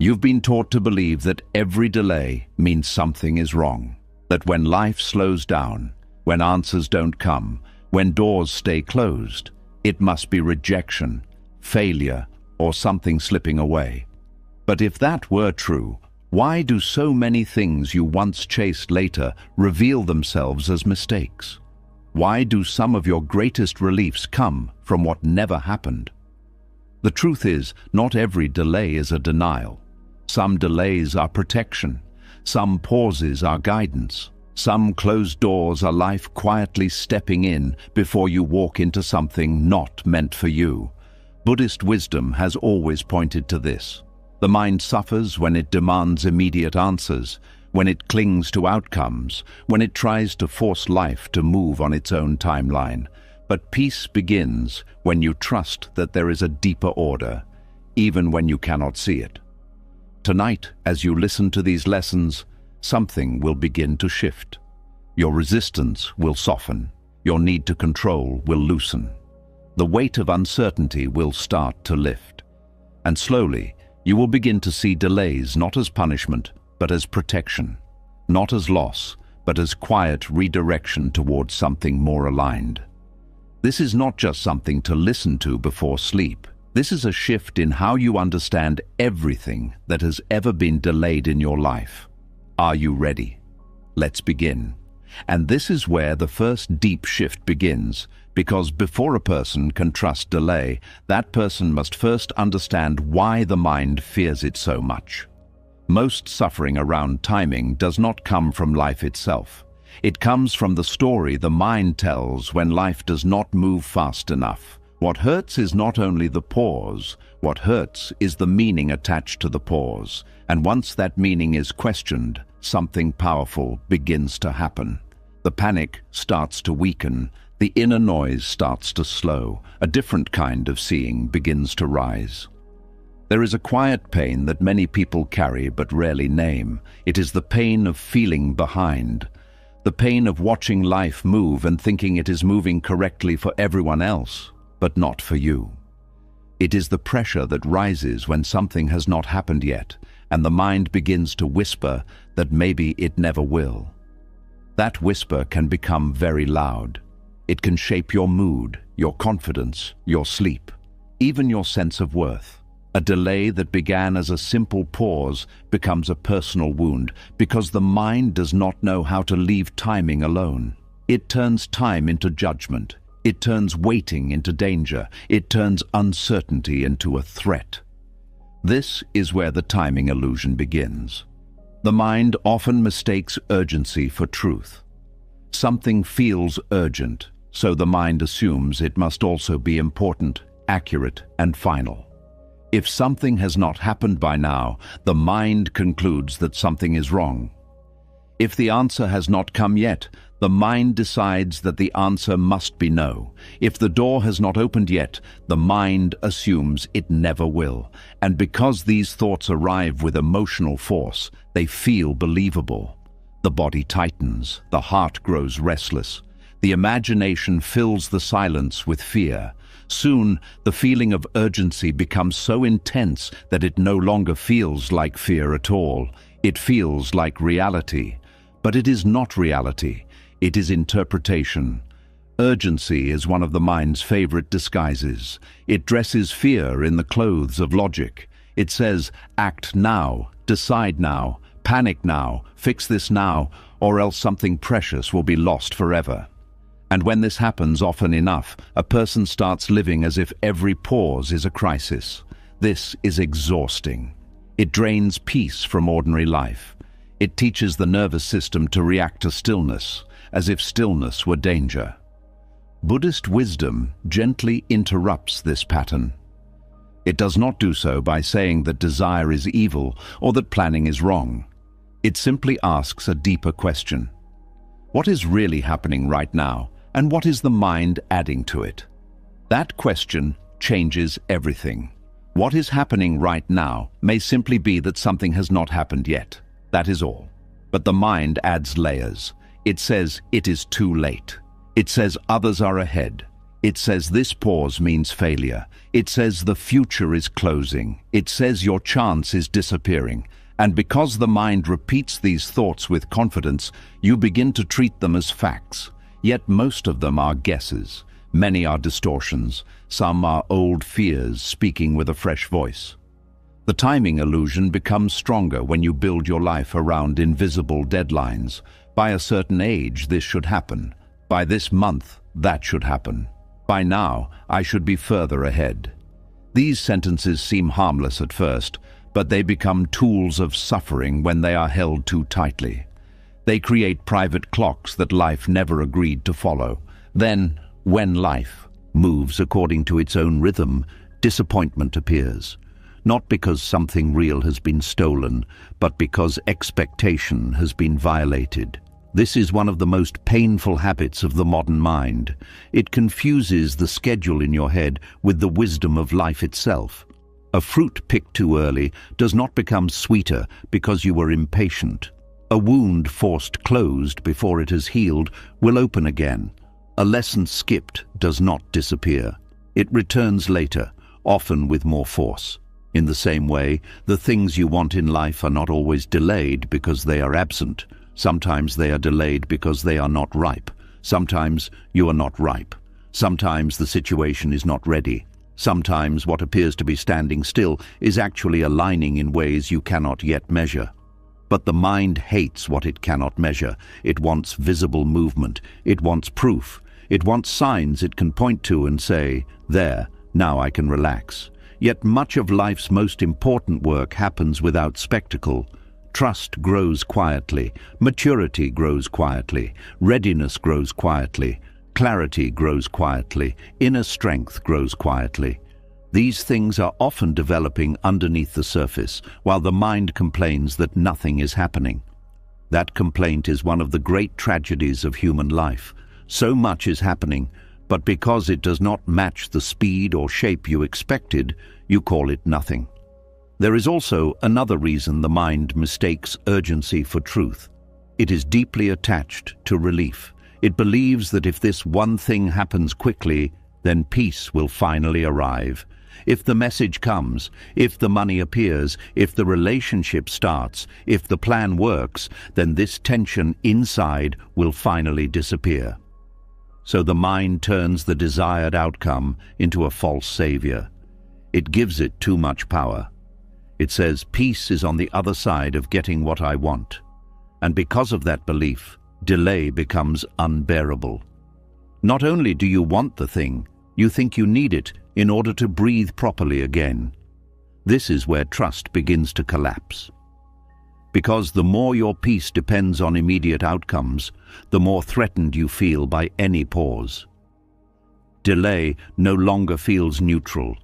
You've been taught to believe that every delay means something is wrong, that when life slows down, when answers don't come, when doors stay closed, it must be rejection, failure, or something slipping away. But if that were true, why do so many things you once chased later reveal themselves as mistakes? Why do some of your greatest reliefs come from what never happened? The truth is, not every delay is a denial. Some delays are protection. Some pauses are guidance. Some closed doors are life quietly stepping in before you walk into something not meant for you. Buddhist wisdom has always pointed to this. The mind suffers when it demands immediate answers, when it clings to outcomes, when it tries to force life to move on its own timeline. But peace begins when you trust that there is a deeper order, even when you cannot see it. Tonight, as you listen to these lessons, something will begin to shift. Your resistance will soften. Your need to control will loosen. The weight of uncertainty will start to lift. And slowly, you will begin to see delays not as punishment, but as protection. Not as loss, but as quiet redirection towards something more aligned. This is not just something to listen to before sleep. This is a shift in how you understand everything that has ever been delayed in your life. Are you ready? Let's begin. And this is where the first deep shift begins, because before a person can trust delay, that person must first understand why the mind fears it so much. Most suffering around timing does not come from life itself. It comes from the story the mind tells when life does not move fast enough. What hurts is not only the pause, what hurts is the meaning attached to the pause. And once that meaning is questioned, something powerful begins to happen. The panic starts to weaken, the inner noise starts to slow, a different kind of seeing begins to rise. There is a quiet pain that many people carry but rarely name. It is the pain of feeling behind. The pain of watching life move and thinking it is moving correctly for everyone else, but not for you. It is the pressure that rises when something has not happened yet, and the mind begins to whisper that maybe it never will. That whisper can become very loud. It can shape your mood, your confidence, your sleep, even your sense of worth. A delay that began as a simple pause becomes a personal wound because the mind does not know how to leave timing alone. It turns time into judgment. It turns waiting into danger. It turns uncertainty into a threat. This is where the timing illusion begins. The mind often mistakes urgency for truth. Something feels urgent, so the mind assumes it must also be important, accurate, and final. If something has not happened by now, the mind concludes that something is wrong. If the answer has not come yet, the mind decides that the answer must be no. If the door has not opened yet, the mind assumes it never will. And because these thoughts arrive with emotional force, they feel believable. The body tightens, the heart grows restless. The imagination fills the silence with fear. Soon, the feeling of urgency becomes so intense that it no longer feels like fear at all. It feels like reality. But it is not reality. It is interpretation. Urgency is one of the mind's favorite disguises. It dresses fear in the clothes of logic. It says, act now, decide now, panic now, fix this now, or else something precious will be lost forever. And when this happens often enough, a person starts living as if every pause is a crisis. This is exhausting. It drains peace from ordinary life. It teaches the nervous system to react to stillness, as if stillness were danger. Buddhist wisdom gently interrupts this pattern. It does not do so by saying that desire is evil or that planning is wrong. It simply asks a deeper question. What is really happening right now, and what is the mind adding to it? That question changes everything. What is happening right now may simply be that something has not happened yet. That is all. But the mind adds layers. It says it is too late. It says others are ahead. It says this pause means failure. It says the future is closing. It says your chance is disappearing. And because the mind repeats these thoughts with confidence, you begin to treat them as facts. Yet most of them are guesses. Many are distortions. Some are old fears speaking with a fresh voice. The timing illusion becomes stronger when you build your life around invisible deadlines. By a certain age, this should happen. By this month, that should happen. By now, I should be further ahead. These sentences seem harmless at first, but they become tools of suffering when they are held too tightly. They create private clocks that life never agreed to follow. Then, when life moves according to its own rhythm, disappointment appears. Not because something real has been stolen, but because expectation has been violated. This is one of the most painful habits of the modern mind. It confuses the schedule in your head with the wisdom of life itself. A fruit picked too early does not become sweeter because you were impatient. A wound forced closed before it has healed will open again. A lesson skipped does not disappear. It returns later, often with more force. In the same way, the things you want in life are not always delayed because they are absent. Sometimes they are delayed because they are not ripe. Sometimes you are not ripe. Sometimes the situation is not ready. Sometimes what appears to be standing still is actually aligning in ways you cannot yet measure. But the mind hates what it cannot measure. It wants visible movement. It wants proof. It wants signs it can point to and say, "There, now I can relax." Yet much of life's most important work happens without spectacle. Trust grows quietly, maturity grows quietly, readiness grows quietly, clarity grows quietly, inner strength grows quietly. These things are often developing underneath the surface, while the mind complains that nothing is happening. That complaint is one of the great tragedies of human life. So much is happening, but because it does not match the speed or shape you expected, you call it nothing. There is also another reason the mind mistakes urgency for truth. It is deeply attached to relief. It believes that if this one thing happens quickly, then peace will finally arrive. If the message comes, if the money appears, if the relationship starts, if the plan works, then this tension inside will finally disappear. So the mind turns the desired outcome into a false savior. It gives it too much power. It says peace is on the other side of getting what I want. And because of that belief, delay becomes unbearable. Not only do you want the thing, you think you need it in order to breathe properly again. This is where trust begins to collapse. Because the more your peace depends on immediate outcomes, the more threatened you feel by any pause. Delay no longer feels neutral.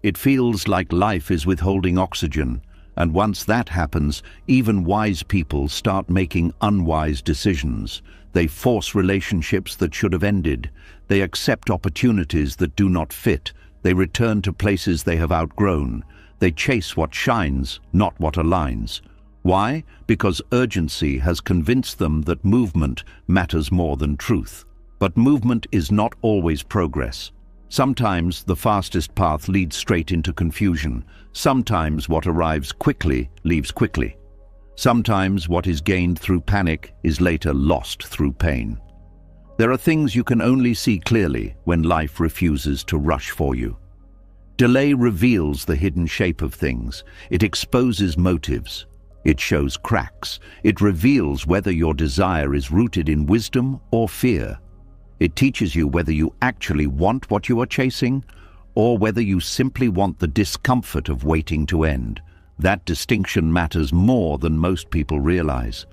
It feels like life is withholding oxygen, and once that happens, even wise people start making unwise decisions. They force relationships that should have ended. They accept opportunities that do not fit. They return to places they have outgrown. They chase what shines, not what aligns. Why? Because urgency has convinced them that movement matters more than truth. But movement is not always progress. Sometimes the fastest path leads straight into confusion. Sometimes what arrives quickly leaves quickly. Sometimes what is gained through panic is later lost through pain. There are things you can only see clearly when life refuses to rush for you. Delay reveals the hidden shape of things. It exposes motives. It shows cracks. It reveals whether your desire is rooted in wisdom or fear. It teaches you whether you actually want what you are chasing, or whether you simply want the discomfort of waiting to end. That distinction matters more than most people realize.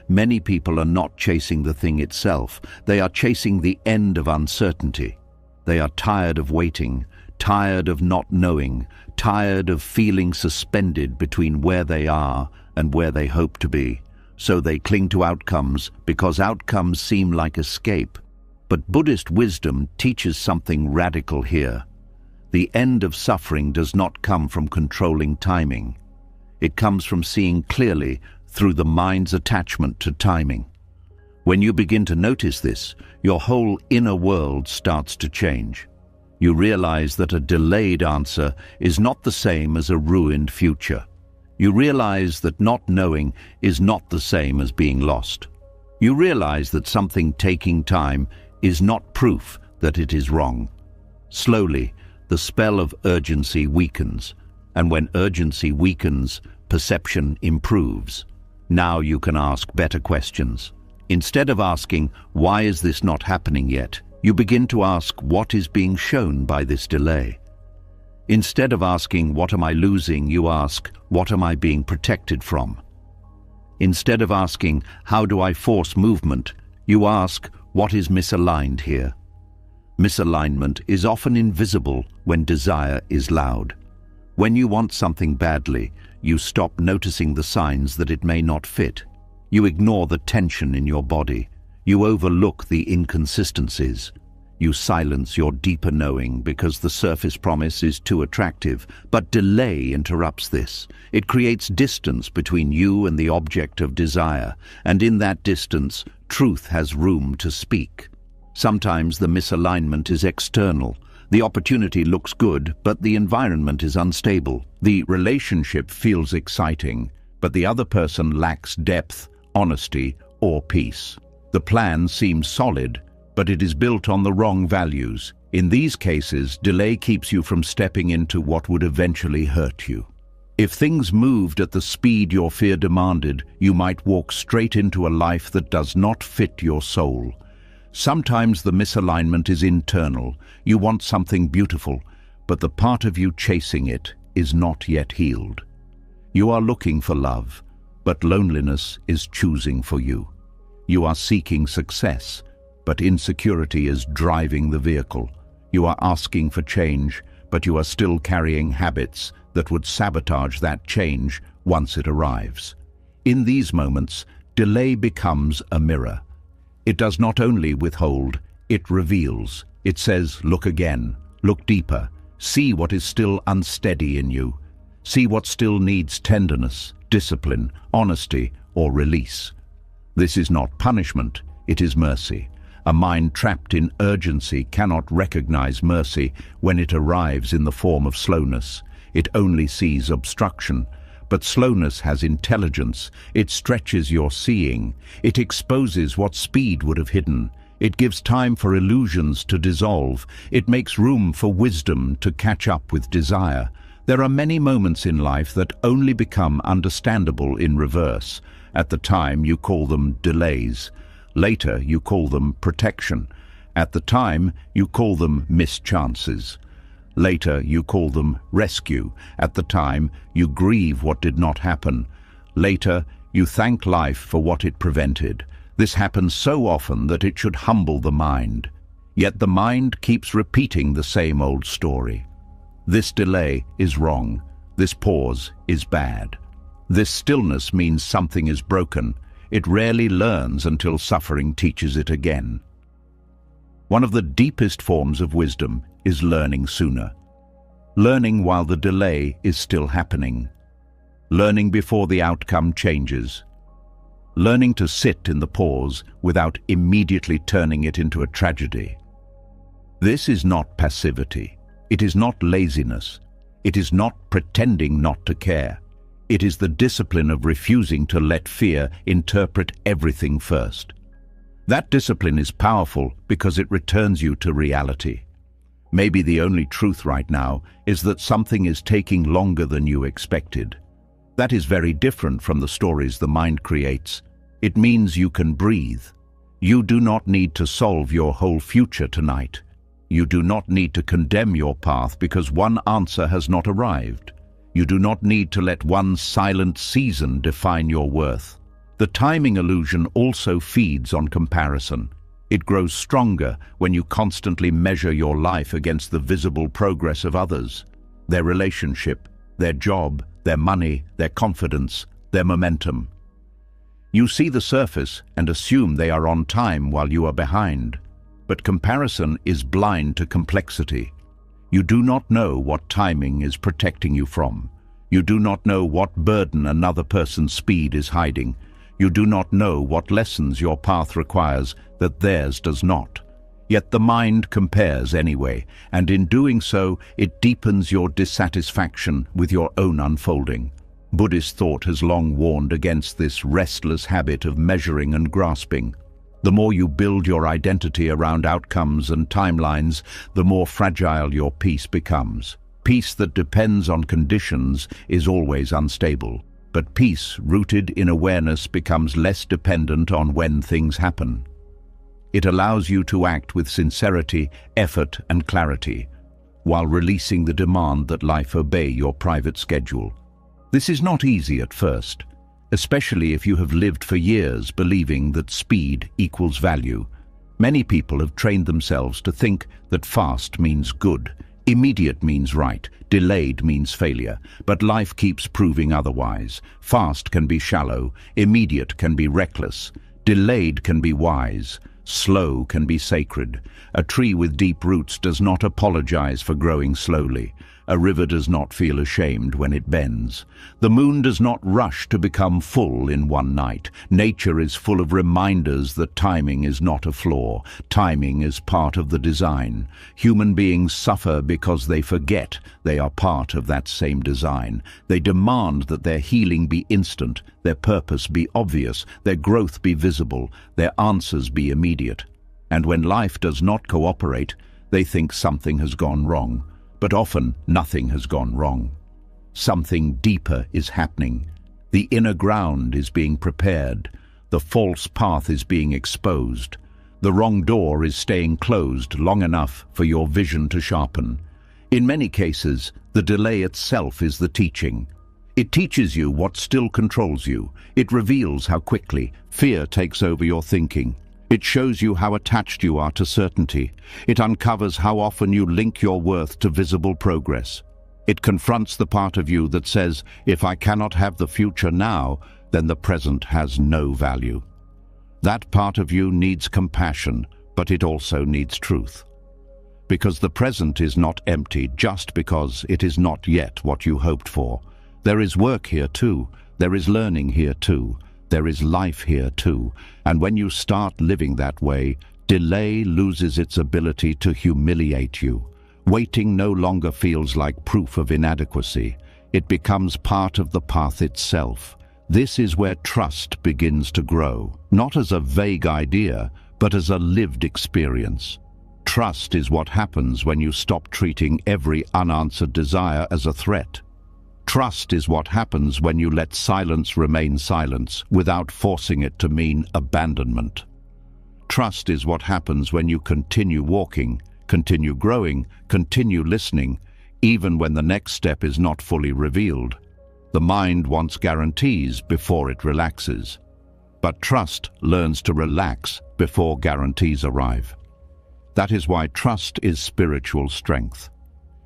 Many people are not chasing the thing itself. They are chasing the end of uncertainty. They are tired of waiting, tired of not knowing, tired of feeling suspended between where they are and where they hope to be. So they cling to outcomes because outcomes seem like escape. But Buddhist wisdom teaches something radical here. The end of suffering does not come from controlling timing. It comes from seeing clearly through the mind's attachment to timing. When you begin to notice this, your whole inner world starts to change. You realize that a delayed answer is not the same as a ruined future. You realize that not knowing is not the same as being lost. You realize that something taking time is not proof that it is wrong. Slowly, the spell of urgency weakens, and when urgency weakens, perception improves. Now you can ask better questions. Instead of asking, "Why is this not happening yet?" you begin to ask, "What is being shown by this delay?" Instead of asking, "What am I losing?" you ask, "What am I being protected from?" Instead of asking, "How do I force movement?" you ask, "What is misaligned here?" Misalignment is often invisible when desire is loud. When you want something badly, you stop noticing the signs that it may not fit. You ignore the tension in your body. You overlook the inconsistencies. You silence your deeper knowing because the surface promise is too attractive. But delay interrupts this. It creates distance between you and the object of desire, and in that distance, truth has room to speak. Sometimes the misalignment is external. The opportunity looks good, but the environment is unstable. The relationship feels exciting, but the other person lacks depth, honesty, or peace. The plan seems solid, but it is built on the wrong values. In these cases, delay keeps you from stepping into what would eventually hurt you. If things moved at the speed your fear demanded, you might walk straight into a life that does not fit your soul. Sometimes the misalignment is internal. You want something beautiful, but the part of you chasing it is not yet healed. You are looking for love, but loneliness is choosing for you. You are seeking success, but insecurity is driving the vehicle. You are asking for change, but you are still carrying habits that would sabotage that change once it arrives. In these moments, delay becomes a mirror. It does not only withhold, it reveals. It says, "Look again, look deeper, see what is still unsteady in you. See what still needs tenderness, discipline, honesty, or release." This is not punishment, it is mercy. A mind trapped in urgency cannot recognize mercy when it arrives in the form of slowness. It only sees obstruction. But slowness has intelligence. It stretches your seeing. It exposes what speed would have hidden. It gives time for illusions to dissolve. It makes room for wisdom to catch up with desire. There are many moments in life that only become understandable in reverse. At the time, you call them delays. Later, you call them protection. At the time, you call them mischances. Later, you call them rescue. At the time, you grieve what did not happen. Later, you thank life for what it prevented. This happens so often that it should humble the mind. Yet the mind keeps repeating the same old story. This delay is wrong. This pause is bad. This stillness means something is broken. It rarely learns until suffering teaches it again. One of the deepest forms of wisdom is learning sooner. Learning while the delay is still happening. Learning before the outcome changes. Learning to sit in the pause without immediately turning it into a tragedy. This is not passivity. It is not laziness. It is not pretending not to care. It is the discipline of refusing to let fear interpret everything first. That discipline is powerful because it returns you to reality. Maybe the only truth right now is that something is taking longer than you expected. That is very different from the stories the mind creates. It means you can breathe. You do not need to solve your whole future tonight. You do not need to condemn your path because one answer has not arrived. You do not need to let one silent season define your worth. The timing illusion also feeds on comparison. It grows stronger when you constantly measure your life against the visible progress of others, their relationship, their job, their money, their confidence, their momentum. You see the surface and assume they are on time while you are behind. But comparison is blind to complexity. You do not know what timing is protecting you from. You do not know what burden another person's speed is hiding. You do not know what lessons your path requires that theirs does not. Yet the mind compares anyway, and in doing so, it deepens your dissatisfaction with your own unfolding. Buddhist thought has long warned against this restless habit of measuring and grasping. The more you build your identity around outcomes and timelines, the more fragile your peace becomes. Peace that depends on conditions is always unstable, but peace rooted in awareness becomes less dependent on when things happen. It allows you to act with sincerity, effort, and clarity, while releasing the demand that life obey your private schedule. This is not easy at first, especially if you have lived for years believing that speed equals value. Many people have trained themselves to think that fast means good, immediate means right, delayed means failure, but life keeps proving otherwise. Fast can be shallow, immediate can be reckless, delayed can be wise, slow can be sacred. A tree with deep roots does not apologize for growing slowly. A river does not feel ashamed when it bends. The moon does not rush to become full in one night. Nature is full of reminders that timing is not a flaw. Timing is part of the design. Human beings suffer because they forget they are part of that same design. They demand that their healing be instant, their purpose be obvious, their growth be visible, their answers be immediate. And when life does not cooperate, they think something has gone wrong. But often, nothing has gone wrong. Something deeper is happening. The inner ground is being prepared. The false path is being exposed. The wrong door is staying closed long enough for your vision to sharpen. In many cases, the delay itself is the teaching. It teaches you what still controls you. It reveals how quickly fear takes over your thinking. It shows you how attached you are to certainty. It uncovers how often you link your worth to visible progress. It confronts the part of you that says, if I cannot have the future now, then the present has no value. That part of you needs compassion, but it also needs truth. Because the present is not empty just because it is not yet what you hoped for. There is work here too. There is learning here too. There is life here too, and when you start living that way, delay loses its ability to humiliate you. Waiting no longer feels like proof of inadequacy. It becomes part of the path itself. This is where trust begins to grow, not as a vague idea, but as a lived experience. Trust is what happens when you stop treating every unanswered desire as a threat. Trust is what happens when you let silence remain silence without forcing it to mean abandonment. Trust is what happens when you continue walking, continue growing, continue listening, even when the next step is not fully revealed. The mind wants guarantees before it relaxes. But trust learns to relax before guarantees arrive. That is why trust is spiritual strength.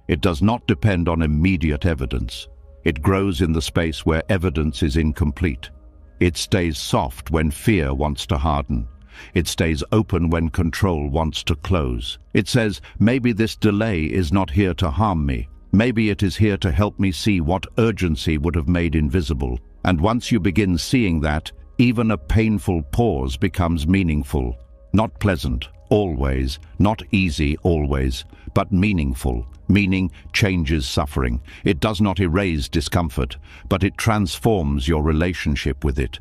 It does not depend on immediate evidence. It grows in the space where evidence is incomplete. It stays soft when fear wants to harden. It stays open when control wants to close. It says, maybe this delay is not here to harm me. Maybe it is here to help me see what urgency would have made invisible. And once you begin seeing that, even a painful pause becomes meaningful. Not pleasant, always. Not easy, always. But meaningful. Meaning changes suffering. It does not erase discomfort, but it transforms your relationship with it.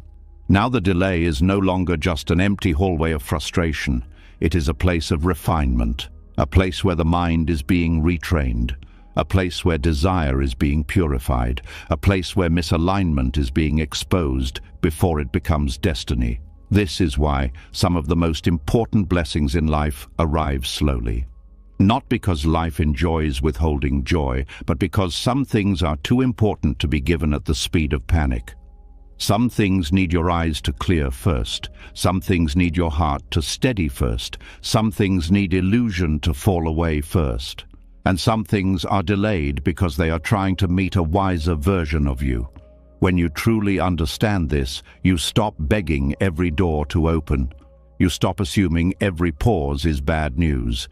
Now the delay is no longer just an empty hallway of frustration. It is a place of refinement, a place where the mind is being retrained, a place where desire is being purified, a place where misalignment is being exposed before it becomes destiny. This is why some of the most important blessings in life arrive slowly. Not because life enjoys withholding joy, but because some things are too important to be given at the speed of panic. Some things need your eyes to clear first. Some things need your heart to steady first. Some things need illusion to fall away first. And some things are delayed because they are trying to meet a wiser version of you. When you truly understand this, you stop begging every door to open. You stop assuming every pause is bad news.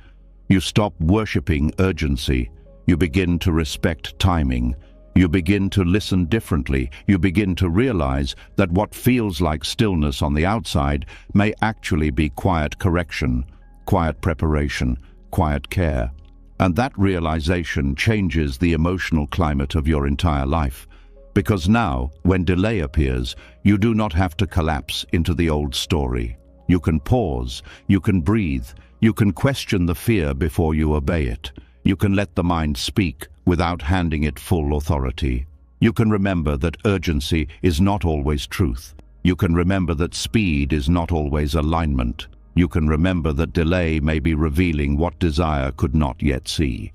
You stop worshipping urgency. You begin to respect timing. You begin to listen differently. You begin to realize that what feels like stillness on the outside may actually be quiet correction, quiet preparation, quiet care. And that realization changes the emotional climate of your entire life. Because now, when delay appears, you do not have to collapse into the old story. You can pause, you can breathe, you can question the fear before you obey it. You can let the mind speak without handing it full authority. You can remember that urgency is not always truth. You can remember that speed is not always alignment. You can remember that delay may be revealing what desire could not yet see.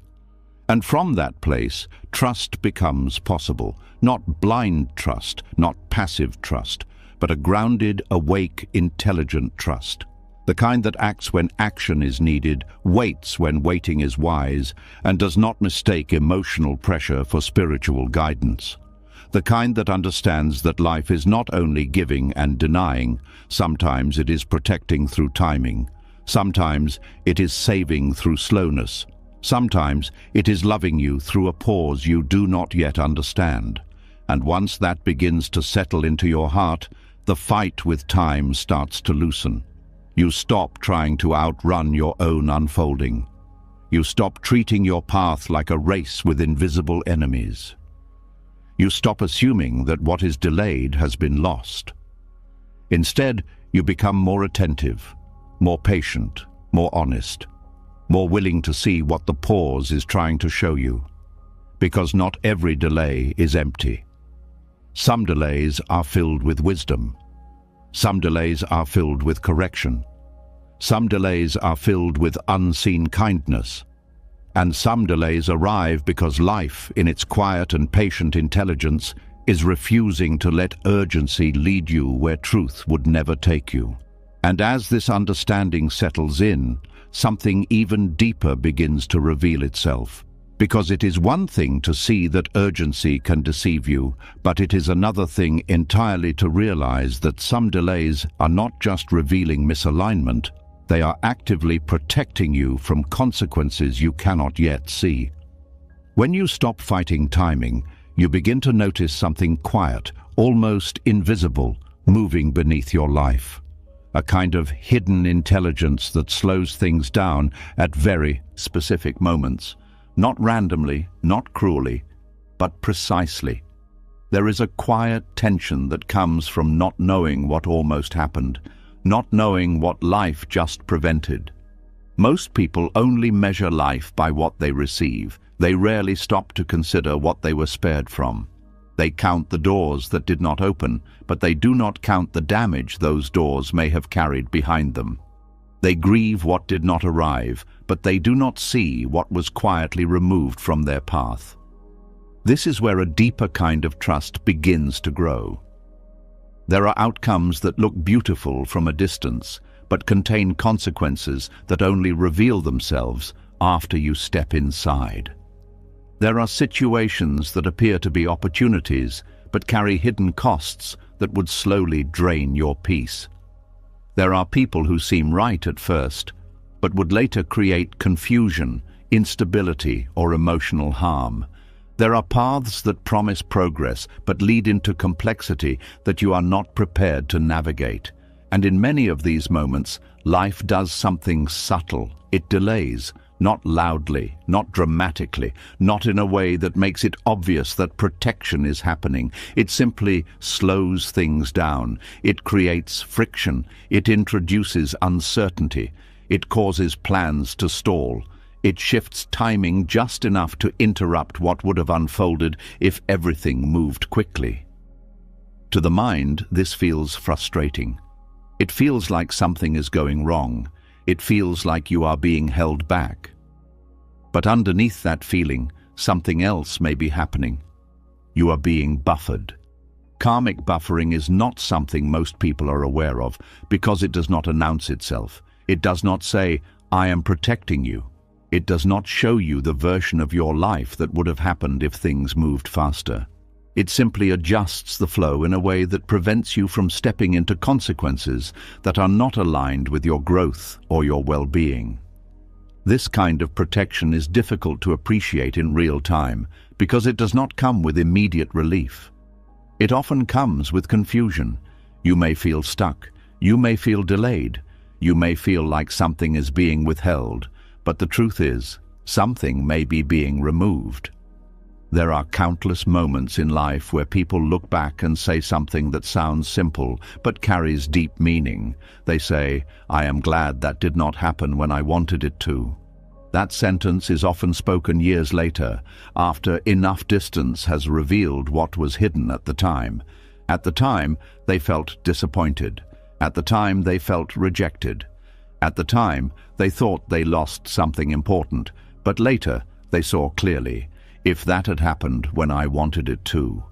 And from that place, trust becomes possible. Not blind trust, not passive trust, but a grounded, awake, intelligent trust. The kind that acts when action is needed, waits when waiting is wise, and does not mistake emotional pressure for spiritual guidance. The kind that understands that life is not only giving and denying, sometimes it is protecting through timing, sometimes it is saving through slowness, sometimes it is loving you through a pause you do not yet understand. And once that begins to settle into your heart, the fight with time starts to loosen. You stop trying to outrun your own unfolding. You stop treating your path like a race with invisible enemies. You stop assuming that what is delayed has been lost. Instead, you become more attentive, more patient, more honest, more willing to see what the pause is trying to show you. Because not every delay is empty. Some delays are filled with wisdom. Some delays are filled with correction. Some delays are filled with unseen kindness. And some delays arrive because life, in its quiet and patient intelligence, is refusing to let urgency lead you where truth would never take you. And as this understanding settles in, something even deeper begins to reveal itself. Because it is one thing to see that urgency can deceive you, but it is another thing entirely to realize that some delays are not just revealing misalignment, they are actively protecting you from consequences you cannot yet see. When you stop fighting timing, you begin to notice something quiet, almost invisible, moving beneath your life. A kind of hidden intelligence that slows things down at very specific moments. Not randomly, not cruelly, but precisely. There is a quiet tension that comes from not knowing what almost happened, not knowing what life just prevented. Most people only measure life by what they receive. They rarely stop to consider what they were spared from. They count the doors that did not open, but they do not count the damage those doors may have carried behind them. They grieve what did not arrive, but they do not see what was quietly removed from their path. This is where a deeper kind of trust begins to grow. There are outcomes that look beautiful from a distance, but contain consequences that only reveal themselves after you step inside. There are situations that appear to be opportunities, but carry hidden costs that would slowly drain your peace. There are people who seem right at first, but would later create confusion, instability, or emotional harm. There are paths that promise progress, but lead into complexity that you are not prepared to navigate. And in many of these moments, life does something subtle. It delays, not loudly, not dramatically, not in a way that makes it obvious that protection is happening. It simply slows things down. It creates friction. It introduces uncertainty. It causes plans to stall. It shifts timing just enough to interrupt what would have unfolded if everything moved quickly. To the mind, this feels frustrating. It feels like something is going wrong. It feels like you are being held back. But underneath that feeling, something else may be happening. You are being buffered. Karmic buffering is not something most people are aware of because it does not announce itself. It does not say, "I am protecting you." It does not show you the version of your life that would have happened if things moved faster. It simply adjusts the flow in a way that prevents you from stepping into consequences that are not aligned with your growth or your well-being. This kind of protection is difficult to appreciate in real time because it does not come with immediate relief. It often comes with confusion. You may feel stuck. You may feel delayed. You may feel like something is being withheld. But the truth is, something may be being removed. There are countless moments in life where people look back and say something that sounds simple but carries deep meaning. They say, "I am glad that did not happen when I wanted it to." That sentence is often spoken years later, after enough distance has revealed what was hidden at the time. At the time, they felt disappointed. At the time, they felt rejected. At the time, they thought they lost something important, but later they saw clearly, if that had happened when I wanted it to,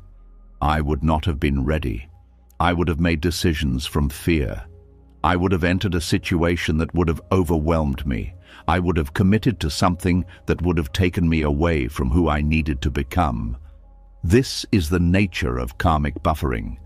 I would not have been ready. I would have made decisions from fear. I would have entered a situation that would have overwhelmed me. I would have committed to something that would have taken me away from who I needed to become. This is the nature of karmic buffering.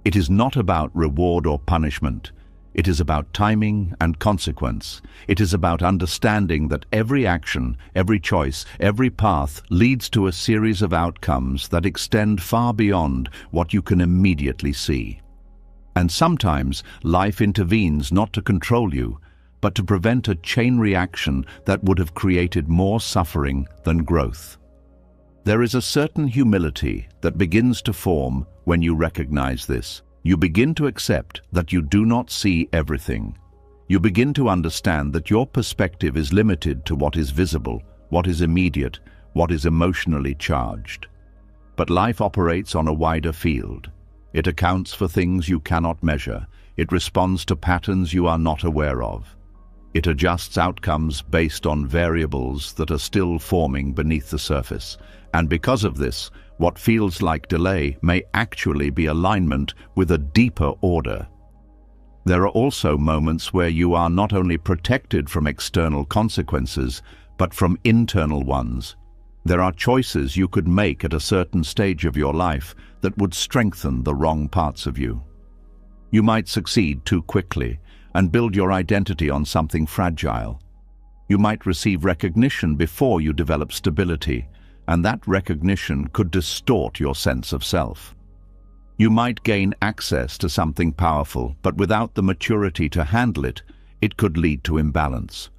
It is not about reward or punishment. It is about timing and consequence. It is about understanding that every action, every choice, every path leads to a series of outcomes that extend far beyond what you can immediately see. And sometimes life intervenes not to control you, but to prevent a chain reaction that would have created more suffering than growth. There is a certain humility that begins to form when you recognize this. You begin to accept that you do not see everything. You begin to understand that your perspective is limited to what is visible, what is immediate, what is emotionally charged. But life operates on a wider field. It accounts for things you cannot measure. It responds to patterns you are not aware of. It adjusts outcomes based on variables that are still forming beneath the surface. And because of this, what feels like delay may actually be alignment with a deeper order. There are also moments where you are not only protected from external consequences, but from internal ones. There are choices you could make at a certain stage of your life that would strengthen the wrong parts of you. You might succeed too quickly and build your identity on something fragile. You might receive recognition before you develop stability, and that recognition could distort your sense of self. You might gain access to something powerful, but without the maturity to handle it, it could lead to imbalance.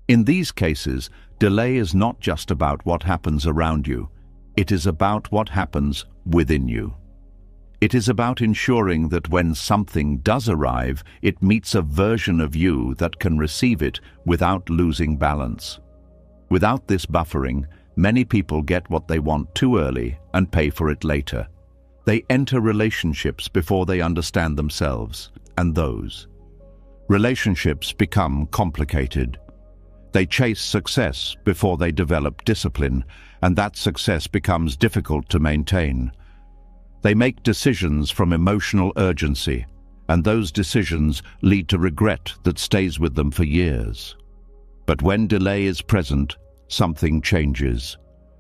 In these cases, delay is not just about what happens around you. It is about what happens within you. It is about ensuring that when something does arrive, it meets a version of you that can receive it without losing balance. Without this buffering, many people get what they want too early and pay for it later. They enter relationships before they understand themselves and those. Relationships become complicated. They chase success before they develop discipline, and that success becomes difficult to maintain. They make decisions from emotional urgency, and those decisions lead to regret that stays with them for years. But when delay is present, something changes.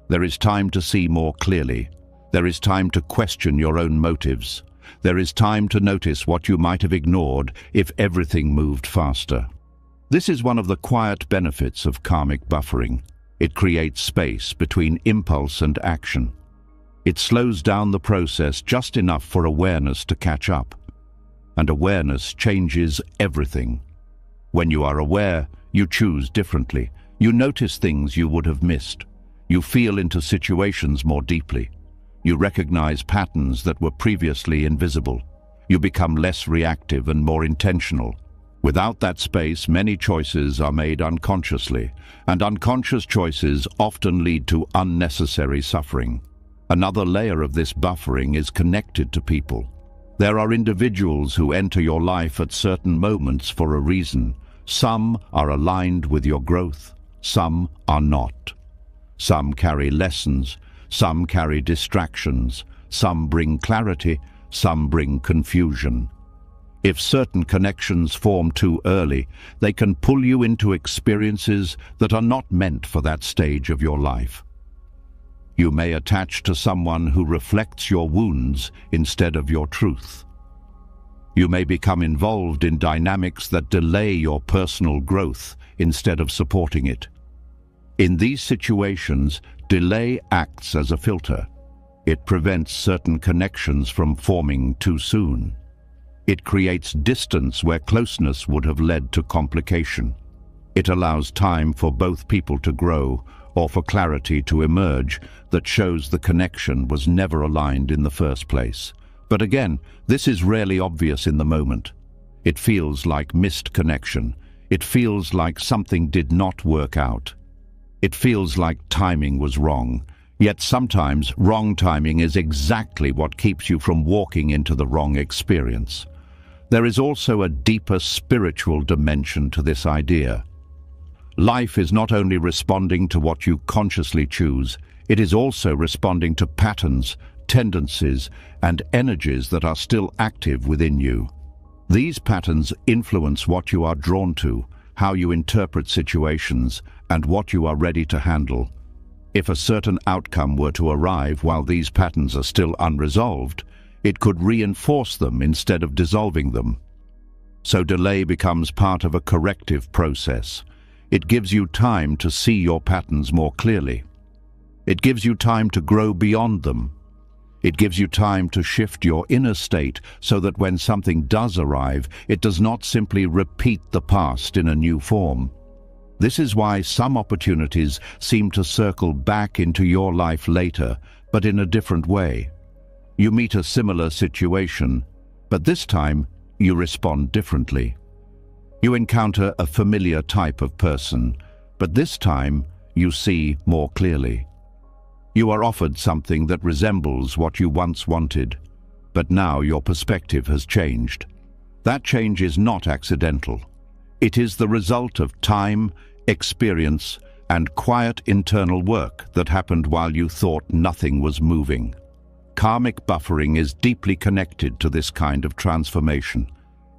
There is time to see more clearly. There is time to question your own motives. There is time to notice what you might have ignored if everything moved faster. This is one of the quiet benefits of karmic buffering. It creates space between impulse and action. It slows down the process just enough for awareness to catch up. And awareness changes everything. When you are aware, you choose differently. You notice things you would have missed. You feel into situations more deeply. You recognize patterns that were previously invisible. You become less reactive and more intentional. Without that space, many choices are made unconsciously, and unconscious choices often lead to unnecessary suffering. Another layer of this buffering is connected to people. There are individuals who enter your life at certain moments for a reason. Some are aligned with your growth. Some are not. Some carry lessons, some carry distractions, some bring clarity, some bring confusion. If certain connections form too early, they can pull you into experiences that are not meant for that stage of your life. You may attach to someone who reflects your wounds instead of your truth. You may become involved in dynamics that delay your personal growth instead of supporting it. In these situations, delay acts as a filter. It prevents certain connections from forming too soon. It creates distance where closeness would have led to complication. It allows time for both people to grow, or for clarity to emerge that shows the connection was never aligned in the first place. But again, this is rarely obvious in the moment. It feels like missed connection. It feels like something did not work out. It feels like timing was wrong. Yet sometimes wrong timing is exactly what keeps you from walking into the wrong experience. There is also a deeper spiritual dimension to this idea. Life is not only responding to what you consciously choose, it is also responding to patterns, tendencies, and energies that are still active within you. These patterns influence what you are drawn to, how you interpret situations, and what you are ready to handle. If a certain outcome were to arrive while these patterns are still unresolved, it could reinforce them instead of dissolving them. So delay becomes part of a corrective process. It gives you time to see your patterns more clearly. It gives you time to grow beyond them. It gives you time to shift your inner state so that when something does arrive, it does not simply repeat the past in a new form. This is why some opportunities seem to circle back into your life later, but in a different way. You meet a similar situation, but this time you respond differently. You encounter a familiar type of person, but this time you see more clearly. You are offered something that resembles what you once wanted, but now your perspective has changed. That change is not accidental. It is the result of time, experience, and quiet internal work that happened while you thought nothing was moving. Karmic buffering is deeply connected to this kind of transformation.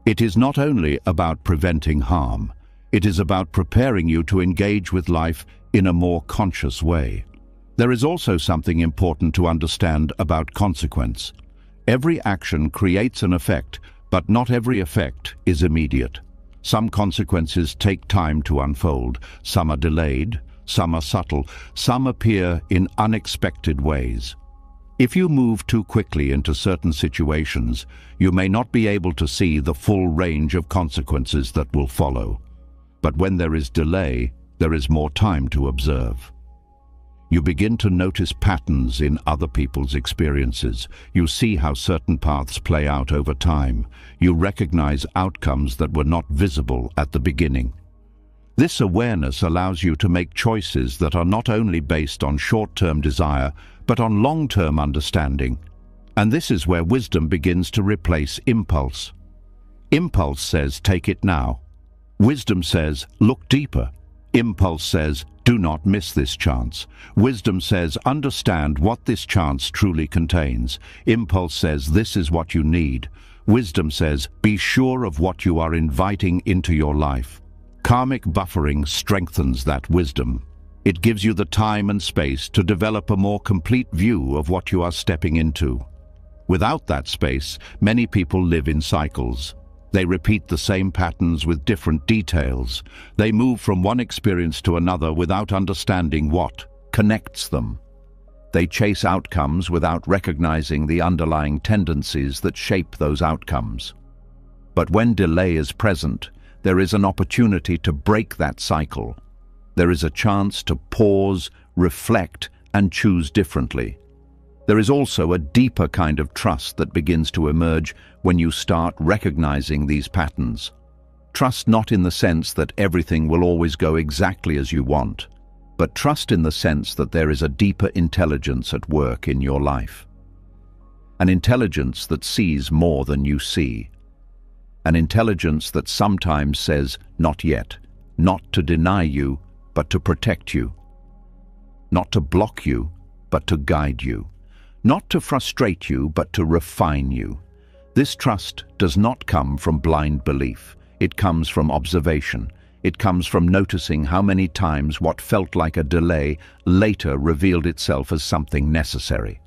It is not only about preventing harm, it is about preparing you to engage with life in a more conscious way. There is also something important to understand about consequence. Every action creates an effect, but not every effect is immediate. Some consequences take time to unfold, some are delayed, some are subtle, some appear in unexpected ways. If you move too quickly into certain situations, you may not be able to see the full range of consequences that will follow. But when there is delay, there is more time to observe. You begin to notice patterns in other people's experiences. You see how certain paths play out over time. You recognize outcomes that were not visible at the beginning. This awareness allows you to make choices that are not only based on short-term desire, but on long-term understanding. And this is where wisdom begins to replace impulse. Impulse says, take it now. Wisdom says, look deeper. Impulse says, do not miss this chance. Wisdom says, understand what this chance truly contains. Impulse says, this is what you need. Wisdom says, be sure of what you are inviting into your life. Karmic buffering strengthens that wisdom. It gives you the time and space to develop a more complete view of what you are stepping into. Without that space, many people live in cycles. They repeat the same patterns with different details. They move from one experience to another without understanding what connects them. They chase outcomes without recognizing the underlying tendencies that shape those outcomes. But when delay is present, there is an opportunity to break that cycle. There is a chance to pause, reflect, and choose differently. There is also a deeper kind of trust that begins to emerge when you start recognizing these patterns. Trust not in the sense that everything will always go exactly as you want, but trust in the sense that there is a deeper intelligence at work in your life. An intelligence that sees more than you see. An intelligence that sometimes says, not yet, not to deny you, but to protect you. Not to block you, but to guide you. Not to frustrate you, but to refine you. This trust does not come from blind belief. It comes from observation. It comes from noticing how many times what felt like a delay later revealed itself as something necessary.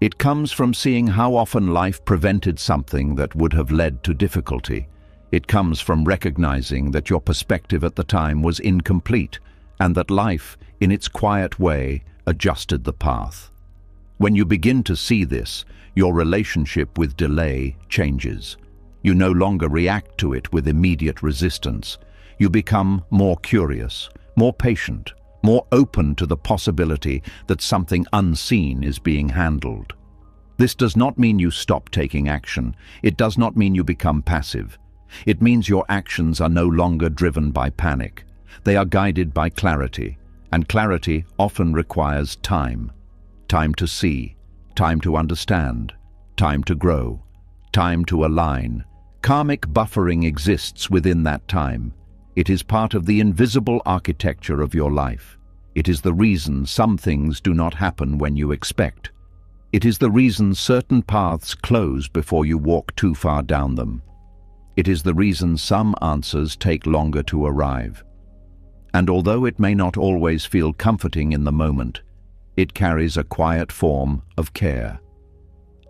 It comes from seeing how often life prevented something that would have led to difficulty. It comes from recognizing that your perspective at the time was incomplete, and that life, in its quiet way, adjusted the path. When you begin to see this, your relationship with delay changes. You no longer react to it with immediate resistance. You become more curious, more patient, more open to the possibility that something unseen is being handled. This does not mean you stop taking action. It does not mean you become passive. It means your actions are no longer driven by panic. They are guided by clarity, and clarity often requires time. Time to see, time to understand, time to grow, time to align. Karmic buffering exists within that time. It is part of the invisible architecture of your life. It is the reason some things do not happen when you expect. It is the reason certain paths close before you walk too far down them. It is the reason some answers take longer to arrive. And although it may not always feel comforting in the moment, it carries a quiet form of care.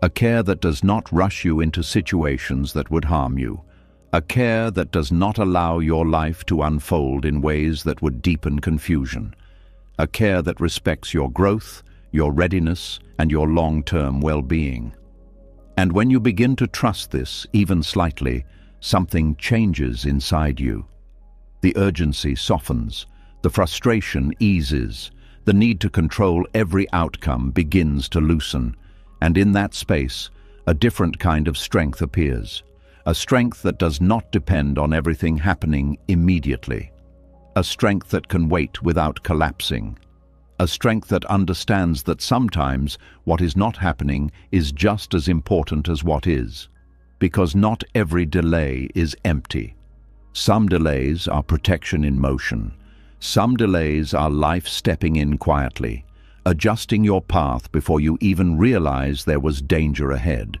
A care that does not rush you into situations that would harm you. A care that does not allow your life to unfold in ways that would deepen confusion. A care that respects your growth, your readiness, and your long-term well-being. And when you begin to trust this, even slightly, something changes inside you. The urgency softens, the frustration eases, the need to control every outcome begins to loosen, and in that space, a different kind of strength appears. A strength that does not depend on everything happening immediately. A strength that can wait without collapsing. A strength that understands that sometimes what is not happening is just as important as what is. Because not every delay is empty. Some delays are protection in motion. Some delays are life stepping in quietly, adjusting your path before you even realize there was danger ahead.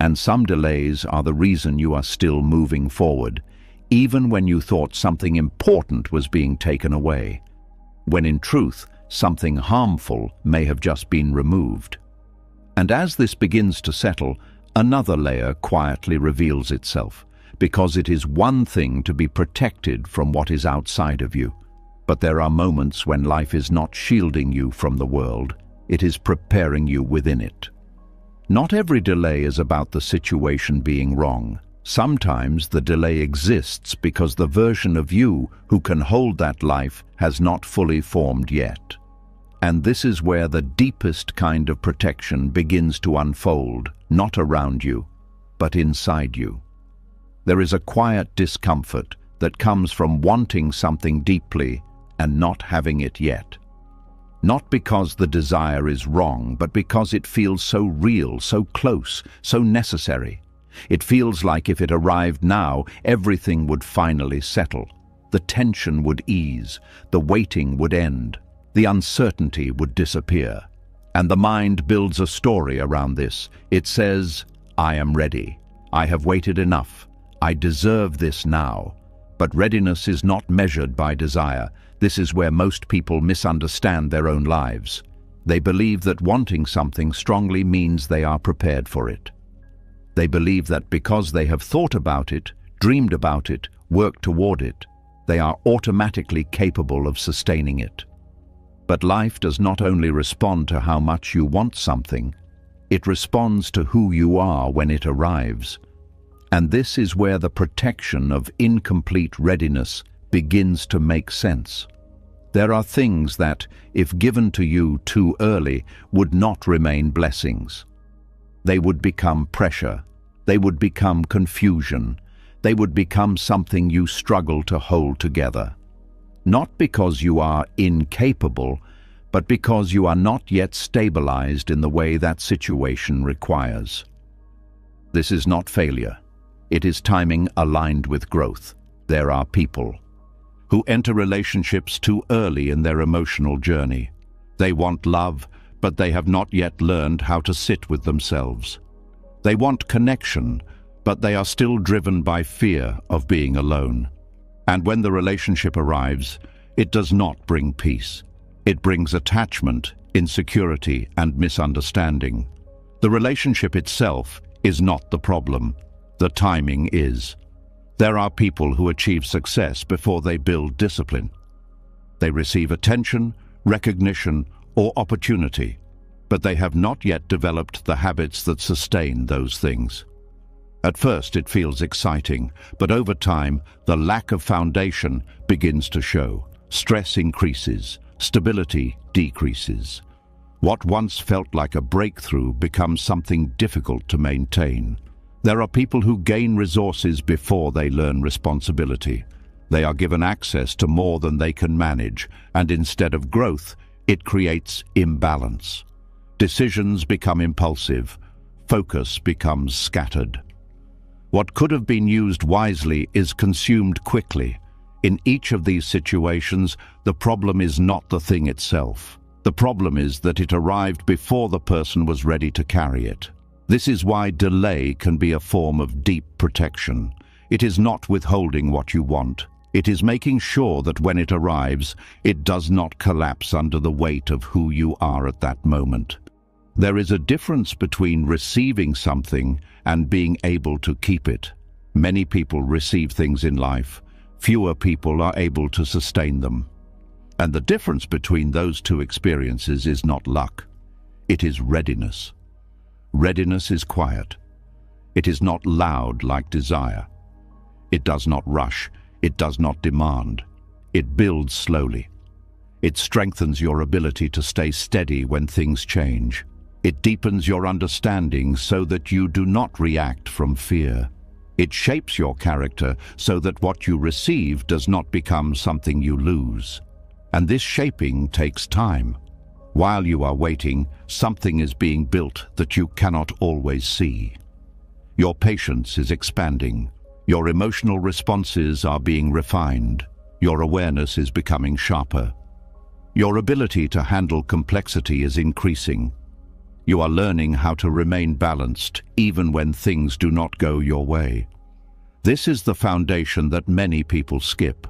And some delays are the reason you are still moving forward, even when you thought something important was being taken away, when in truth, something harmful may have just been removed. And as this begins to settle, another layer quietly reveals itself, because it is one thing to be protected from what is outside of you. But there are moments when life is not shielding you from the world, it is preparing you within it. Not every delay is about the situation being wrong. Sometimes the delay exists because the version of you who can hold that life has not fully formed yet. And this is where the deepest kind of protection begins to unfold, not around you, but inside you. There is a quiet discomfort that comes from wanting something deeply and not having it yet. Not because the desire is wrong, but because it feels so real, so close, so necessary. It feels like if it arrived now, everything would finally settle. The tension would ease, the waiting would end, the uncertainty would disappear. And the mind builds a story around this. It says, I am ready. I have waited enough. I deserve this now. But readiness is not measured by desire. This is where most people misunderstand their own lives. They believe that wanting something strongly means they are prepared for it. They believe that because they have thought about it, dreamed about it, worked toward it, they are automatically capable of sustaining it. But life does not only respond to how much you want something, it responds to who you are when it arrives. And this is where the protection of incomplete readiness begins to make sense. There are things that, if given to you too early, would not remain blessings. They would become pressure. They would become confusion. They would become something you struggle to hold together. Not because you are incapable, but because you are not yet stabilized in the way that situation requires. This is not failure. It is timing aligned with growth. There are people who enter relationships too early in their emotional journey. They want love, but they have not yet learned how to sit with themselves. They want connection, but they are still driven by fear of being alone. And when the relationship arrives, it does not bring peace. It brings attachment, insecurity, and misunderstanding. The relationship itself is not the problem. The timing is. There are people who achieve success before they build discipline. They receive attention, recognition, or opportunity, but they have not yet developed the habits that sustain those things. At first it feels exciting, but over time the lack of foundation begins to show. Stress increases, stability decreases. What once felt like a breakthrough becomes something difficult to maintain. There are people who gain resources before they learn responsibility. They are given access to more than they can manage, and instead of growth, it creates imbalance. Decisions become impulsive, focus becomes scattered. What could have been used wisely is consumed quickly. In each of these situations, the problem is not the thing itself. The problem is that it arrived before the person was ready to carry it. This is why delay can be a form of deep protection. It is not withholding what you want. It is making sure that when it arrives, it does not collapse under the weight of who you are at that moment. There is a difference between receiving something and being able to keep it. Many people receive things in life. Fewer people are able to sustain them. And the difference between those two experiences is not luck. It is readiness. Readiness is quiet. It is not loud like desire. It does not rush. It does not demand. It builds slowly. It strengthens your ability to stay steady when things change. It deepens your understanding so that you do not react from fear. It shapes your character so that what you receive does not become something you lose. And this shaping takes time. While you are waiting, something is being built that you cannot always see. Your patience is expanding. Your emotional responses are being refined. Your awareness is becoming sharper. Your ability to handle complexity is increasing. You are learning how to remain balanced even when things do not go your way. This is the foundation that many people skip.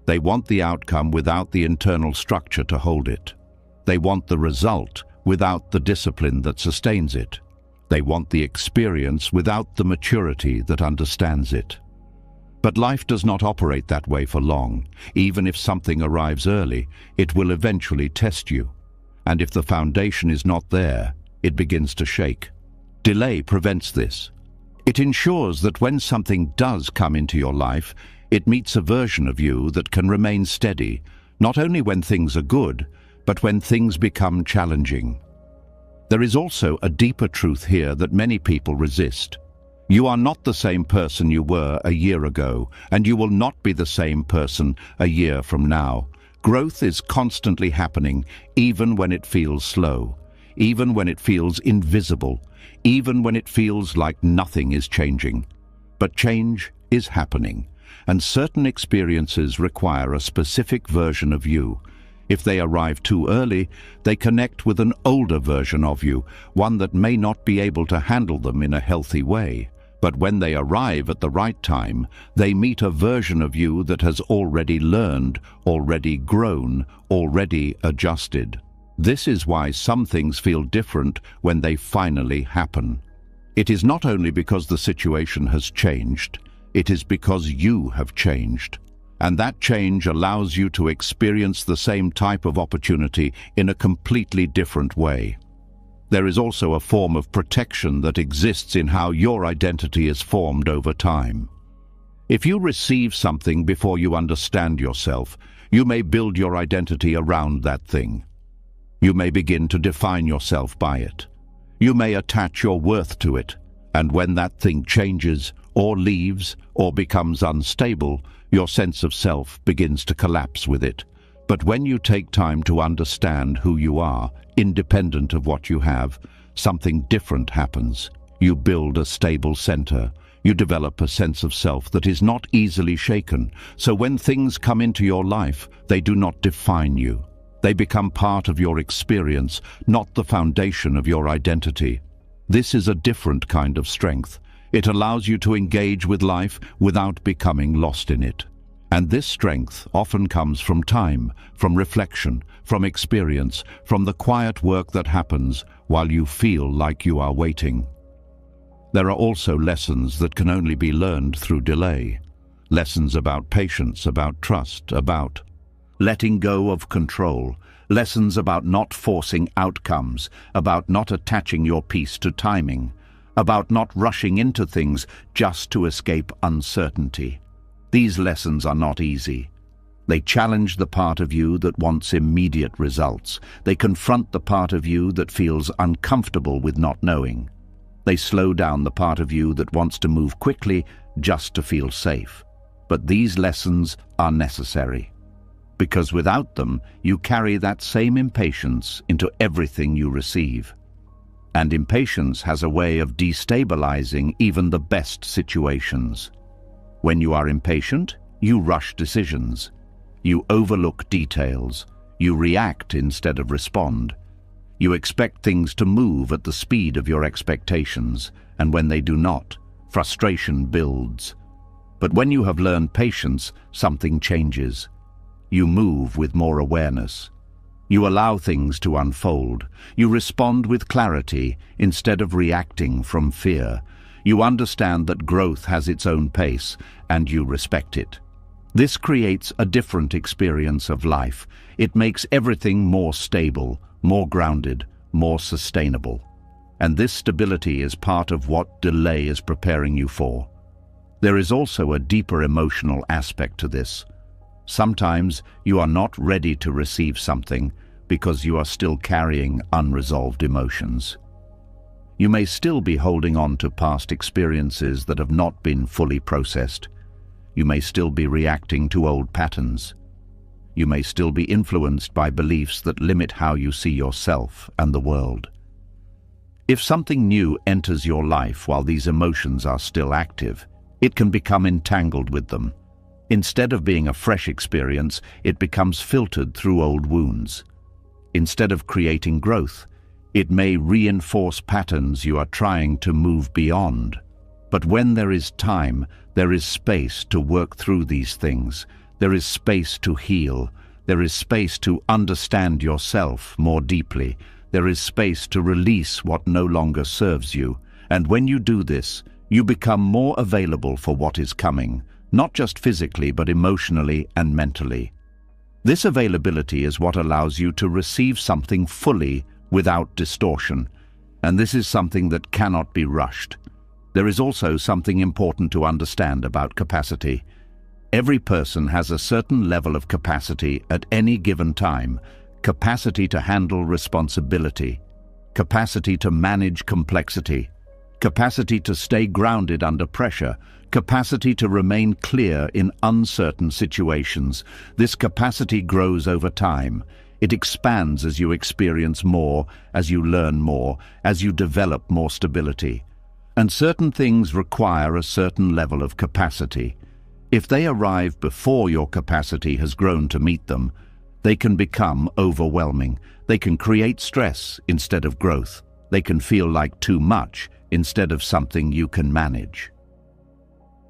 They want the outcome without the internal structure to hold it. They want the result without the discipline that sustains it. They want the experience without the maturity that understands it. But life does not operate that way for long. Even if something arrives early, it will eventually test you. And if the foundation is not there, it begins to shake. Delay prevents this. It ensures that when something does come into your life, it meets a version of you that can remain steady, not only when things are good, but when things become challenging. There is also a deeper truth here that many people resist. You are not the same person you were a year ago, and you will not be the same person a year from now. Growth is constantly happening, even when it feels slow, even when it feels invisible, even when it feels like nothing is changing. But change is happening, and certain experiences require a specific version of you. If they arrive too early, they connect with an older version of you, one that may not be able to handle them in a healthy way. But when they arrive at the right time, they meet a version of you that has already learned, already grown, already adjusted. This is why some things feel different when they finally happen. It is not only because the situation has changed, it is because you have changed. And that change allows you to experience the same type of opportunity in a completely different way. There is also a form of protection that exists in how your identity is formed over time. If you receive something before you understand yourself, you may build your identity around that thing. You may begin to define yourself by it. You may attach your worth to it, and when that thing changes, or leaves, or becomes unstable, your sense of self begins to collapse with it. But when you take time to understand who you are, independent of what you have, something different happens. You build a stable center. You develop a sense of self that is not easily shaken. So when things come into your life, they do not define you. They become part of your experience, not the foundation of your identity. This is a different kind of strength. It allows you to engage with life without becoming lost in it. And this strength often comes from time, from reflection, from experience, from the quiet work that happens while you feel like you are waiting. There are also lessons that can only be learned through delay. Lessons about patience, about trust, about letting go of control, lessons about not forcing outcomes, about not attaching your peace to timing, about not rushing into things just to escape uncertainty. These lessons are not easy. They challenge the part of you that wants immediate results. They confront the part of you that feels uncomfortable with not knowing. They slow down the part of you that wants to move quickly just to feel safe. But these lessons are necessary, because without them, you carry that same impatience into everything you receive. And impatience has a way of destabilizing even the best situations. When you are impatient, you rush decisions. You overlook details. You react instead of respond. You expect things to move at the speed of your expectations, and when they do not, frustration builds. But when you have learned patience, something changes. You move with more awareness. You allow things to unfold. You respond with clarity instead of reacting from fear. You understand that growth has its own pace, and you respect it. This creates a different experience of life. It makes everything more stable, more grounded, more sustainable. And this stability is part of what delay is preparing you for. There is also a deeper emotional aspect to this. Sometimes you are not ready to receive something because you are still carrying unresolved emotions. You may still be holding on to past experiences that have not been fully processed. You may still be reacting to old patterns. You may still be influenced by beliefs that limit how you see yourself and the world. If something new enters your life while these emotions are still active, it can become entangled with them. Instead of being a fresh experience, it becomes filtered through old wounds. Instead of creating growth, it may reinforce patterns you are trying to move beyond. But when there is time, there is space to work through these things. There is space to heal. There is space to understand yourself more deeply. There is space to release what no longer serves you. And when you do this, you become more available for what is coming, not just physically, but emotionally and mentally. This availability is what allows you to receive something fully without distortion. And this is something that cannot be rushed. There is also something important to understand about capacity. Every person has a certain level of capacity at any given time. Capacity to handle responsibility, capacity to manage complexity, capacity to stay grounded under pressure, capacity to remain clear in uncertain situations. This capacity grows over time. It expands as you experience more, as you learn more, as you develop more stability. And certain things require a certain level of capacity. If they arrive before your capacity has grown to meet them, they can become overwhelming. They can create stress instead of growth. They can feel like too much instead of something you can manage.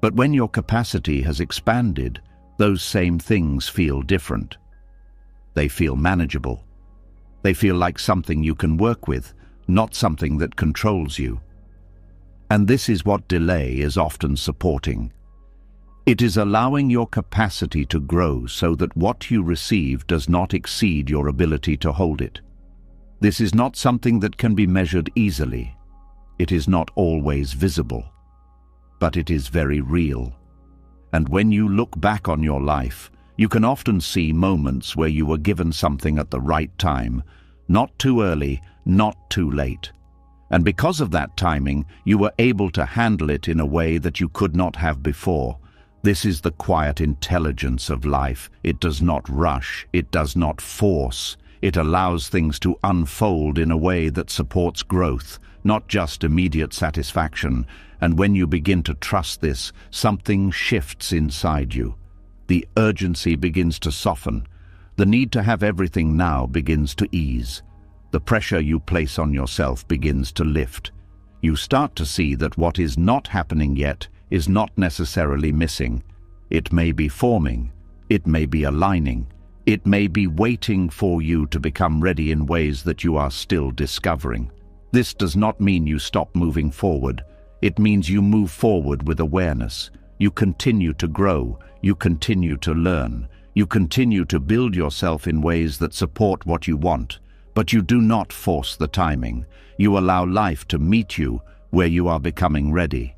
But when your capacity has expanded, those same things feel different. They feel manageable. They feel like something you can work with, not something that controls you. And this is what delay is often supporting. It is allowing your capacity to grow so that what you receive does not exceed your ability to hold it. This is not something that can be measured easily. It is not always visible, but it is very real. And when you look back on your life, you can often see moments where you were given something at the right time, not too early, not too late. And because of that timing, you were able to handle it in a way that you could not have before. This is the quiet intelligence of life. It does not rush. It does not force. It allows things to unfold in a way that supports growth, not just immediate satisfaction. And when you begin to trust this, something shifts inside you. The urgency begins to soften. The need to have everything now begins to ease. The pressure you place on yourself begins to lift. You start to see that what is not happening yet is not necessarily missing. It may be forming. It may be aligning. It may be waiting for you to become ready in ways that you are still discovering. This does not mean you stop moving forward. It means you move forward with awareness. You continue to grow. You continue to learn. You continue to build yourself in ways that support what you want, but you do not force the timing. You allow life to meet you where you are becoming ready.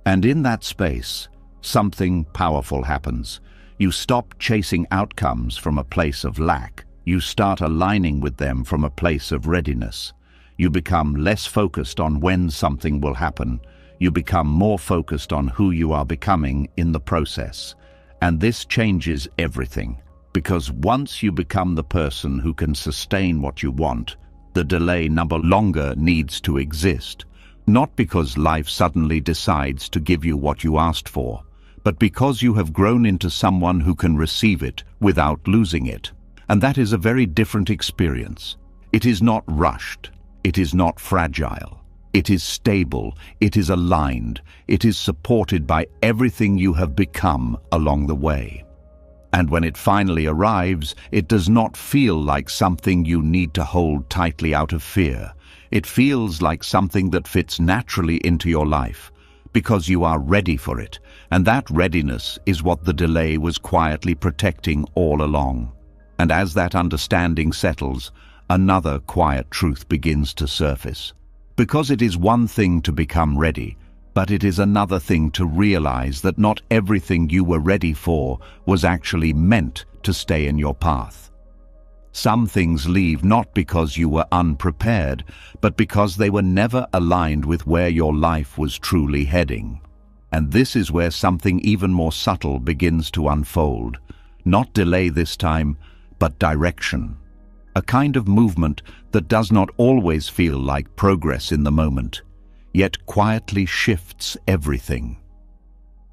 And in that space, something powerful happens. You stop chasing outcomes from a place of lack. You start aligning with them from a place of readiness. You become less focused on when something will happen. You become more focused on who you are becoming in the process. And this changes everything, because once you become the person who can sustain what you want, the delay no longer needs to exist. Not because life suddenly decides to give you what you asked for, but because you have grown into someone who can receive it without losing it. And that is a very different experience. It is not rushed. It is not fragile. It is stable. It is aligned. It is supported by everything you have become along the way. And when it finally arrives, it does not feel like something you need to hold tightly out of fear. It feels like something that fits naturally into your life, because you are ready for it, and that readiness is what the delay was quietly protecting all along. And as that understanding settles, another quiet truth begins to surface. Because it is one thing to become ready, but it is another thing to realize that not everything you were ready for was actually meant to stay in your path. Some things leave not because you were unprepared, but because they were never aligned with where your life was truly heading. And this is where something even more subtle begins to unfold. Not delay this time, but direction. A kind of movement that does not always feel like progress in the moment, yet quietly shifts everything.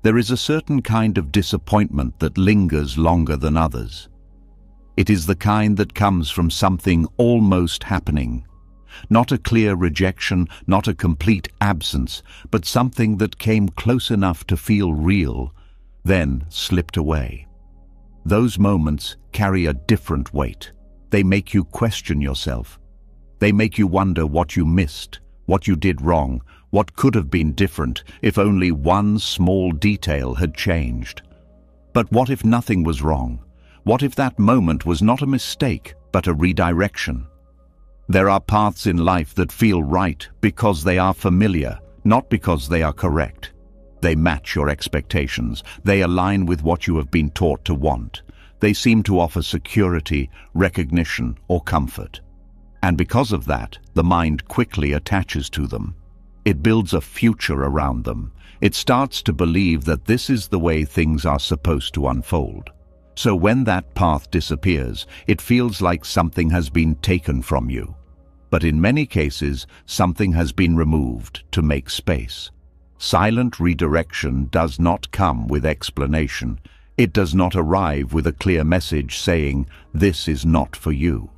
There is a certain kind of disappointment that lingers longer than others. It is the kind that comes from something almost happening. Not a clear rejection, not a complete absence, but something that came close enough to feel real, then slipped away. Those moments carry a different weight. They make you question yourself. They make you wonder what you missed, what you did wrong, what could have been different if only one small detail had changed. But what if nothing was wrong? What if that moment was not a mistake, but a redirection? There are paths in life that feel right because they are familiar, not because they are correct. They match your expectations. They align with what you have been taught to want. They seem to offer security, recognition, or comfort. And because of that, the mind quickly attaches to them. It builds a future around them. It starts to believe that this is the way things are supposed to unfold. So when that path disappears, it feels like something has been taken from you. But in many cases, something has been removed to make space. Silent redirection does not come with explanation. It does not arrive with a clear message saying, "This is not for you."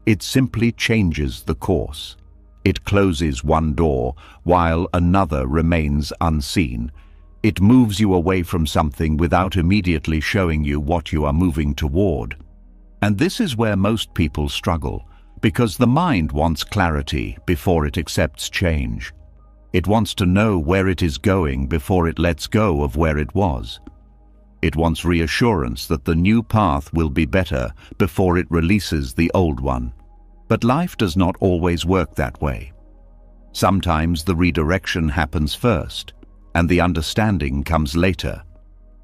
It simply changes the course. It closes one door while another remains unseen. It moves you away from something without immediately showing you what you are moving toward. And this is where most people struggle, because the mind wants clarity before it accepts change. It wants to know where it is going before it lets go of where it was. It wants reassurance that the new path will be better before it releases the old one. But life does not always work that way. Sometimes the redirection happens first, and the understanding comes later.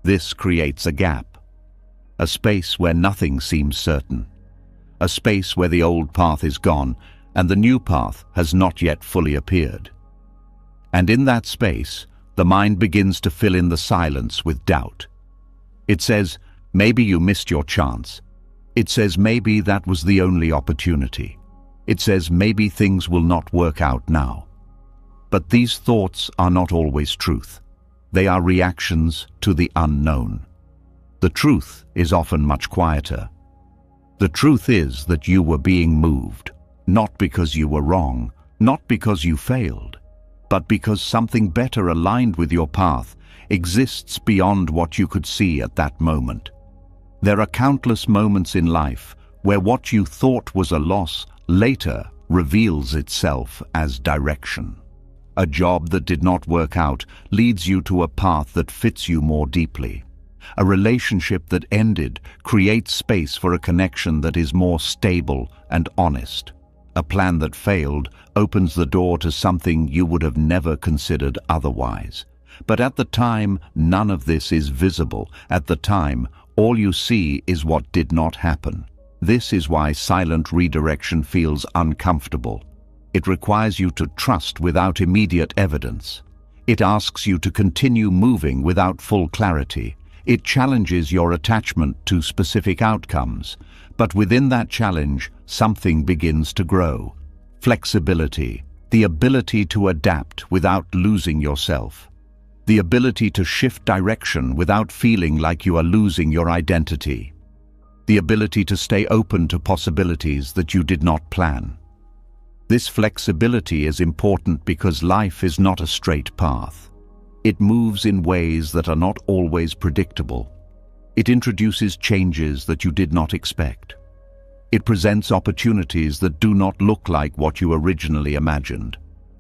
This creates a gap, a space where nothing seems certain, a space where the old path is gone and the new path has not yet fully appeared. And in that space, the mind begins to fill in the silence with doubt. It says, maybe you missed your chance. It says maybe that was the only opportunity. It says maybe things will not work out now. But these thoughts are not always truth. They are reactions to the unknown. The truth is often much quieter. The truth is that you were being moved, not because you were wrong, not because you failed, but because something better aligned with your path exists beyond what you could see at that moment. There are countless moments in life where what you thought was a loss later reveals itself as direction. A job that did not work out leads you to a path that fits you more deeply. A relationship that ended creates space for a connection that is more stable and honest. A plan that failed opens the door to something you would have never considered otherwise. But at the time, none of this is visible. At the time, all you see is what did not happen. This is why silent redirection feels uncomfortable. It requires you to trust without immediate evidence. It asks you to continue moving without full clarity. It challenges your attachment to specific outcomes. But within that challenge, something begins to grow. Flexibility, the ability to adapt without losing yourself. The ability to shift direction without feeling like you are losing your identity. The ability to stay open to possibilities that you did not plan. This flexibility is important because life is not a straight path. It moves in ways that are not always predictable. It introduces changes that you did not expect. It presents opportunities that do not look like what you originally imagined.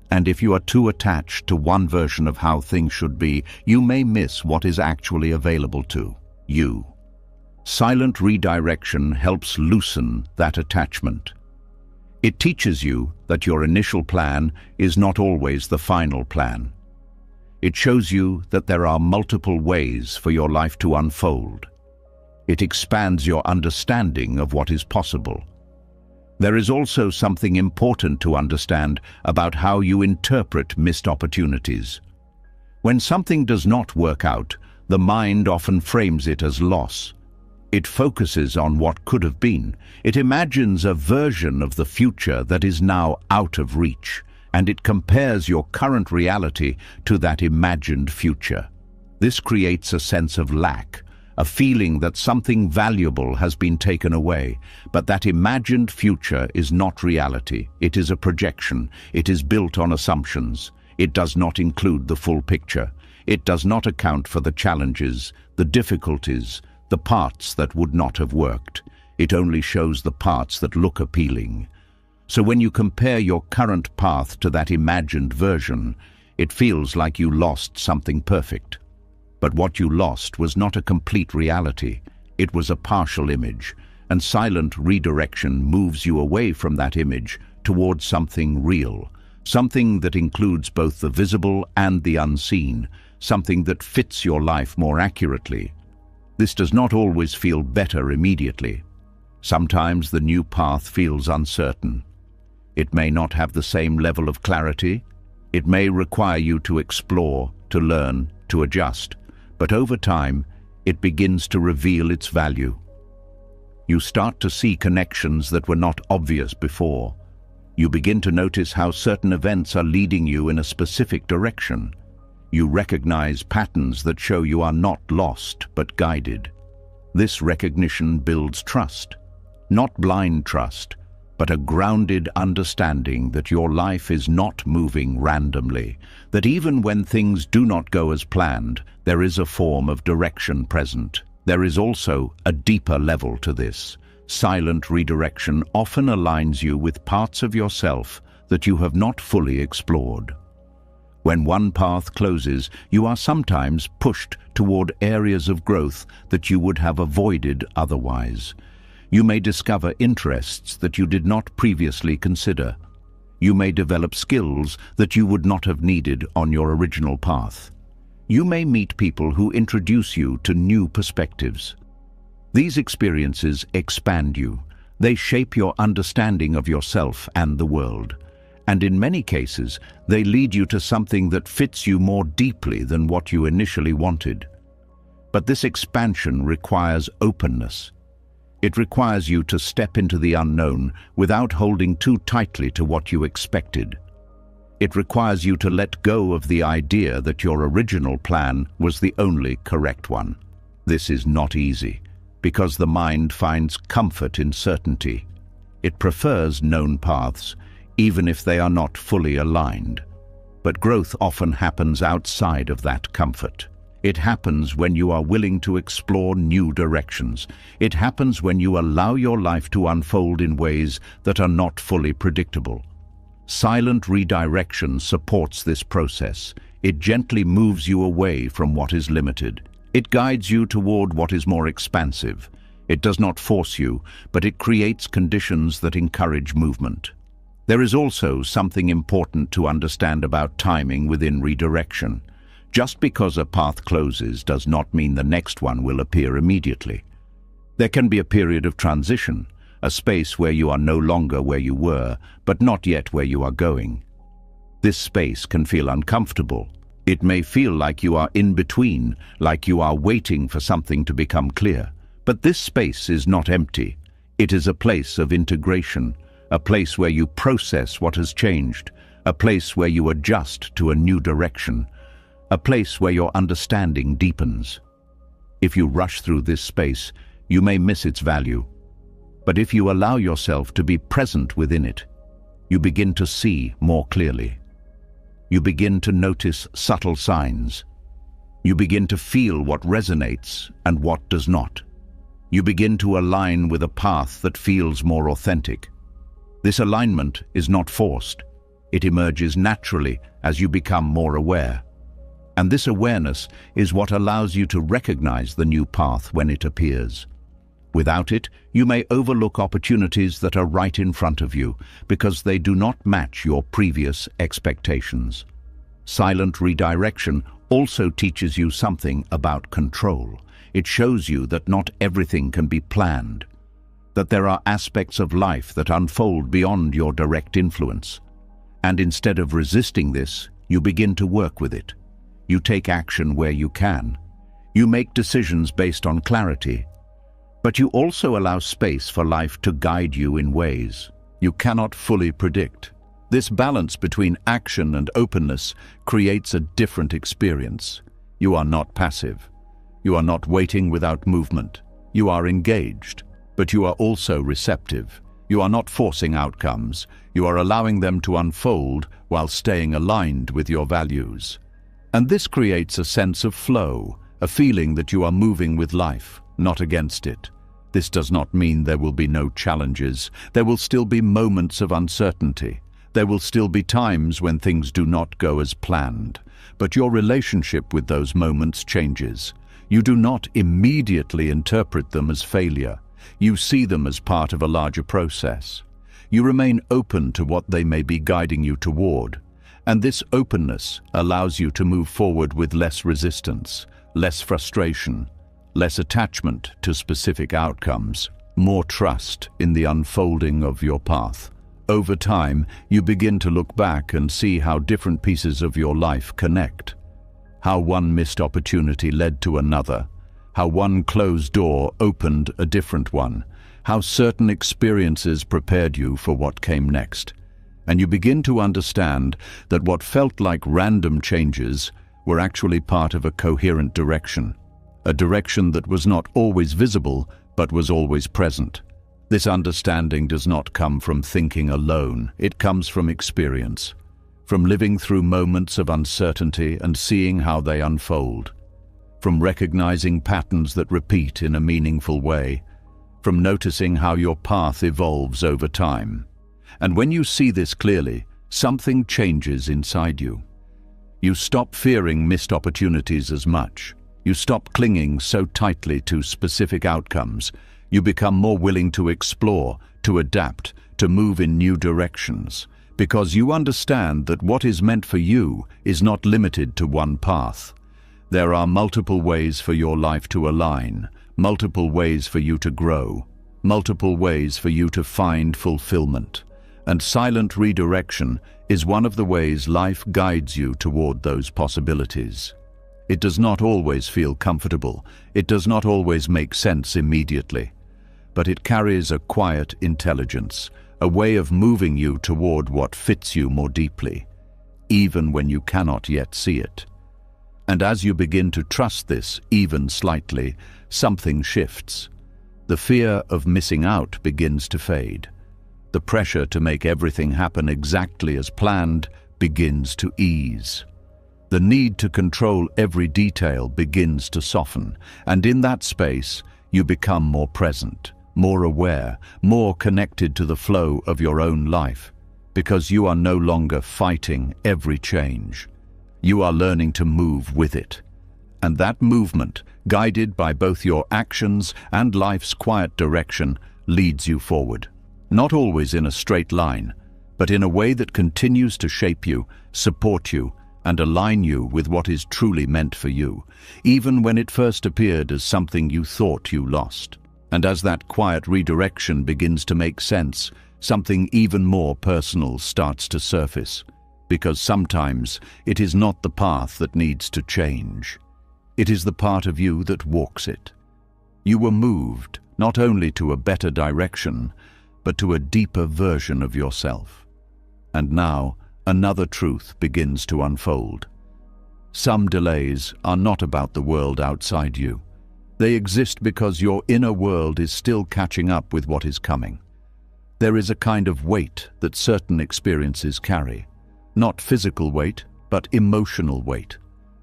And if you are too attached to one version of how things should be, you may miss what is actually available to you. Silent redirection helps loosen that attachment. It teaches you that your initial plan is not always the final plan. It shows you that there are multiple ways for your life to unfold. It expands your understanding of what is possible. There is also something important to understand about how you interpret missed opportunities. When something does not work out, the mind often frames it as loss. It focuses on what could have been. It imagines a version of the future that is now out of reach, and it compares your current reality to that imagined future. This creates a sense of lack, a feeling that something valuable has been taken away. But that imagined future is not reality. It is a projection. It is built on assumptions. It does not include the full picture. It does not account for the challenges, the difficulties, the parts that would not have worked. It only shows the parts that look appealing. So when you compare your current path to that imagined version, it feels like you lost something perfect. But what you lost was not a complete reality. It was a partial image, and silent redirection moves you away from that image towards something real, something that includes both the visible and the unseen, something that fits your life more accurately. This does not always feel better immediately. Sometimes the new path feels uncertain. It may not have the same level of clarity. It may require you to explore, to learn, to adjust. But over time, it begins to reveal its value. You start to see connections that were not obvious before. You begin to notice how certain events are leading you in a specific direction. You recognize patterns that show you are not lost, but guided. This recognition builds trust. Not blind trust, but a grounded understanding that your life is not moving randomly, that even when things do not go as planned, there is a form of direction present. There is also a deeper level to this. Silent redirection often aligns you with parts of yourself that you have not fully explored. When one path closes, you are sometimes pushed toward areas of growth that you would have avoided otherwise. You may discover interests that you did not previously consider. You may develop skills that you would not have needed on your original path. You may meet people who introduce you to new perspectives. These experiences expand you. They shape your understanding of yourself and the world. And in many cases, they lead you to something that fits you more deeply than what you initially wanted. But this expansion requires openness. It requires you to step into the unknown without holding too tightly to what you expected. It requires you to let go of the idea that your original plan was the only correct one. This is not easy, because the mind finds comfort in certainty. It prefers known paths, even if they are not fully aligned. But growth often happens outside of that comfort. It happens when you are willing to explore new directions. It happens when you allow your life to unfold in ways that are not fully predictable. Silent redirection supports this process. It gently moves you away from what is limited. It guides you toward what is more expansive. It does not force you, but it creates conditions that encourage movement. There is also something important to understand about timing within redirection. Just because a path closes does not mean the next one will appear immediately. There can be a period of transition, a space where you are no longer where you were, but not yet where you are going. This space can feel uncomfortable. It may feel like you are in between, like you are waiting for something to become clear. But this space is not empty. It is a place of integration, a place where you process what has changed, a place where you adjust to a new direction, a place where your understanding deepens. If you rush through this space, you may miss its value. But if you allow yourself to be present within it, you begin to see more clearly. You begin to notice subtle signs. You begin to feel what resonates and what does not. You begin to align with a path that feels more authentic. This alignment is not forced. It emerges naturally as you become more aware. And this awareness is what allows you to recognize the new path when it appears. Without it, you may overlook opportunities that are right in front of you because they do not match your previous expectations. Silent redirection also teaches you something about control. It shows you that not everything can be planned, that there are aspects of life that unfold beyond your direct influence. And instead of resisting this, you begin to work with it. You take action where you can. You make decisions based on clarity. But you also allow space for life to guide you in ways you cannot fully predict. This balance between action and openness creates a different experience. You are not passive. You are not waiting without movement. You are engaged, but you are also receptive. You are not forcing outcomes. You are allowing them to unfold while staying aligned with your values. And this creates a sense of flow, a feeling that you are moving with life, not against it. This does not mean there will be no challenges. There will still be moments of uncertainty. There will still be times when things do not go as planned. But your relationship with those moments changes. You do not immediately interpret them as failure. You see them as part of a larger process. You remain open to what they may be guiding you toward. And this openness allows you to move forward with less resistance, less frustration, less attachment to specific outcomes, more trust in the unfolding of your path. Over time, you begin to look back and see how different pieces of your life connect. How one missed opportunity led to another. How one closed door opened a different one. How certain experiences prepared you for what came next. And you begin to understand that what felt like random changes were actually part of a coherent direction. A direction that was not always visible, but was always present. This understanding does not come from thinking alone. It comes from experience, from living through moments of uncertainty and seeing how they unfold, from recognizing patterns that repeat in a meaningful way, from noticing how your path evolves over time. And when you see this clearly, something changes inside you. You stop fearing missed opportunities as much. You stop clinging so tightly to specific outcomes. You become more willing to explore, to adapt, to move in new directions, because you understand that what is meant for you is not limited to one path. There are multiple ways for your life to align, multiple ways for you to grow, multiple ways for you to find fulfillment. And silent redirection is one of the ways life guides you toward those possibilities. It does not always feel comfortable. It does not always make sense immediately. But it carries a quiet intelligence, a way of moving you toward what fits you more deeply, even when you cannot yet see it. And as you begin to trust this, even slightly, something shifts. The fear of missing out begins to fade. The pressure to make everything happen exactly as planned begins to ease. The need to control every detail begins to soften, and in that space, you become more present, more aware, more connected to the flow of your own life, because you are no longer fighting every change. You are learning to move with it. And that movement, guided by both your actions and life's quiet direction, leads you forward. Not always in a straight line, but in a way that continues to shape you, support you, and align you with what is truly meant for you, even when it first appeared as something you thought you lost. And as that quiet redirection begins to make sense, something even more personal starts to surface, because sometimes it is not the path that needs to change. It is the part of you that walks it. You were moved not only to a better direction, but to a deeper version of yourself. And now, another truth begins to unfold. Some delays are not about the world outside you. They exist because your inner world is still catching up with what is coming. There is a kind of weight that certain experiences carry. Not physical weight, but emotional weight.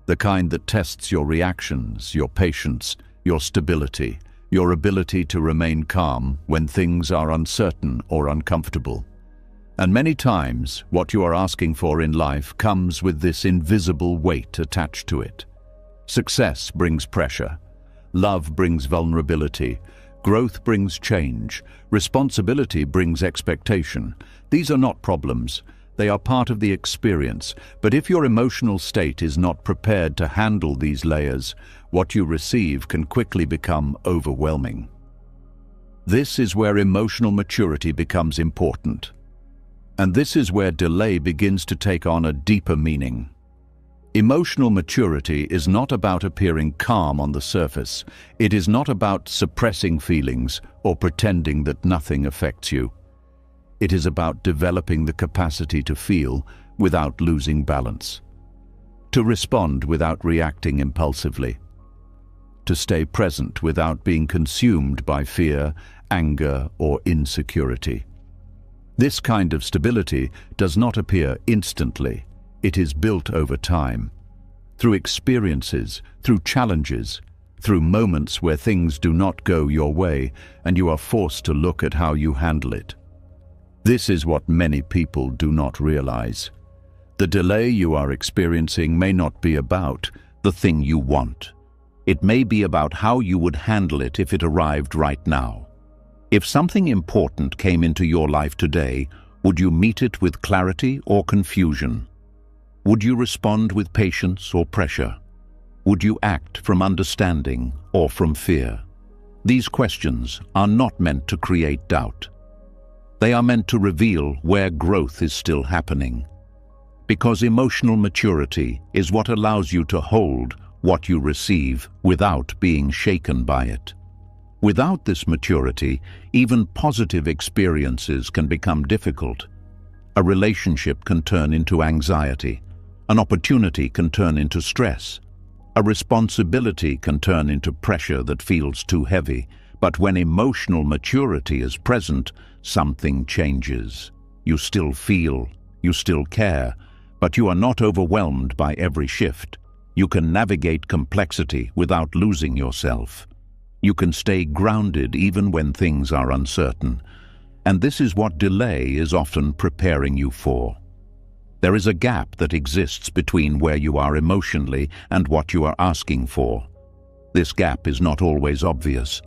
The kind that tests your reactions, your patience, your stability, your ability to remain calm when things are uncertain or uncomfortable. And many times, what you are asking for in life comes with this invisible weight attached to it. Success brings pressure. Love brings vulnerability. Growth brings change. Responsibility brings expectation. These are not problems. They are part of the experience. But if your emotional state is not prepared to handle these layers, what you receive can quickly become overwhelming. This is where emotional maturity becomes important. And this is where delay begins to take on a deeper meaning. Emotional maturity is not about appearing calm on the surface. It is not about suppressing feelings or pretending that nothing affects you. It is about developing the capacity to feel without losing balance, to respond without reacting impulsively, to stay present without being consumed by fear, anger, or insecurity. This kind of stability does not appear instantly. It is built over time, through experiences, through challenges, through moments where things do not go your way and you are forced to look at how you handle it. This is what many people do not realize. The delay you are experiencing may not be about the thing you want. It may be about how you would handle it if it arrived right now. If something important came into your life today, would you meet it with clarity or confusion? Would you respond with patience or pressure? Would you act from understanding or from fear? These questions are not meant to create doubt. They are meant to reveal where growth is still happening. Because emotional maturity is what allows you to hold what you receive without being shaken by it. Without this maturity, even positive experiences can become difficult. A relationship can turn into anxiety. An opportunity can turn into stress. A responsibility can turn into pressure that feels too heavy. But when emotional maturity is present, something changes. You still feel, you still care, but you are not overwhelmed by every shift. You can navigate complexity without losing yourself. You can stay grounded even when things are uncertain. And this is what delay is often preparing you for. There is a gap that exists between where you are emotionally and what you are asking for. This gap is not always obvious.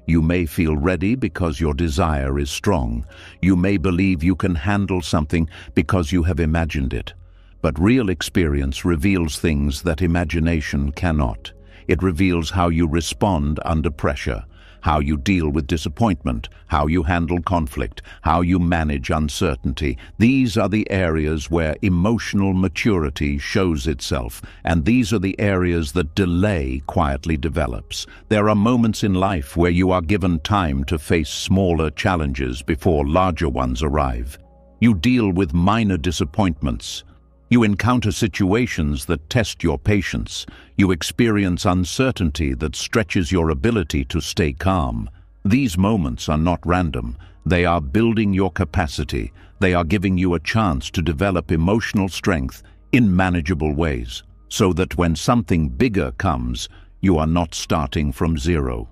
You may feel ready because your desire is strong. You may believe you can handle something because you have imagined it. But real experience reveals things that imagination cannot. It reveals how you respond under pressure, how you deal with disappointment, how you handle conflict, how you manage uncertainty. These are the areas where emotional maturity shows itself, and these are the areas that delay quietly develops. There are moments in life where you are given time to face smaller challenges before larger ones arrive. You deal with minor disappointments. You encounter situations that test your patience. You experience uncertainty that stretches your ability to stay calm. These moments are not random. They are building your capacity. They are giving you a chance to develop emotional strength in manageable ways, so that when something bigger comes, you are not starting from zero.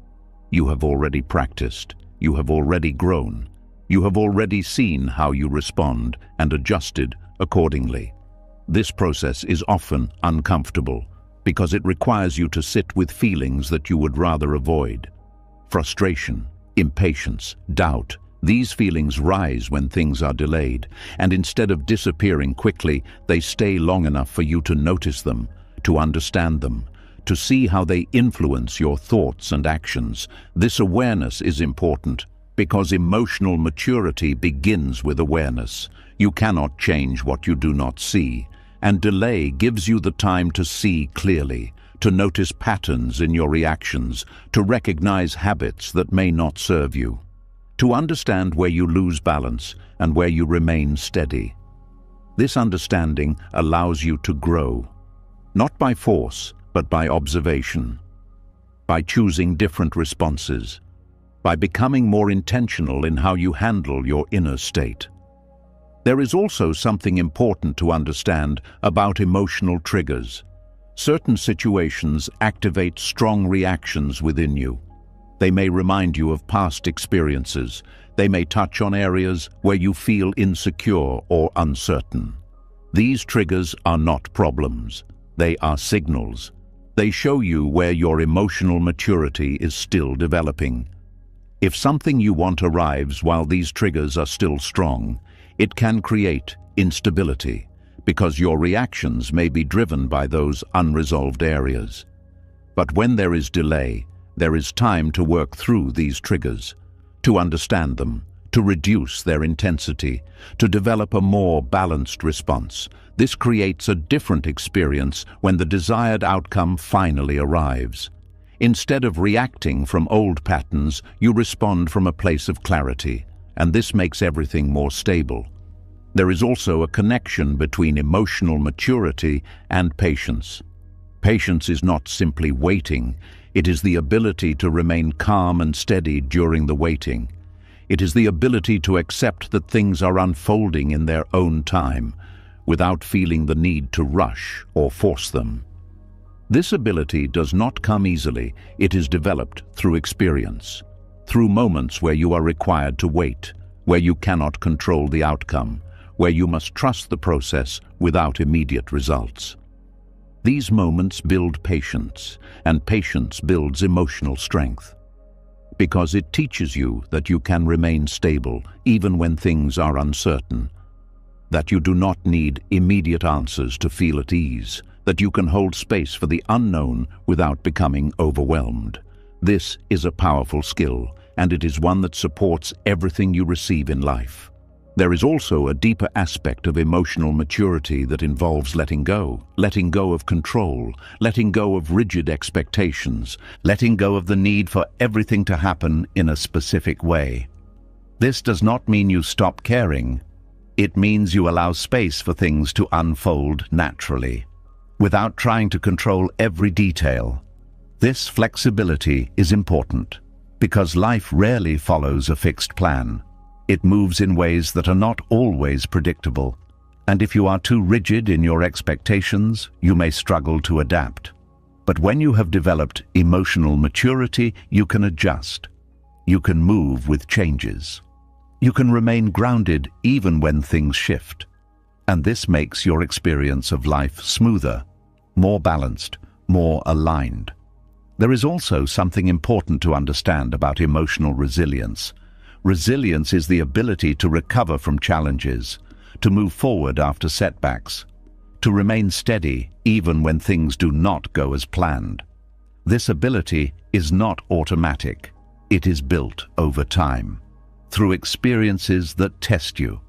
You have already practiced. You have already grown. You have already seen how you respond and adjusted accordingly. This process is often uncomfortable because it requires you to sit with feelings that you would rather avoid. Frustration, impatience, doubt. These feelings rise when things are delayed, and instead of disappearing quickly, they stay long enough for you to notice them, to understand them, to see how they influence your thoughts and actions. This awareness is important because emotional maturity begins with awareness. You cannot change what you do not see, and delay gives you the time to see clearly, to notice patterns in your reactions, to recognize habits that may not serve you, to understand where you lose balance and where you remain steady. This understanding allows you to grow, not by force, but by observation, by choosing different responses, by becoming more intentional in how you handle your inner state. There is also something important to understand about emotional triggers. Certain situations activate strong reactions within you. They may remind you of past experiences. They may touch on areas where you feel insecure or uncertain. These triggers are not problems. They are signals. They show you where your emotional maturity is still developing. If something you want arrives while these triggers are still strong, it can create instability because your reactions may be driven by those unresolved areas. But when there is delay, there is time to work through these triggers, to understand them, to reduce their intensity, to develop a more balanced response. This creates a different experience when the desired outcome finally arrives. Instead of reacting from old patterns, you respond from a place of clarity, and this makes everything more stable. There is also a connection between emotional maturity and patience. Patience is not simply waiting. It is the ability to remain calm and steady during the waiting. It is the ability to accept that things are unfolding in their own time, without feeling the need to rush or force them. This ability does not come easily. It is developed through experience, through moments where you are required to wait, where you cannot control the outcome, where you must trust the process without immediate results. These moments build patience, and patience builds emotional strength, because it teaches you that you can remain stable even when things are uncertain, that you do not need immediate answers to feel at ease, that you can hold space for the unknown without becoming overwhelmed. This is a powerful skill, and it is one that supports everything you receive in life. There is also a deeper aspect of emotional maturity that involves letting go of control, letting go of rigid expectations, letting go of the need for everything to happen in a specific way. This does not mean you stop caring. It means you allow space for things to unfold naturally, without trying to control every detail. This flexibility is important, because life rarely follows a fixed plan. It moves in ways that are not always predictable, and if you are too rigid in your expectations, you may struggle to adapt. But when you have developed emotional maturity, you can adjust. You can move with changes. You can remain grounded even when things shift, and this makes your experience of life smoother, more balanced, more aligned. There is also something important to understand about emotional resilience. Resilience is the ability to recover from challenges, to move forward after setbacks, to remain steady even when things do not go as planned. This ability is not automatic. It is built over time, through experiences that test you,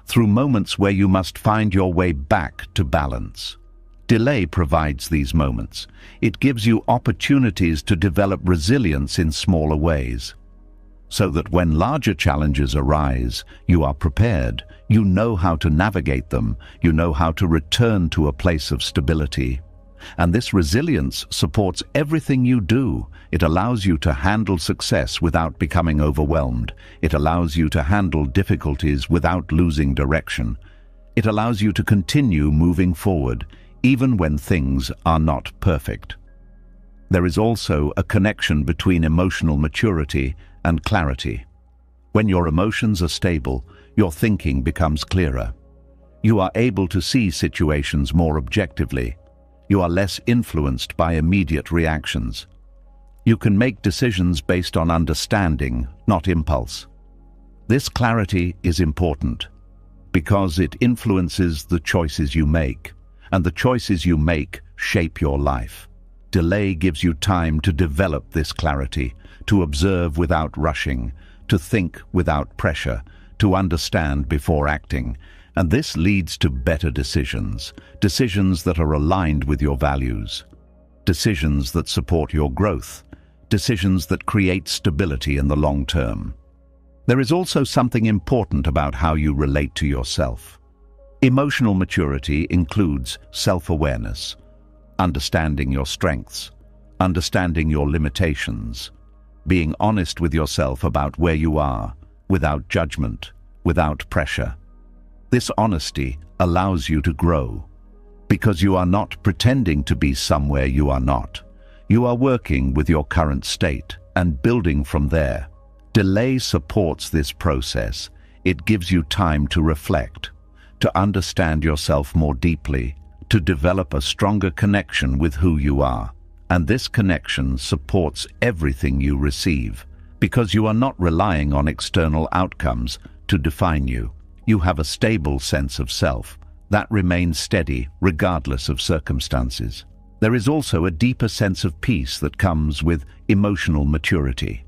through moments where you must find your way back to balance. Delay provides these moments. It gives you opportunities to develop resilience in smaller ways, so that when larger challenges arise, you are prepared, you know how to navigate them, you know how to return to a place of stability. And this resilience supports everything you do. It allows you to handle success without becoming overwhelmed. It allows you to handle difficulties without losing direction. It allows you to continue moving forward, even when things are not perfect. There is also a connection between emotional maturity and clarity. When your emotions are stable, your thinking becomes clearer. You are able to see situations more objectively. You are less influenced by immediate reactions. You can make decisions based on understanding, not impulse. This clarity is important because it influences the choices you make, and the choices you make shape your life. Delay gives you time to develop this clarity, to observe without rushing, to think without pressure, to understand before acting. And this leads to better decisions, decisions that are aligned with your values, decisions that support your growth, decisions that create stability in the long term. There is also something important about how you relate to yourself. Emotional maturity includes self-awareness, understanding your strengths, understanding your limitations, being honest with yourself about where you are, without judgment, without pressure. This honesty allows you to grow, because you are not pretending to be somewhere you are not. You are working with your current state and building from there. Delay supports this process. It gives you time to reflect, to understand yourself more deeply, to develop a stronger connection with who you are. And this connection supports everything you receive, because you are not relying on external outcomes to define you. You have a stable sense of self that remains steady regardless of circumstances. There is also a deeper sense of peace that comes with emotional maturity,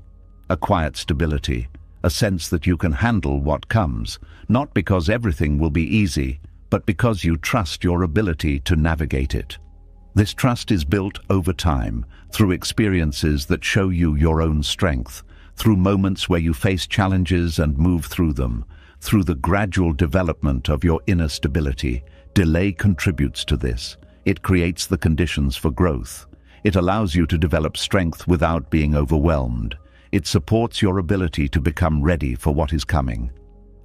a quiet stability, a sense that you can handle what comes, not because everything will be easy, but because you trust your ability to navigate it. This trust is built over time, through experiences that show you your own strength, through moments where you face challenges and move through them. Through the gradual development of your inner stability, delay contributes to this. It creates the conditions for growth. It allows you to develop strength without being overwhelmed. It supports your ability to become ready for what is coming.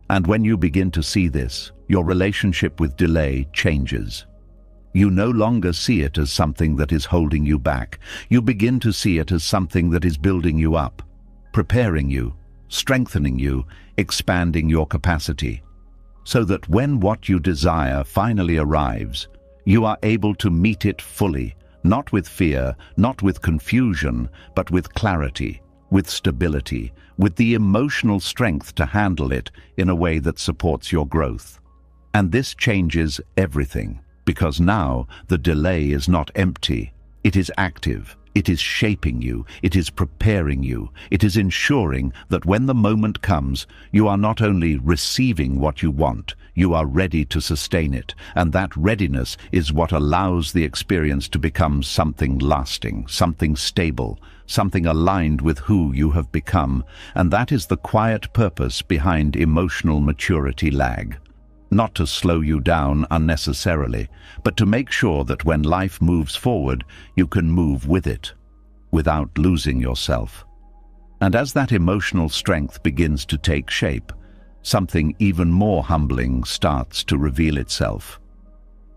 And when you begin to see this, your relationship with delay changes. You no longer see it as something that is holding you back. You begin to see it as something that is building you up, preparing you, strengthening you, expanding your capacity, so that when what you desire finally arrives, you are able to meet it fully, not with fear, not with confusion, but with clarity, with stability, with the emotional strength to handle it in a way that supports your growth. And this changes everything, because now the delay is not empty, it is active. It is shaping you, it is preparing you, it is ensuring that when the moment comes, you are not only receiving what you want, you are ready to sustain it, and that readiness is what allows the experience to become something lasting, something stable, something aligned with who you have become, and that is the quiet purpose behind emotional maturity lag. Not to slow you down unnecessarily, but to make sure that when life moves forward, you can move with it, without losing yourself. And as that emotional strength begins to take shape, something even more humbling starts to reveal itself.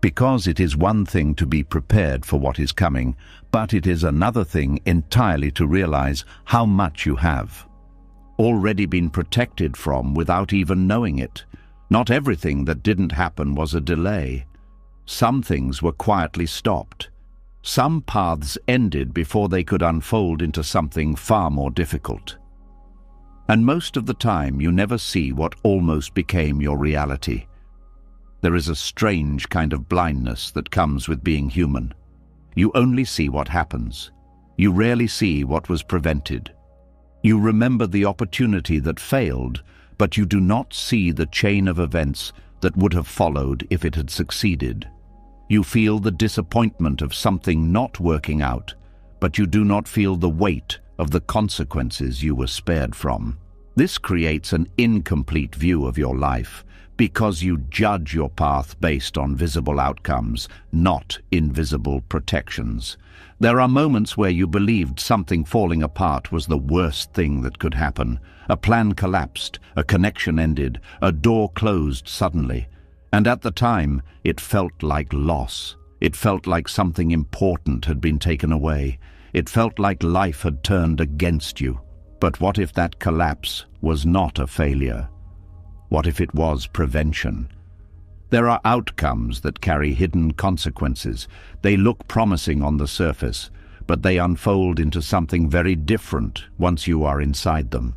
Because it is one thing to be prepared for what is coming, but it is another thing entirely to realize how much you have already been protected from without even knowing it. Not everything that didn't happen was a delay. Some things were quietly stopped. Some paths ended before they could unfold into something far more difficult. And most of the time, you never see what almost became your reality. There is a strange kind of blindness that comes with being human. You only see what happens. You rarely see what was prevented. You remember the opportunity that failed, but you do not see the chain of events that would have followed if it had succeeded. You feel the disappointment of something not working out, but you do not feel the weight of the consequences you were spared from. This creates an incomplete view of your life, because you judge your path based on visible outcomes, not invisible protections. There are moments where you believed something falling apart was the worst thing that could happen. A plan collapsed, a connection ended, a door closed suddenly. And at the time, it felt like loss. It felt like something important had been taken away. It felt like life had turned against you. But what if that collapse was not a failure? What if it was prevention? There are outcomes that carry hidden consequences. They look promising on the surface, but they unfold into something very different once you are inside them.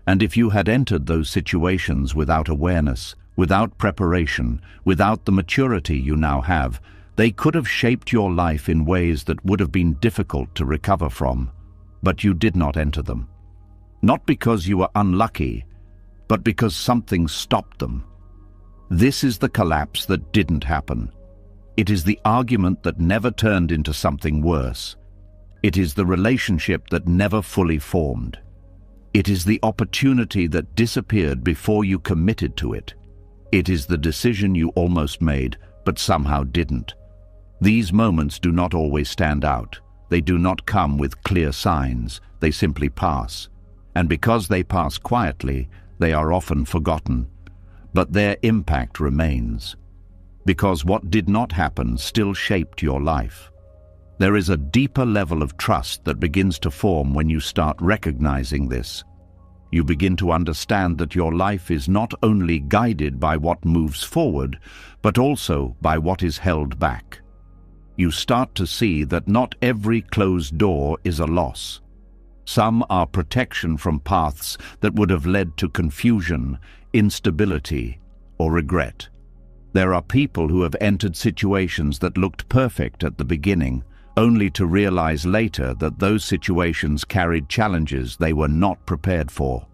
And if you had entered those situations without awareness, without preparation, without the maturity you now have, they could have shaped your life in ways that would have been difficult to recover from. But you did not enter them. Not because you were unlucky, but because something stopped them. This is the collapse that didn't happen. It is the argument that never turned into something worse. It is the relationship that never fully formed. It is the opportunity that disappeared before you committed to it. It is the decision you almost made, but somehow didn't. These moments do not always stand out. They do not come with clear signs. They simply pass. And because they pass quietly, they are often forgotten. But their impact remains. Because what did not happen still shaped your life. There is a deeper level of trust that begins to form when you start recognizing this. You begin to understand that your life is not only guided by what moves forward, but also by what is held back. You start to see that not every closed door is a loss. Some are protection from paths that would have led to confusion, instability, or regret. There are people who have entered situations that looked perfect at the beginning, only to realize later that those situations carried challenges they were not prepared for.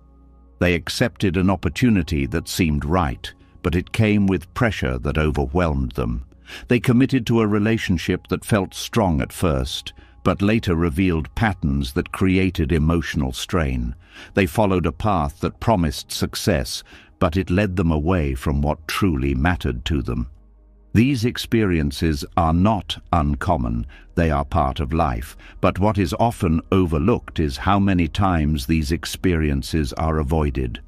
They accepted an opportunity that seemed right, but it came with pressure that overwhelmed them. They committed to a relationship that felt strong at first, but later revealed patterns that created emotional strain. They followed a path that promised success, but it led them away from what truly mattered to them. These experiences are not uncommon, they are part of life, but what is often overlooked is how many times these experiences are avoided.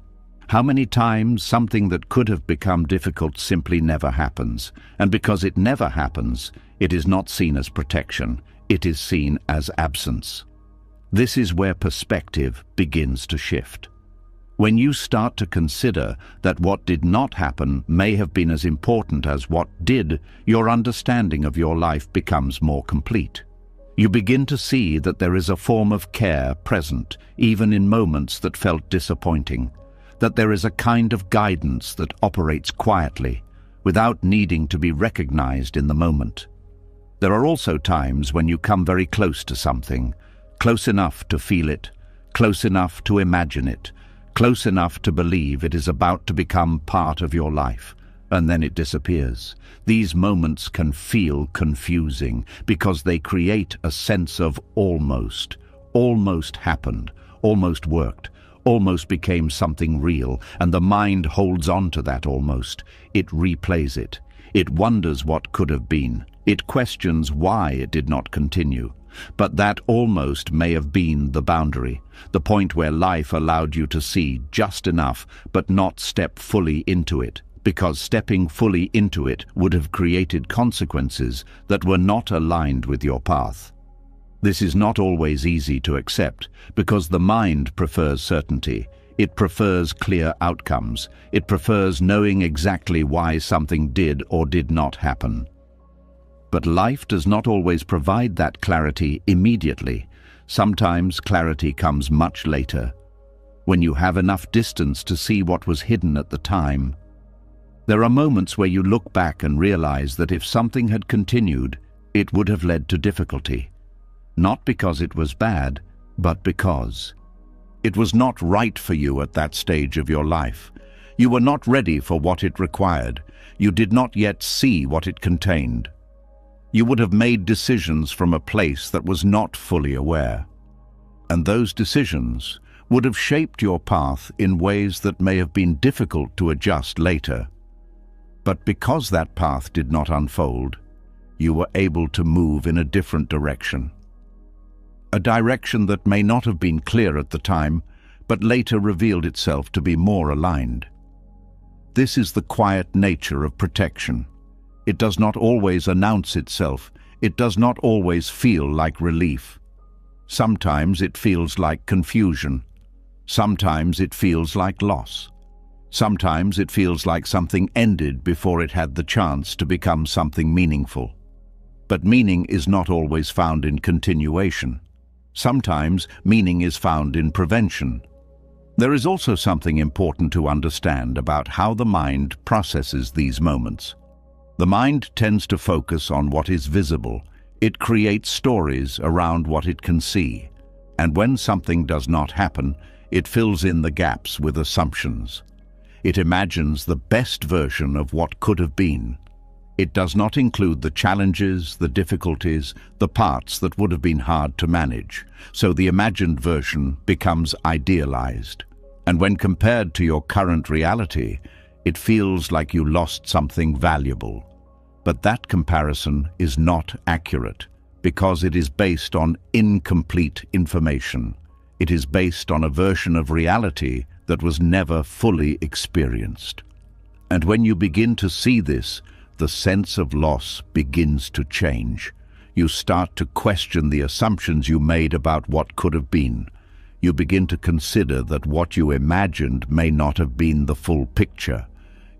How many times something that could have become difficult simply never happens, and because it never happens, it is not seen as protection, it is seen as absence. This is where perspective begins to shift. When you start to consider that what did not happen may have been as important as what did, your understanding of your life becomes more complete. You begin to see that there is a form of care present, even in moments that felt disappointing, that there is a kind of guidance that operates quietly, without needing to be recognized in the moment. There are also times when you come very close to something, close enough to feel it, close enough to imagine it, close enough to believe it is about to become part of your life, and then it disappears. These moments can feel confusing because they create a sense of almost happened, almost worked, almost became something real, and the mind holds on to that almost. It replays it. It wonders what could have been. It questions why it did not continue. But that almost may have been the boundary, the point where life allowed you to see just enough but not step fully into it, because stepping fully into it would have created consequences that were not aligned with your path. This is not always easy to accept, because the mind prefers certainty. It prefers clear outcomes. It prefers knowing exactly why something did or did not happen. But life does not always provide that clarity immediately. Sometimes clarity comes much later, when you have enough distance to see what was hidden at the time. There are moments where you look back and realize that if something had continued, it would have led to difficulty. Not because it was bad, but because it was not right for you at that stage of your life. You were not ready for what it required. You did not yet see what it contained. You would have made decisions from a place that was not fully aware. And those decisions would have shaped your path in ways that may have been difficult to adjust later. But because that path did not unfold, you were able to move in a different direction. A direction that may not have been clear at the time, but later revealed itself to be more aligned. This is the quiet nature of protection. It does not always announce itself. It does not always feel like relief. Sometimes it feels like confusion. Sometimes it feels like loss. Sometimes it feels like something ended before it had the chance to become something meaningful. But meaning is not always found in continuation. Sometimes meaning is found in prevention. There is also something important to understand about how the mind processes these moments. The mind tends to focus on what is visible. It creates stories around what it can see. And when something does not happen, it fills in the gaps with assumptions. It imagines the best version of what could have been. It does not include the challenges, the difficulties, the parts that would have been hard to manage. So the imagined version becomes idealized. And when compared to your current reality, it feels like you lost something valuable. But that comparison is not accurate because it is based on incomplete information. It is based on a version of reality that was never fully experienced. And when you begin to see this, the sense of loss begins to change. You start to question the assumptions you made about what could have been. You begin to consider that what you imagined may not have been the full picture.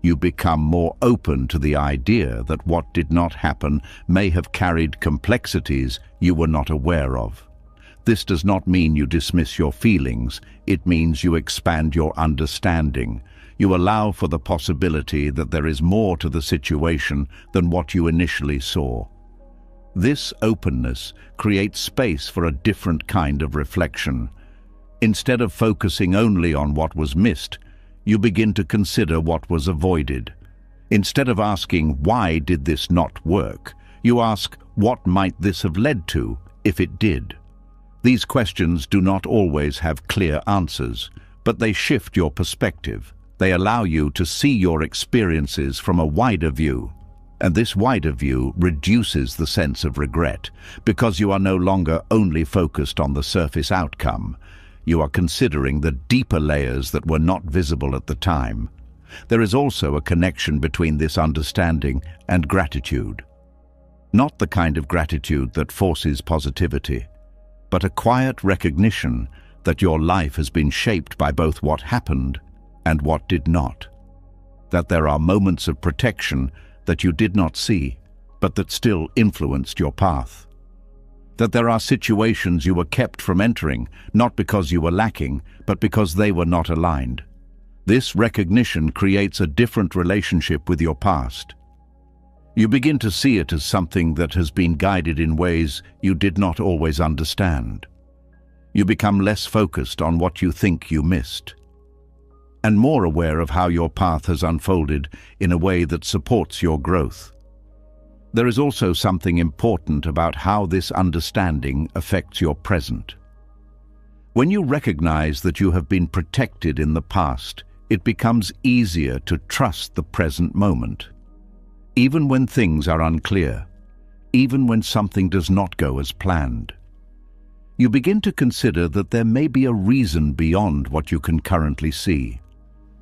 You become more open to the idea that what did not happen may have carried complexities you were not aware of. This does not mean you dismiss your feelings. It means you expand your understanding. You allow for the possibility that there is more to the situation than what you initially saw. This openness creates space for a different kind of reflection. Instead of focusing only on what was missed, you begin to consider what was avoided. Instead of asking, why did this not work, you ask, what might this have led to if it did? These questions do not always have clear answers, but they shift your perspective. They allow you to see your experiences from a wider view. And this wider view reduces the sense of regret, because you are no longer only focused on the surface outcome. You are considering the deeper layers that were not visible at the time. There is also a connection between this understanding and gratitude. Not the kind of gratitude that forces positivity, but a quiet recognition that your life has been shaped by both what happened and what did not. That there are moments of protection that you did not see, but that still influenced your path. That there are situations you were kept from entering, not because you were lacking, but because they were not aligned. This recognition creates a different relationship with your past. You begin to see it as something that has been guided in ways you did not always understand. You become less focused on what you think you missed, and more aware of how your path has unfolded in a way that supports your growth. There is also something important about how this understanding affects your present. When you recognize that you have been protected in the past, it becomes easier to trust the present moment. Even when things are unclear, even when something does not go as planned, you begin to consider that there may be a reason beyond what you can currently see.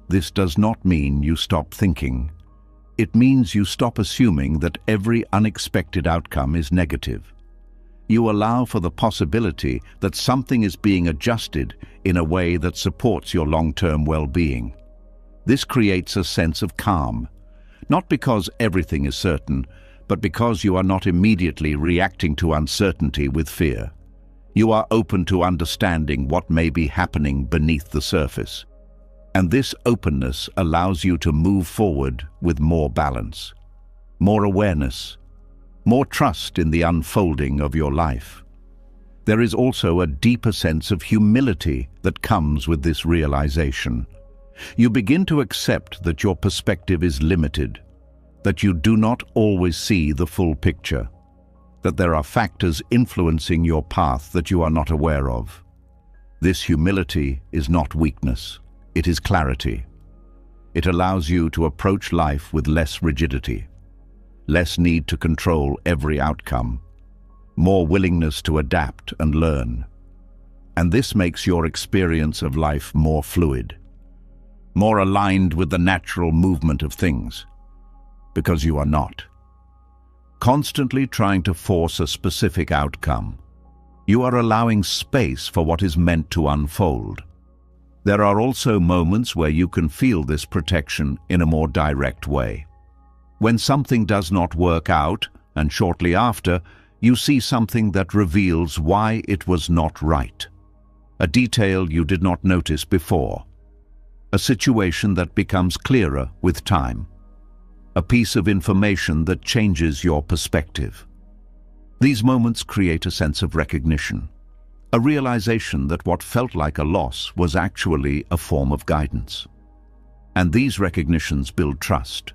This does not mean you stop thinking. It means you stop assuming that every unexpected outcome is negative. You allow for the possibility that something is being adjusted in a way that supports your long-term well-being. This creates a sense of calm, not because everything is certain, but because you are not immediately reacting to uncertainty with fear. You are open to understanding what may be happening beneath the surface. And this openness allows you to move forward with more balance, more awareness, more trust in the unfolding of your life. There is also a deeper sense of humility that comes with this realization. You begin to accept that your perspective is limited, that you do not always see the full picture, that there are factors influencing your path that you are not aware of. This humility is not weakness. It is clarity. It allows you to approach life with less rigidity, less need to control every outcome, more willingness to adapt and learn. And this makes your experience of life more fluid, more aligned with the natural movement of things, because you are not constantly trying to force a specific outcome. You are allowing space for what is meant to unfold. There are also moments where you can feel this protection in a more direct way. When something does not work out, and shortly after, you see something that reveals why it was not right. A detail you did not notice before. A situation that becomes clearer with time. A piece of information that changes your perspective. These moments create a sense of recognition. A realization that what felt like a loss was actually a form of guidance. And these recognitions build trust.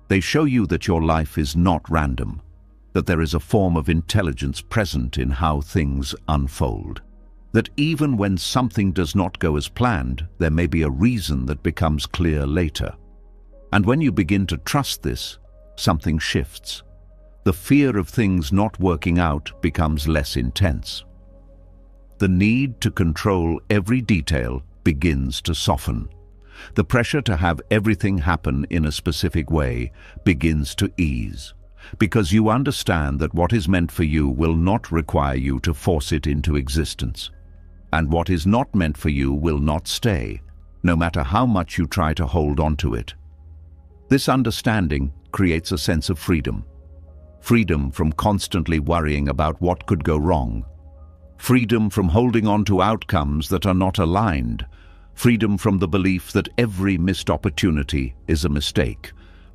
They show you that your life is not random, that there is a form of intelligence present in how things unfold. That even when something does not go as planned, there may be a reason that becomes clear later. And when you begin to trust this, something shifts. The fear of things not working out becomes less intense. The need to control every detail begins to soften. The pressure to have everything happen in a specific way begins to ease, because you understand that what is meant for you will not require you to force it into existence. And what is not meant for you will not stay, no matter how much you try to hold on to it. This understanding creates a sense of freedom. Freedom from constantly worrying about what could go wrong. Freedom from holding on to outcomes that are not aligned. Freedom from the belief that every missed opportunity is a mistake.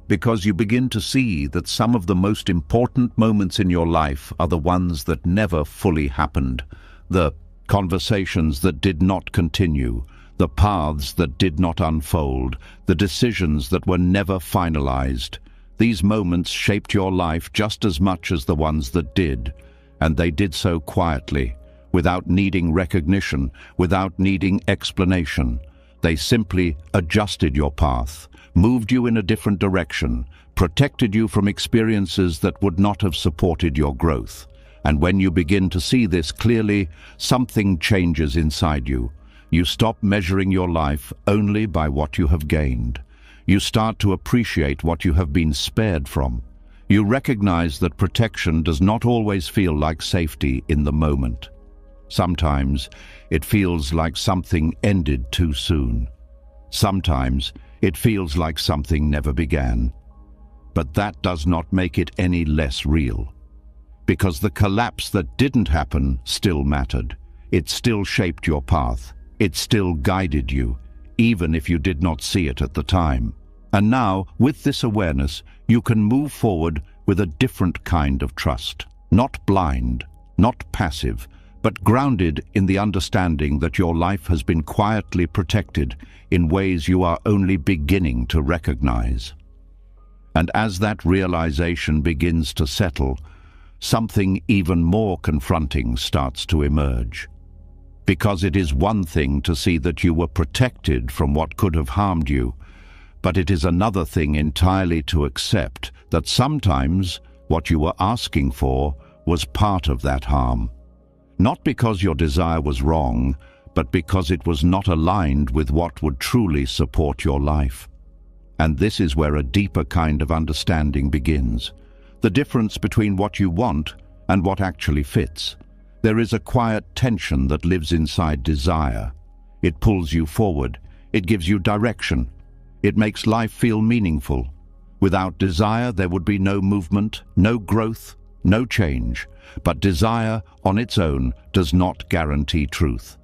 Because you begin to see that some of the most important moments in your life are the ones that never fully happened. The conversations that did not continue. The paths that did not unfold. The decisions that were never finalized. These moments shaped your life just as much as the ones that did. And they did so quietly. Without needing recognition, without needing explanation. They simply adjusted your path, moved you in a different direction, protected you from experiences that would not have supported your growth. And when you begin to see this clearly, something changes inside you. You stop measuring your life only by what you have gained. You start to appreciate what you have been spared from. You recognize that protection does not always feel like safety in the moment. Sometimes it feels like something ended too soon. Sometimes it feels like something never began. But that does not make it any less real. Because the collapse that didn't happen still mattered. It still shaped your path. It still guided you, even if you did not see it at the time. And now, with this awareness, you can move forward with a different kind of trust. Not blind, not passive, but grounded in the understanding that your life has been quietly protected in ways you are only beginning to recognize. And as that realization begins to settle, something even more confronting starts to emerge. Because it is one thing to see that you were protected from what could have harmed you, but it is another thing entirely to accept that sometimes what you were asking for was part of that harm. Not because your desire was wrong, but because it was not aligned with what would truly support your life. And this is where a deeper kind of understanding begins. The difference between what you want and what actually fits. There is a quiet tension that lives inside desire. It pulls you forward. It gives you direction. It makes life feel meaningful. Without desire, there would be no movement, no growth, no change. But desire on its own does not guarantee truth.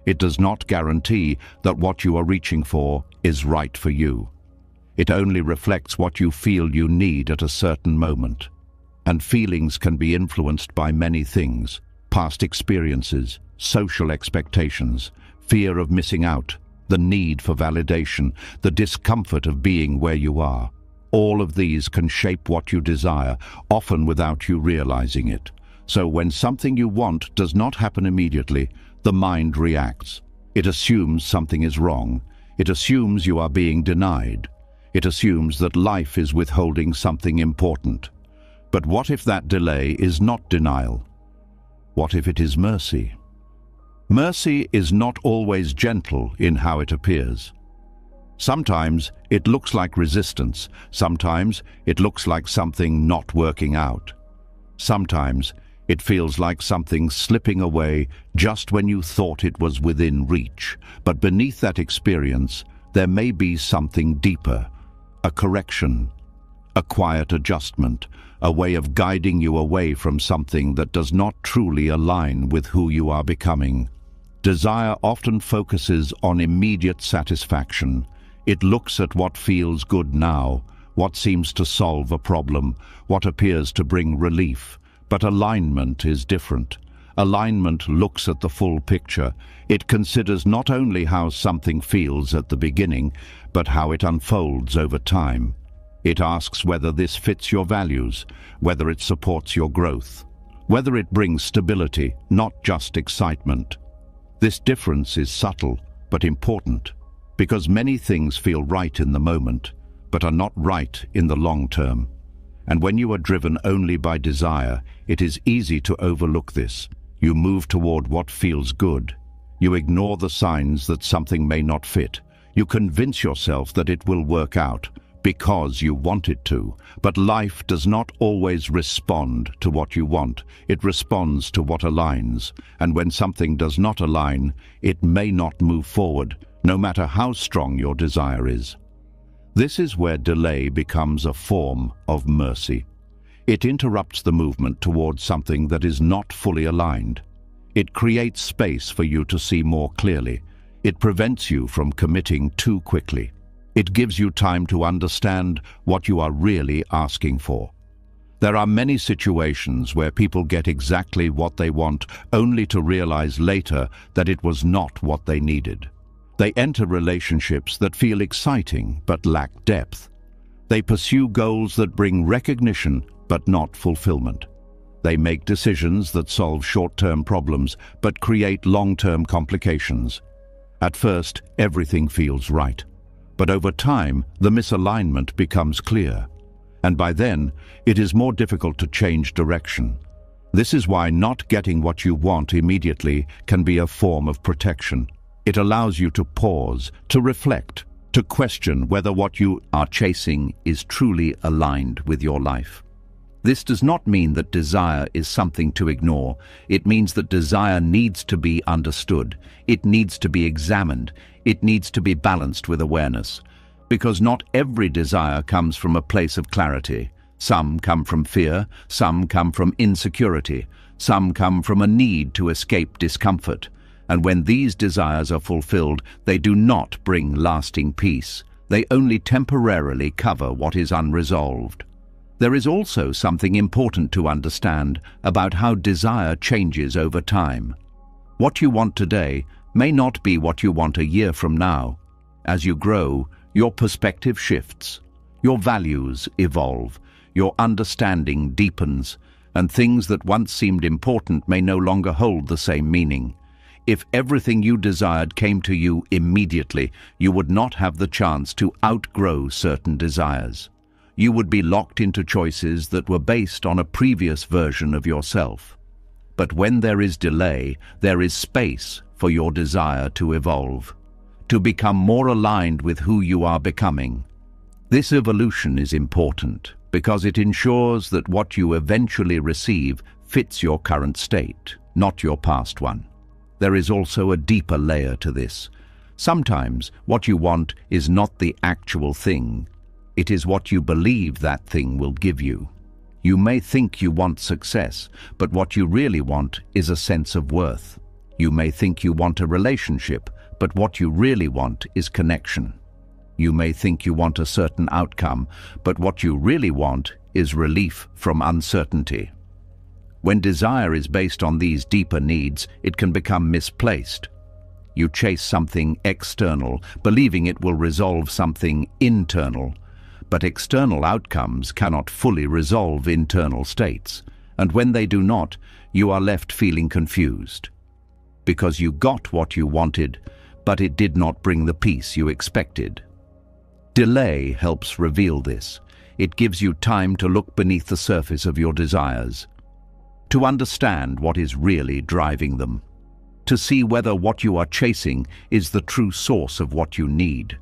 It does not guarantee that what you are reaching for is right for you. It only reflects what you feel you need at a certain moment. And feelings can be influenced by many things: past experiences, social expectations, fear of missing out, the need for validation, the discomfort of being where you are. All of these can shape what you desire, often without you realizing it. So when something you want does not happen immediately, the mind reacts. It assumes something is wrong. It assumes you are being denied. It assumes that life is withholding something important. But what if that delay is not denial? What if it is mercy? Mercy is not always gentle in how it appears. Sometimes it looks like resistance. Sometimes it looks like something not working out. Sometimes It feels like something slipping away just when you thought it was within reach. But beneath that experience, there may be something deeper, a correction, a quiet adjustment, a way of guiding you away from something that does not truly align with who you are becoming. Desire often focuses on immediate satisfaction. It looks at what feels good now, what seems to solve a problem, what appears to bring relief. But alignment is different. Alignment looks at the full picture. It considers not only how something feels at the beginning, but how it unfolds over time. It asks whether this fits your values, whether it supports your growth, whether it brings stability, not just excitement. This difference is subtle but important, because many things feel right in the moment, but are not right in the long term. And when you are driven only by desire, it is easy to overlook this. You move toward what feels good. You ignore the signs that something may not fit. You convince yourself that it will work out because you want it to. But life does not always respond to what you want. It responds to what aligns. And when something does not align, it may not move forward, no matter how strong your desire is. This is where delay becomes a form of mercy. It interrupts the movement towards something that is not fully aligned. It creates space for you to see more clearly. It prevents you from committing too quickly. It gives you time to understand what you are really asking for. There are many situations where people get exactly what they want, only to realize later that it was not what they needed. They enter relationships that feel exciting but lack depth. They pursue goals that bring recognition but not fulfillment. They make decisions that solve short-term problems but create long-term complications. At first, everything feels right. But over time, the misalignment becomes clear. And by then, it is more difficult to change direction. This is why not getting what you want immediately can be a form of protection. It allows you to pause, to reflect, to question whether what you are chasing is truly aligned with your life. This does not mean that desire is something to ignore. It means that desire needs to be understood. It needs to be examined. It needs to be balanced with awareness. Because not every desire comes from a place of clarity. Some come from fear, some come from insecurity, some come from a need to escape discomfort. And when these desires are fulfilled, they do not bring lasting peace. They only temporarily cover what is unresolved. There is also something important to understand about how desire changes over time. What you want today may not be what you want a year from now. As you grow, your perspective shifts, your values evolve, your understanding deepens, and things that once seemed important may no longer hold the same meaning. If everything you desired came to you immediately, you would not have the chance to outgrow certain desires. You would be locked into choices that were based on a previous version of yourself. But when there is delay, there is space for your desire to evolve, to become more aligned with who you are becoming. This evolution is important because it ensures that what you eventually receive fits your current state, not your past one. There is also a deeper layer to this. Sometimes what you want is not the actual thing. It is what you believe that thing will give you. You may think you want success, but what you really want is a sense of worth. You may think you want a relationship, but what you really want is connection. You may think you want a certain outcome, but what you really want is relief from uncertainty. When desire is based on these deeper needs, it can become misplaced. You chase something external, believing it will resolve something internal. But external outcomes cannot fully resolve internal states. And when they do not, you are left feeling confused. Because you got what you wanted, but it did not bring the peace you expected. Delay helps reveal this. It gives you time to look beneath the surface of your desires, to understand what is really driving them, to see whether what you are chasing is the true source of what you need.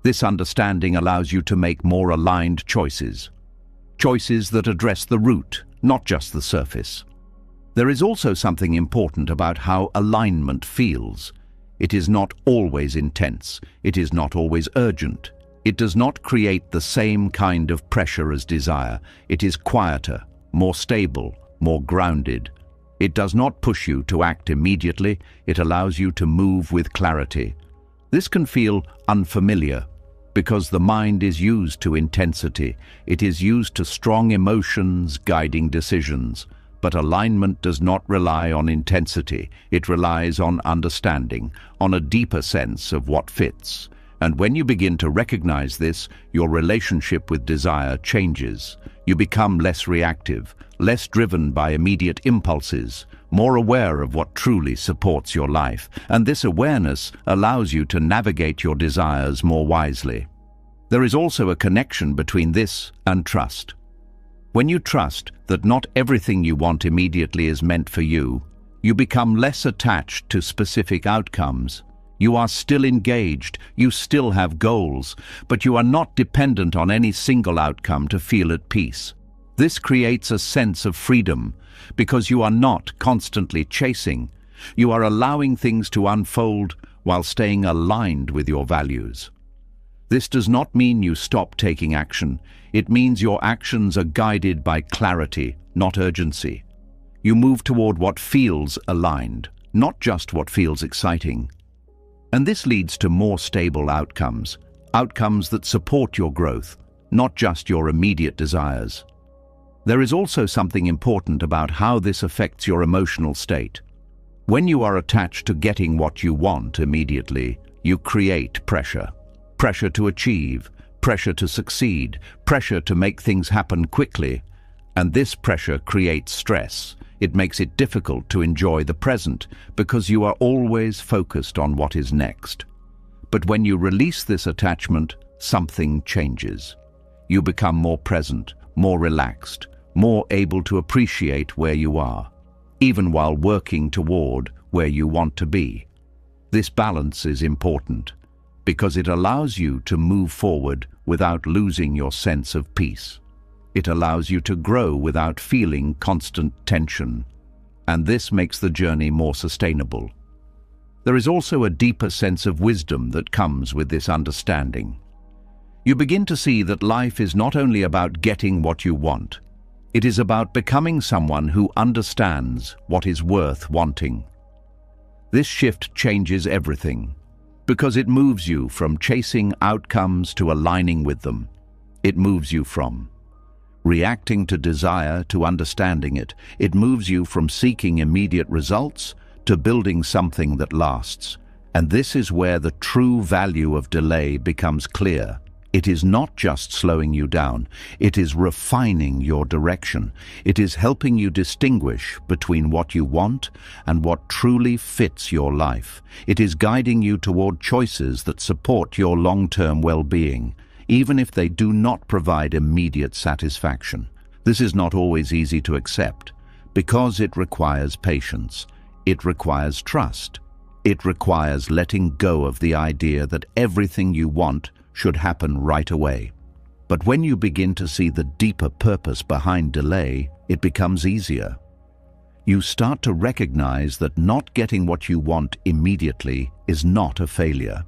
This understanding allows you to make more aligned choices. Choices that address the root, not just the surface. There is also something important about how alignment feels. It is not always intense. It is not always urgent. It does not create the same kind of pressure as desire. It is quieter, more stable, more grounded. It does not push you to act immediately. It allows you to move with clarity. This can feel unfamiliar because the mind is used to intensity. It is used to strong emotions guiding decisions. But alignment does not rely on intensity. It relies on understanding, on a deeper sense of what fits. And when you begin to recognize this, your relationship with desire changes. You become less reactive, less driven by immediate impulses, more aware of what truly supports your life. And this awareness allows you to navigate your desires more wisely. There is also a connection between this and trust. When you trust that not everything you want immediately is meant for you, you become less attached to specific outcomes. You are still engaged, you still have goals, but you are not dependent on any single outcome to feel at peace. This creates a sense of freedom because you are not constantly chasing. You are allowing things to unfold while staying aligned with your values. This does not mean you stop taking action. It means your actions are guided by clarity, not urgency. You move toward what feels aligned, not just what feels exciting. And this leads to more stable outcomes, outcomes that support your growth, not just your immediate desires. There is also something important about how this affects your emotional state. When you are attached to getting what you want immediately, you create pressure. Pressure to achieve, pressure to succeed, pressure to make things happen quickly. And this pressure creates stress. It makes it difficult to enjoy the present because you are always focused on what is next. But when you release this attachment, something changes. You become more present, more relaxed, more able to appreciate where you are, even while working toward where you want to be. This balance is important because it allows you to move forward without losing your sense of peace. It allows you to grow without feeling constant tension, and this makes the journey more sustainable. There is also a deeper sense of wisdom that comes with this understanding. You begin to see that life is not only about getting what you want, it is about becoming someone who understands what is worth wanting. This shift changes everything, because it moves you from chasing outcomes to aligning with them. It moves you from reacting to desire to understanding it. It moves you from seeking immediate results to building something that lasts. And this is where the true value of delay becomes clear. It is not just slowing you down, it is refining your direction. It is helping you distinguish between what you want and what truly fits your life. It is guiding you toward choices that support your long-term well-being, even if they do not provide immediate satisfaction. This is not always easy to accept, because it requires patience. It requires trust. It requires letting go of the idea that everything you want should happen right away. But when you begin to see the deeper purpose behind delay, it becomes easier. You start to recognize that not getting what you want immediately is not a failure.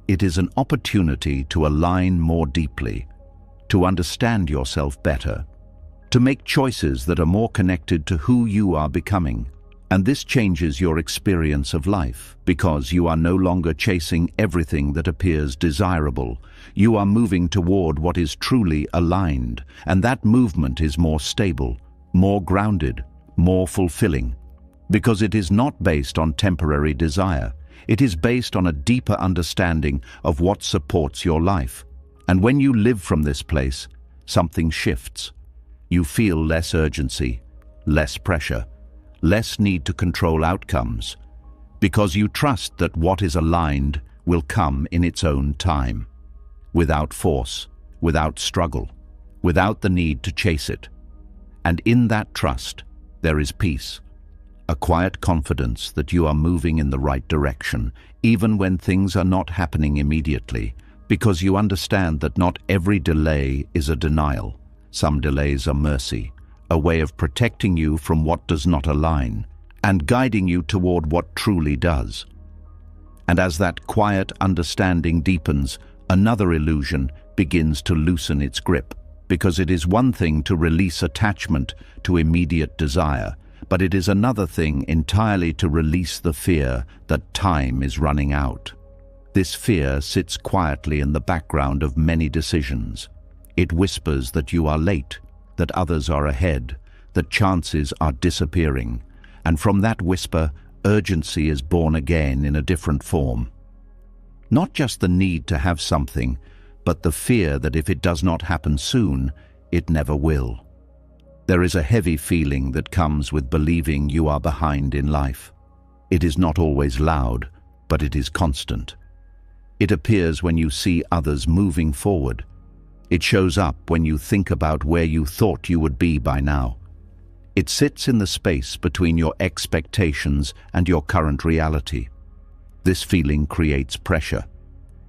It is an opportunity to align more deeply, to understand yourself better, to make choices that are more connected to who you are becoming. And this changes your experience of life, because you are no longer chasing everything that appears desirable. You are moving toward what is truly aligned, and that movement is more stable, more grounded, more fulfilling, because it is not based on temporary desire. It is based on a deeper understanding of what supports your life. And when you live from this place, something shifts. You feel less urgency, less pressure, less need to control outcomes, because you trust that what is aligned will come in its own time, without force, without struggle, without the need to chase it. And in that trust, there is peace, a quiet confidence that you are moving in the right direction, even when things are not happening immediately, because you understand that not every delay is a denial. Some delays are mercy. a way of protecting you from what does not align, and guiding you toward what truly does. And as that quiet understanding deepens, another illusion begins to loosen its grip, because it is one thing to release attachment to immediate desire, but it is another thing entirely to release the fear that time is running out. This fear sits quietly in the background of many decisions. It whispers that you are late, that others are ahead, that chances are disappearing, and from that whisper, urgency is born again in a different form. Not just the need to have something, but the fear that if it does not happen soon, it never will. There is a heavy feeling that comes with believing you are behind in life. It is not always loud, but it is constant. It appears when you see others moving forward. It shows up when you think about where you thought you would be by now. It sits in the space between your expectations and your current reality. This feeling creates pressure.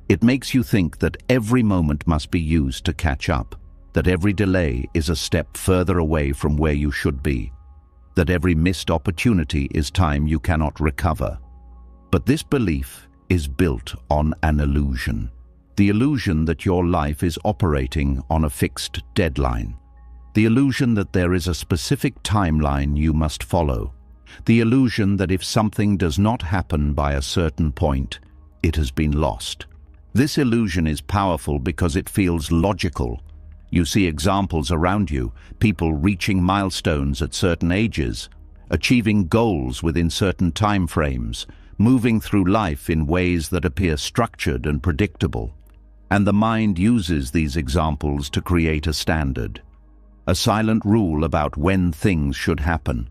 It makes you think that every moment must be used to catch up, that every delay is a step further away from where you should be, that every missed opportunity is time you cannot recover. But this belief is built on an illusion. The illusion that your life is operating on a fixed deadline. The illusion that there is a specific timeline you must follow. The illusion that if something does not happen by a certain point, it has been lost. This illusion is powerful because it feels logical. You see examples around you, people reaching milestones at certain ages, achieving goals within certain time frames, moving through life in ways that appear structured and predictable. And the mind uses these examples to create a standard, a silent rule about when things should happen.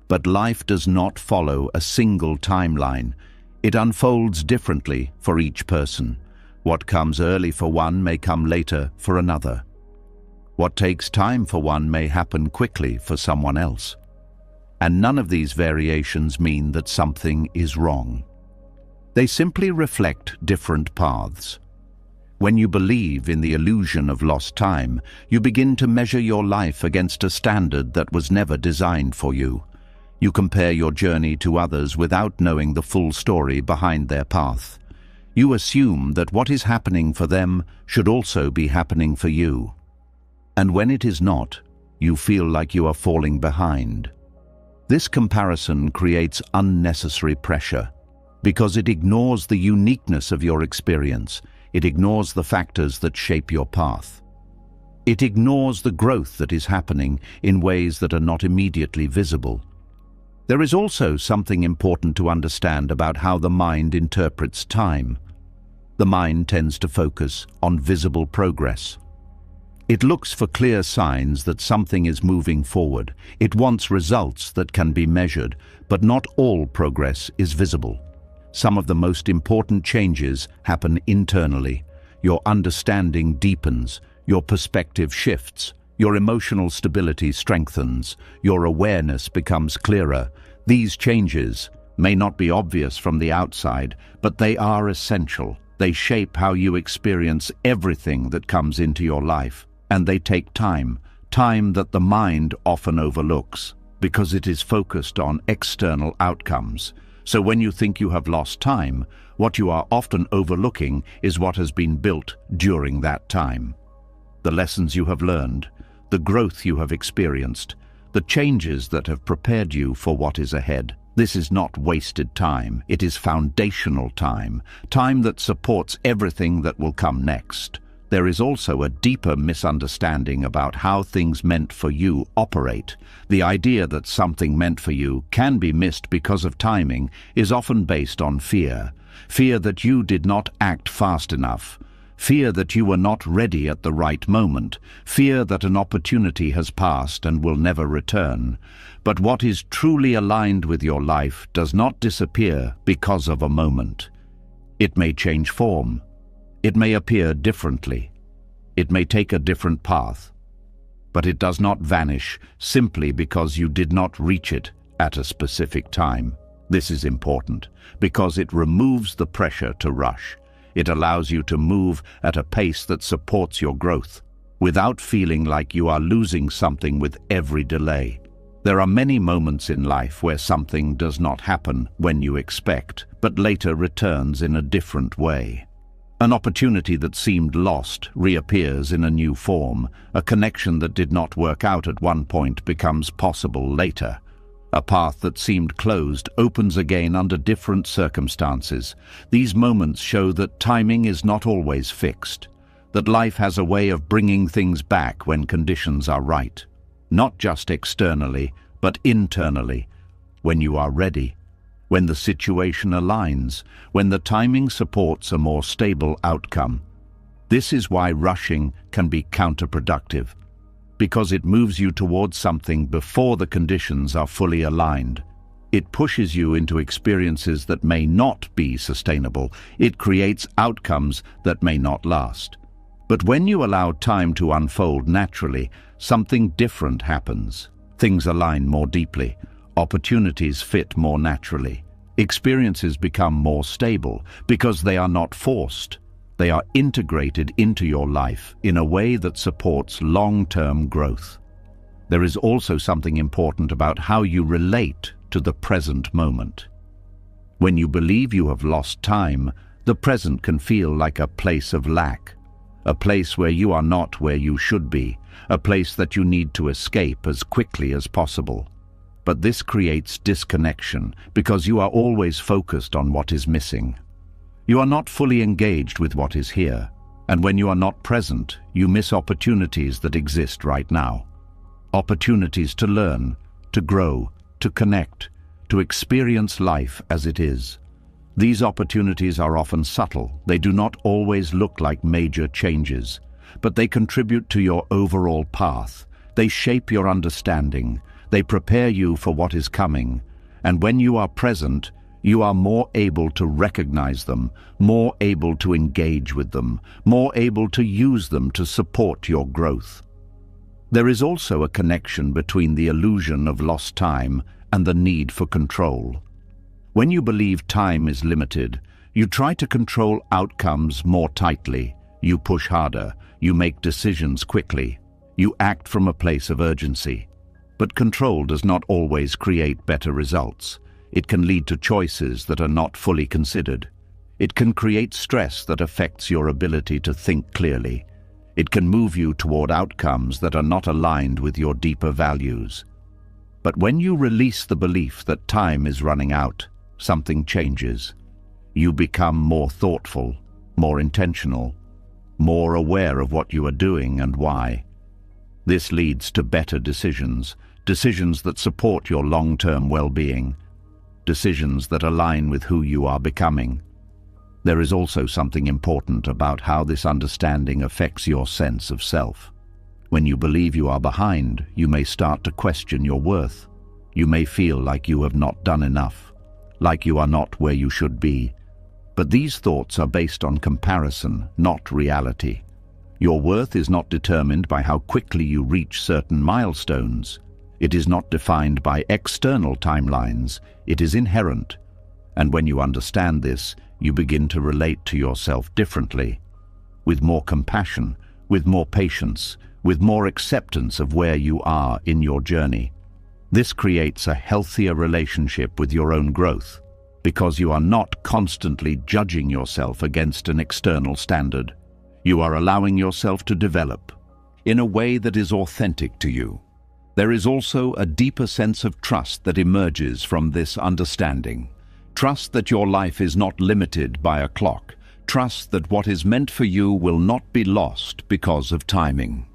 But life does not follow a single timeline. It unfolds differently for each person. What comes early for one may come later for another. What takes time for one may happen quickly for someone else. And none of these variations mean that something is wrong. They simply reflect different paths. When you believe in the illusion of lost time, you begin to measure your life against a standard that was never designed for you. You compare your journey to others without knowing the full story behind their path. You assume that what is happening for them should also be happening for you. And when it is not, you feel like you are falling behind. This comparison creates unnecessary pressure because it ignores the uniqueness of your experience. It ignores the factors that shape your path. It ignores the growth that is happening in ways that are not immediately visible. There is also something important to understand about how the mind interprets time. The mind tends to focus on visible progress. It looks for clear signs that something is moving forward. It wants results that can be measured, but not all progress is visible. Some of the most important changes happen internally. Your understanding deepens, your perspective shifts, your emotional stability strengthens, your awareness becomes clearer. These changes may not be obvious from the outside, but they are essential. They shape how you experience everything that comes into your life, and they take time that the mind often overlooks because it is focused on external outcomes. So when you think you have lost time, what you are often overlooking is what has been built during that time. The lessons you have learned, the growth you have experienced, the changes that have prepared you for what is ahead. This is not wasted time, it is foundational time, time that supports everything that will come next. There is also a deeper misunderstanding about how things meant for you operate. The idea that something meant for you can be missed because of timing is often based on fear. Fear that you did not act fast enough. Fear that you were not ready at the right moment. Fear that an opportunity has passed and will never return. But what is truly aligned with your life does not disappear because of a moment. It may change form. It may appear differently. It may take a different path. But it does not vanish simply because you did not reach it at a specific time. This is important because it removes the pressure to rush. It allows you to move at a pace that supports your growth. without feeling like you are losing something with every delay. There are many moments in life where something does not happen when you expect, but later returns in a different way. An opportunity that seemed lost reappears in a new form. A connection that did not work out at one point becomes possible later. A path that seemed closed opens again under different circumstances. These moments show that timing is not always fixed, that life has a way of bringing things back when conditions are right. Not just externally, but internally, when you are ready, when the situation aligns, when the timing supports a more stable outcome. This is why rushing can be counterproductive, because it moves you towards something before the conditions are fully aligned. It pushes you into experiences that may not be sustainable. It creates outcomes that may not last. But when you allow time to unfold naturally, something different happens. Things align more deeply. Opportunities fit more naturally. Experiences become more stable because they are not forced. They are integrated into your life in a way that supports long-term growth. There is also something important about how you relate to the present moment. When you believe you have lost time, the present can feel like a place of lack, a place where you are not where you should be, a place that you need to escape as quickly as possible. But this creates disconnection because you are always focused on what is missing. You are not fully engaged with what is here, and when you are not present, you miss opportunities that exist right now. Opportunities to learn, to grow, to connect, to experience life as it is. These opportunities are often subtle. They do not always look like major changes, but they contribute to your overall path. They shape your understanding. They prepare you for what is coming. And when you are present, you are more able to recognize them, more able to engage with them, more able to use them to support your growth. There is also a connection between the illusion of lost time and the need for control. When you believe time is limited, you try to control outcomes more tightly. You push harder. You make decisions quickly. You act from a place of urgency. But control does not always create better results. It can lead to choices that are not fully considered. It can create stress that affects your ability to think clearly. It can move you toward outcomes that are not aligned with your deeper values. But when you release the belief that time is running out, something changes. You become more thoughtful, more intentional, more aware of what you are doing and why. This leads to better decisions, decisions that support your long-term well-being, decisions that align with who you are becoming. There is also something important about how this understanding affects your sense of self. When you believe you are behind, you may start to question your worth. You may feel like you have not done enough, like you are not where you should be. But these thoughts are based on comparison, not reality. Your worth is not determined by how quickly you reach certain milestones. It is not defined by external timelines. It is inherent. And when you understand this, you begin to relate to yourself differently, with more compassion, with more patience, with more acceptance of where you are in your journey. This creates a healthier relationship with your own growth, because you are not constantly judging yourself against an external standard. You are allowing yourself to develop in a way that is authentic to you. There is also a deeper sense of trust that emerges from this understanding. Trust that your life is not limited by a clock. Trust that what is meant for you will not be lost because of timing.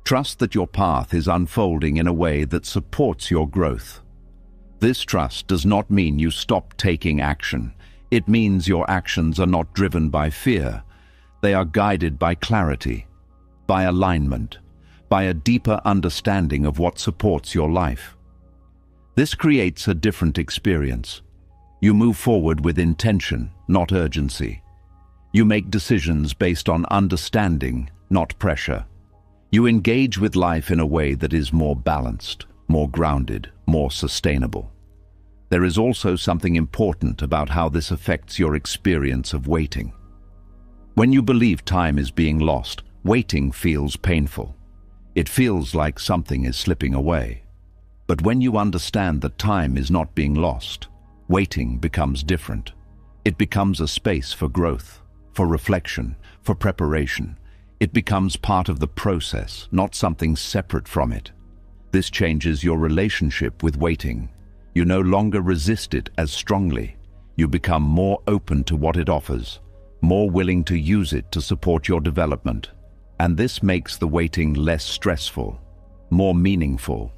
Trust that your path is unfolding in a way that supports your growth. This trust does not mean you stop taking action. It means your actions are not driven by fear. They are guided by clarity, by alignment, by a deeper understanding of what supports your life. This creates a different experience. You move forward with intention, not urgency. You make decisions based on understanding, not pressure. You engage with life in a way that is more balanced, more grounded, more sustainable. There is also something important about how this affects your experience of waiting. When you believe time is being lost, waiting feels painful. It feels like something is slipping away. But when you understand that time is not being lost, waiting becomes different. It becomes a space for growth, for reflection, for preparation. It becomes part of the process, not something separate from it. This changes your relationship with waiting. You no longer resist it as strongly. You become more open to what it offers, more willing to use it to support your development. And this makes the waiting less stressful, more meaningful.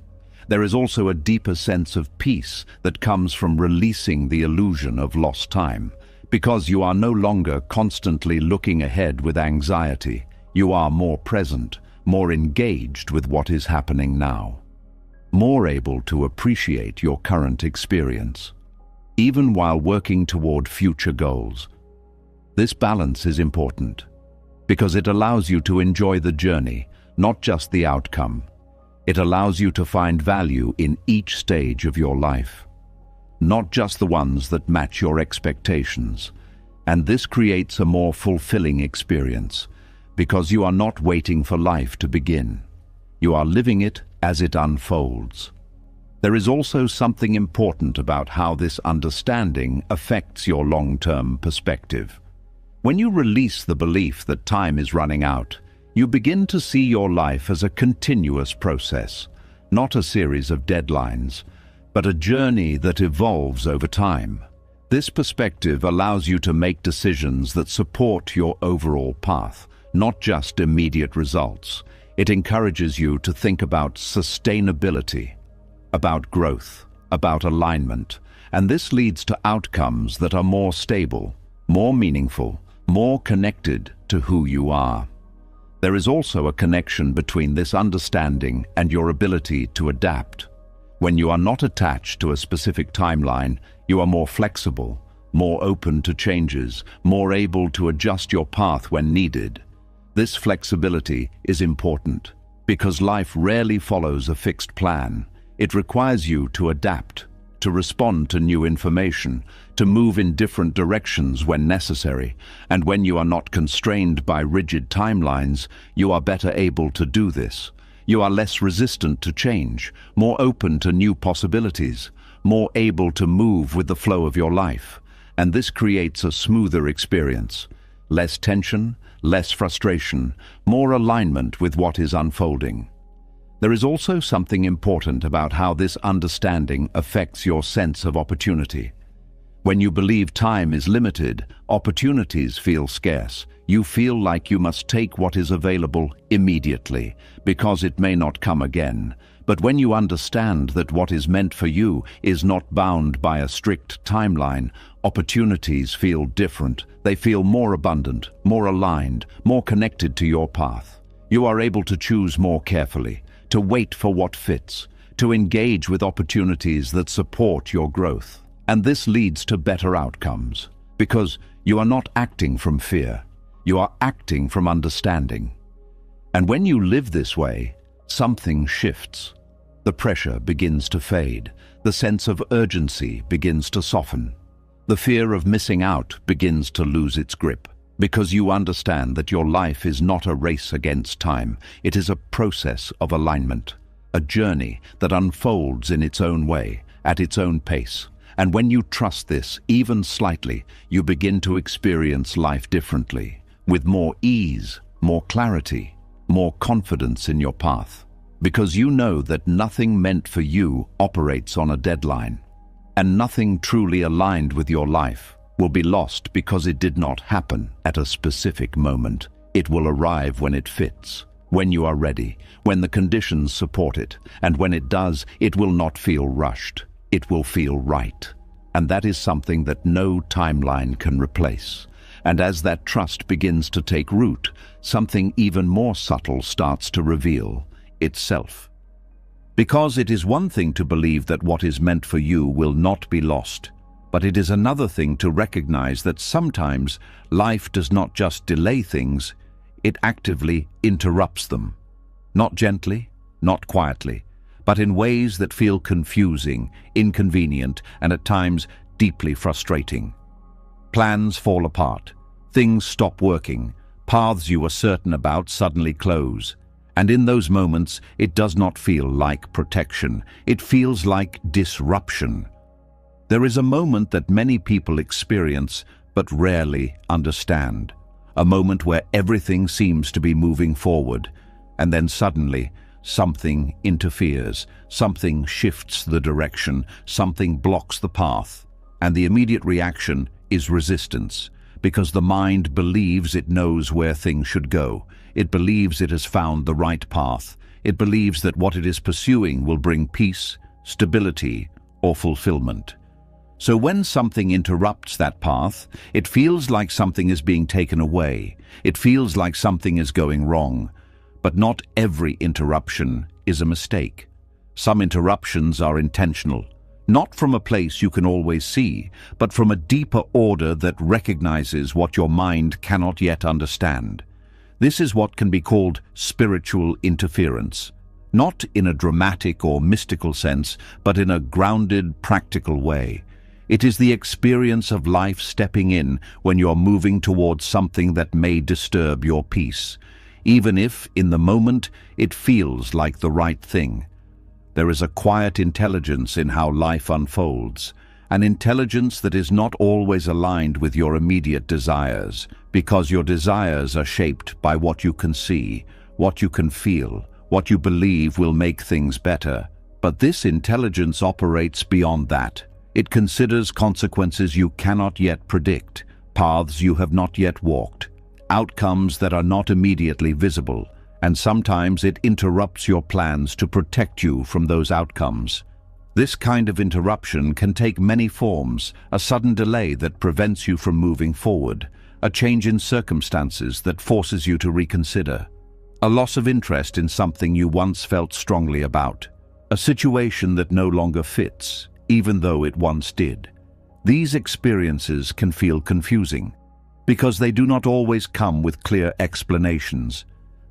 There is also a deeper sense of peace that comes from releasing the illusion of lost time. Because you are no longer constantly looking ahead with anxiety, you are more present, more engaged with what is happening now, more able to appreciate your current experience, even while working toward future goals. This balance is important because it allows you to enjoy the journey, not just the outcome. It allows you to find value in each stage of your life, not just the ones that match your expectations. And this creates a more fulfilling experience because you are not waiting for life to begin. You are living it as it unfolds. There is also something important about how this understanding affects your long-term perspective. When you release the belief that time is running out, you begin to see your life as a continuous process, not a series of deadlines, but a journey that evolves over time. This perspective allows you to make decisions that support your overall path, not just immediate results. It encourages you to think about sustainability, about growth, about alignment, and this leads to outcomes that are more stable, more meaningful, more connected to who you are. There is also a connection between this understanding and your ability to adapt. When you are not attached to a specific timeline, you are more flexible, more open to changes, more able to adjust your path when needed. This flexibility is important because life rarely follows a fixed plan. It requires you to adapt, to respond to new information, to move in different directions when necessary. And when you are not constrained by rigid timelines, you are better able to do this. You are less resistant to change, more open to new possibilities, more able to move with the flow of your life. And this creates a smoother experience. Less tension, less frustration, more alignment with what is unfolding. There is also something important about how this understanding affects your sense of opportunity. When you believe time is limited, opportunities feel scarce. You feel like you must take what is available immediately, because it may not come again. But when you understand that what is meant for you is not bound by a strict timeline, opportunities feel different. They feel more abundant, more aligned, more connected to your path. You are able to choose more carefully, to wait for what fits, to engage with opportunities that support your growth. And this leads to better outcomes, because you are not acting from fear. You are acting from understanding. And when you live this way, something shifts. The pressure begins to fade. The sense of urgency begins to soften. The fear of missing out begins to lose its grip, because you understand that your life is not a race against time. It is a process of alignment, a journey that unfolds in its own way, at its own pace. And when you trust this, even slightly, you begin to experience life differently, with more ease, more clarity, more confidence in your path, because you know that nothing meant for you operates on a deadline, and nothing truly aligned with your life will be lost because it did not happen at a specific moment. It will arrive when it fits, when you are ready, when the conditions support it, and when it does, it will not feel rushed. It will feel right. And that is something that no timeline can replace. And as that trust begins to take root, something even more subtle starts to reveal itself. Because it is one thing to believe that what is meant for you will not be lost, but it is another thing to recognize that sometimes life does not just delay things, it actively interrupts them. Not gently, not quietly, but in ways that feel confusing, inconvenient, and at times deeply frustrating. Plans fall apart, things stop working, Paths you were certain about suddenly close. And in those moments, it does not feel like protection. It feels like disruption. There is a moment that many people experience but rarely understand. A moment where everything seems to be moving forward, and then suddenly, something interferes, something shifts the direction, something blocks the path, and the immediate reaction is resistance, because the mind believes it knows where things should go. It believes it has found the right path. It believes that what it is pursuing will bring peace, stability, or fulfillment. So when something interrupts that path, it feels like something is being taken away. It feels like something is going wrong. But not every interruption is a mistake. Some interruptions are intentional, not from a place you can always see, but from a deeper order that recognizes what your mind cannot yet understand. This is what can be called spiritual interference, not in a dramatic or mystical sense, but in a grounded, practical way. It is the experience of life stepping in when you're moving towards something that may disturb your peace, even if, in the moment, it feels like the right thing. There is a quiet intelligence in how life unfolds, an intelligence that is not always aligned with your immediate desires, because your desires are shaped by what you can see, what you can feel, what you believe will make things better. But this intelligence operates beyond that. It considers consequences you cannot yet predict, paths you have not yet walked, outcomes that are not immediately visible, and sometimes it interrupts your plans to protect you from those outcomes. This kind of interruption can take many forms: a sudden delay that prevents you from moving forward, a change in circumstances that forces you to reconsider, a loss of interest in something you once felt strongly about, a situation that no longer fits, even though it once did. These experiences can feel confusing, because they do not always come with clear explanations.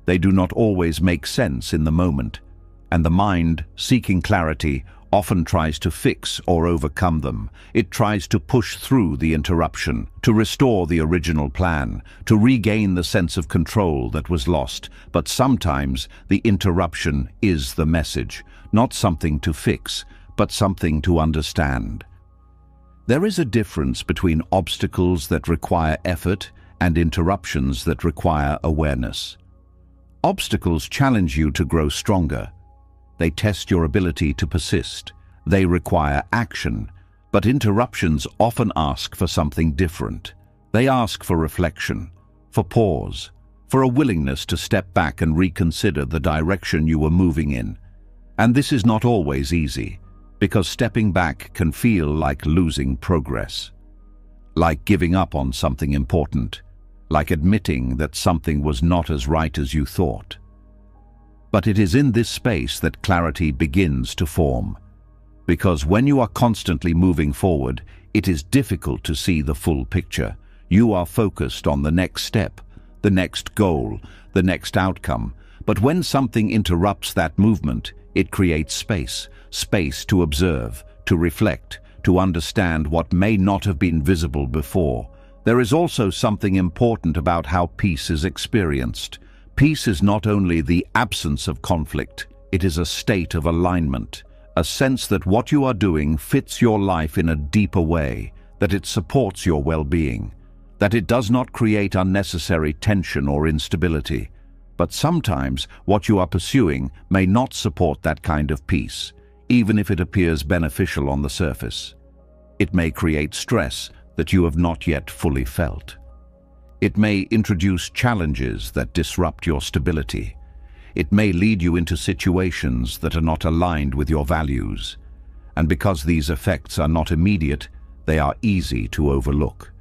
They do not always make sense in the moment, and the mind, seeking clarity, often tries to fix or overcome them. It tries to push through the interruption, to restore the original plan, to regain the sense of control that was lost. But sometimes the interruption is the message, not something to fix, but something to understand. There is a difference between obstacles that require effort and interruptions that require awareness. Obstacles challenge you to grow stronger. They test your ability to persist. They require action. But interruptions often ask for something different. They ask for reflection, for pause, for a willingness to step back and reconsider the direction you were moving in. And this is not always easy, because stepping back can feel like losing progress, like giving up on something important, like admitting that something was not as right as you thought. But it is in this space that clarity begins to form, because when you are constantly moving forward, it is difficult to see the full picture. You are focused on the next step, the next goal, the next outcome. But when something interrupts that movement, it creates space to observe, to reflect, to understand what may not have been visible before. There is also something important about how peace is experienced. Peace is not only the absence of conflict, it is a state of alignment, a sense that what you are doing fits your life in a deeper way, that it supports your well-being, that it does not create unnecessary tension or instability. But sometimes what you are pursuing may not support that kind of peace, even if it appears beneficial on the surface. It may create stress that you have not yet fully felt. It may introduce challenges that disrupt your stability. It may lead you into situations that are not aligned with your values. And because these effects are not immediate, they are easy to overlook.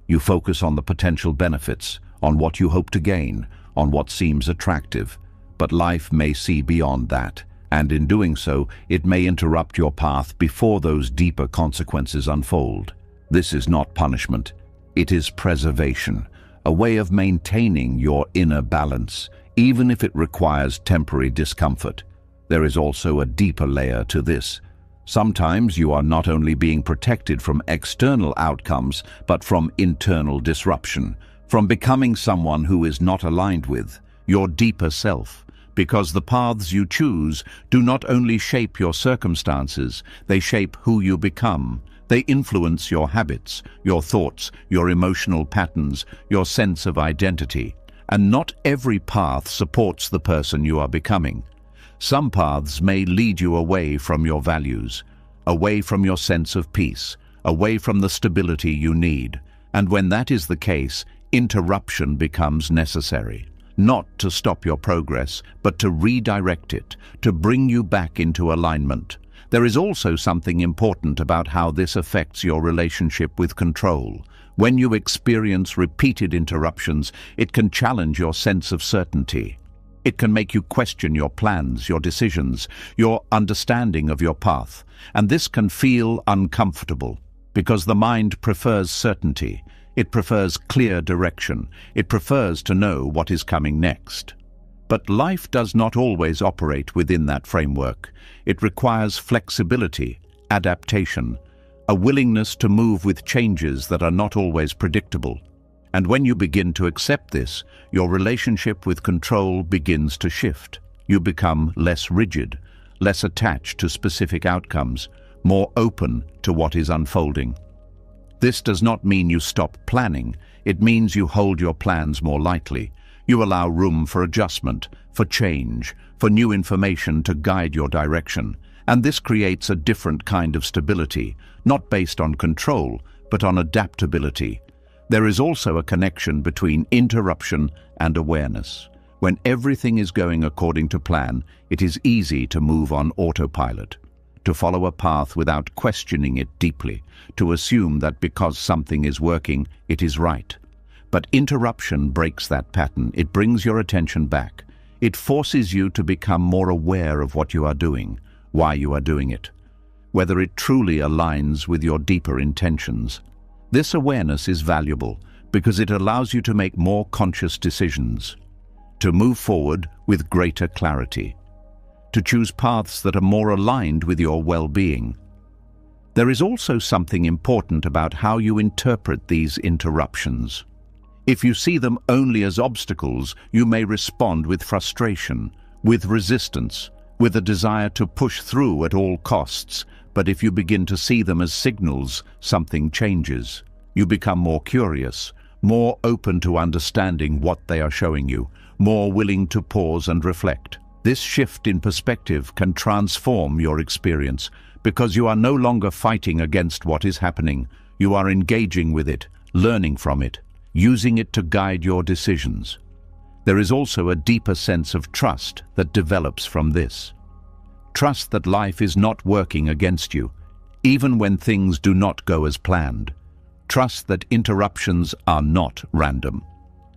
You focus on the potential benefits, on what you hope to gain, on what seems attractive, but life may see beyond that, and in doing so, it may interrupt your path before those deeper consequences unfold. This is not punishment. It is preservation, a way of maintaining your inner balance, even if it requires temporary discomfort. There is also a deeper layer to this. Sometimes you are not only being protected from external outcomes, but from internal disruption, from becoming someone who is not aligned with your deeper self, because the paths you choose do not only shape your circumstances, they shape who you become. They influence your habits, your thoughts, your emotional patterns, your sense of identity. And not every path supports the person you are becoming. Some paths may lead you away from your values, away from your sense of peace, away from the stability you need. And when that is the case, interruption becomes necessary. Not to stop your progress, but to redirect it, to bring you back into alignment. There is also something important about how this affects your relationship with control. When you experience repeated interruptions, it can challenge your sense of certainty. It can make you question your plans, your decisions, your understanding of your path. And this can feel uncomfortable, because the mind prefers certainty. It prefers clear direction. It prefers to know what is coming next. But life does not always operate within that framework. It requires flexibility, adaptation, a willingness to move with changes that are not always predictable. And when you begin to accept this, your relationship with control begins to shift. You become less rigid, less attached to specific outcomes, more open to what is unfolding. This does not mean you stop planning. It means you hold your plans more lightly. You allow room for adjustment, for change, for new information to guide your direction. And this creates a different kind of stability, not based on control, but on adaptability. There is also a connection between interruption and awareness. When everything is going according to plan, it is easy to move on autopilot, to follow a path without questioning it deeply, to assume that because something is working, it is right. But interruption breaks that pattern. It brings your attention back. It forces you to become more aware of what you are doing, why you are doing it, whether it truly aligns with your deeper intentions. This awareness is valuable because it allows you to make more conscious decisions, to move forward with greater clarity, to choose paths that are more aligned with your well-being. There is also something important about how you interpret these interruptions. If you see them only as obstacles, you may respond with frustration, with resistance, with a desire to push through at all costs. But if you begin to see them as signals, something changes. You become more curious, more open to understanding what they are showing you, more willing to pause and reflect. This shift in perspective can transform your experience because you are no longer fighting against what is happening. You are engaging with it, learning from it, using it to guide your decisions. There is also a deeper sense of trust that develops from this. Trust that life is not working against you, even when things do not go as planned. Trust that interruptions are not random,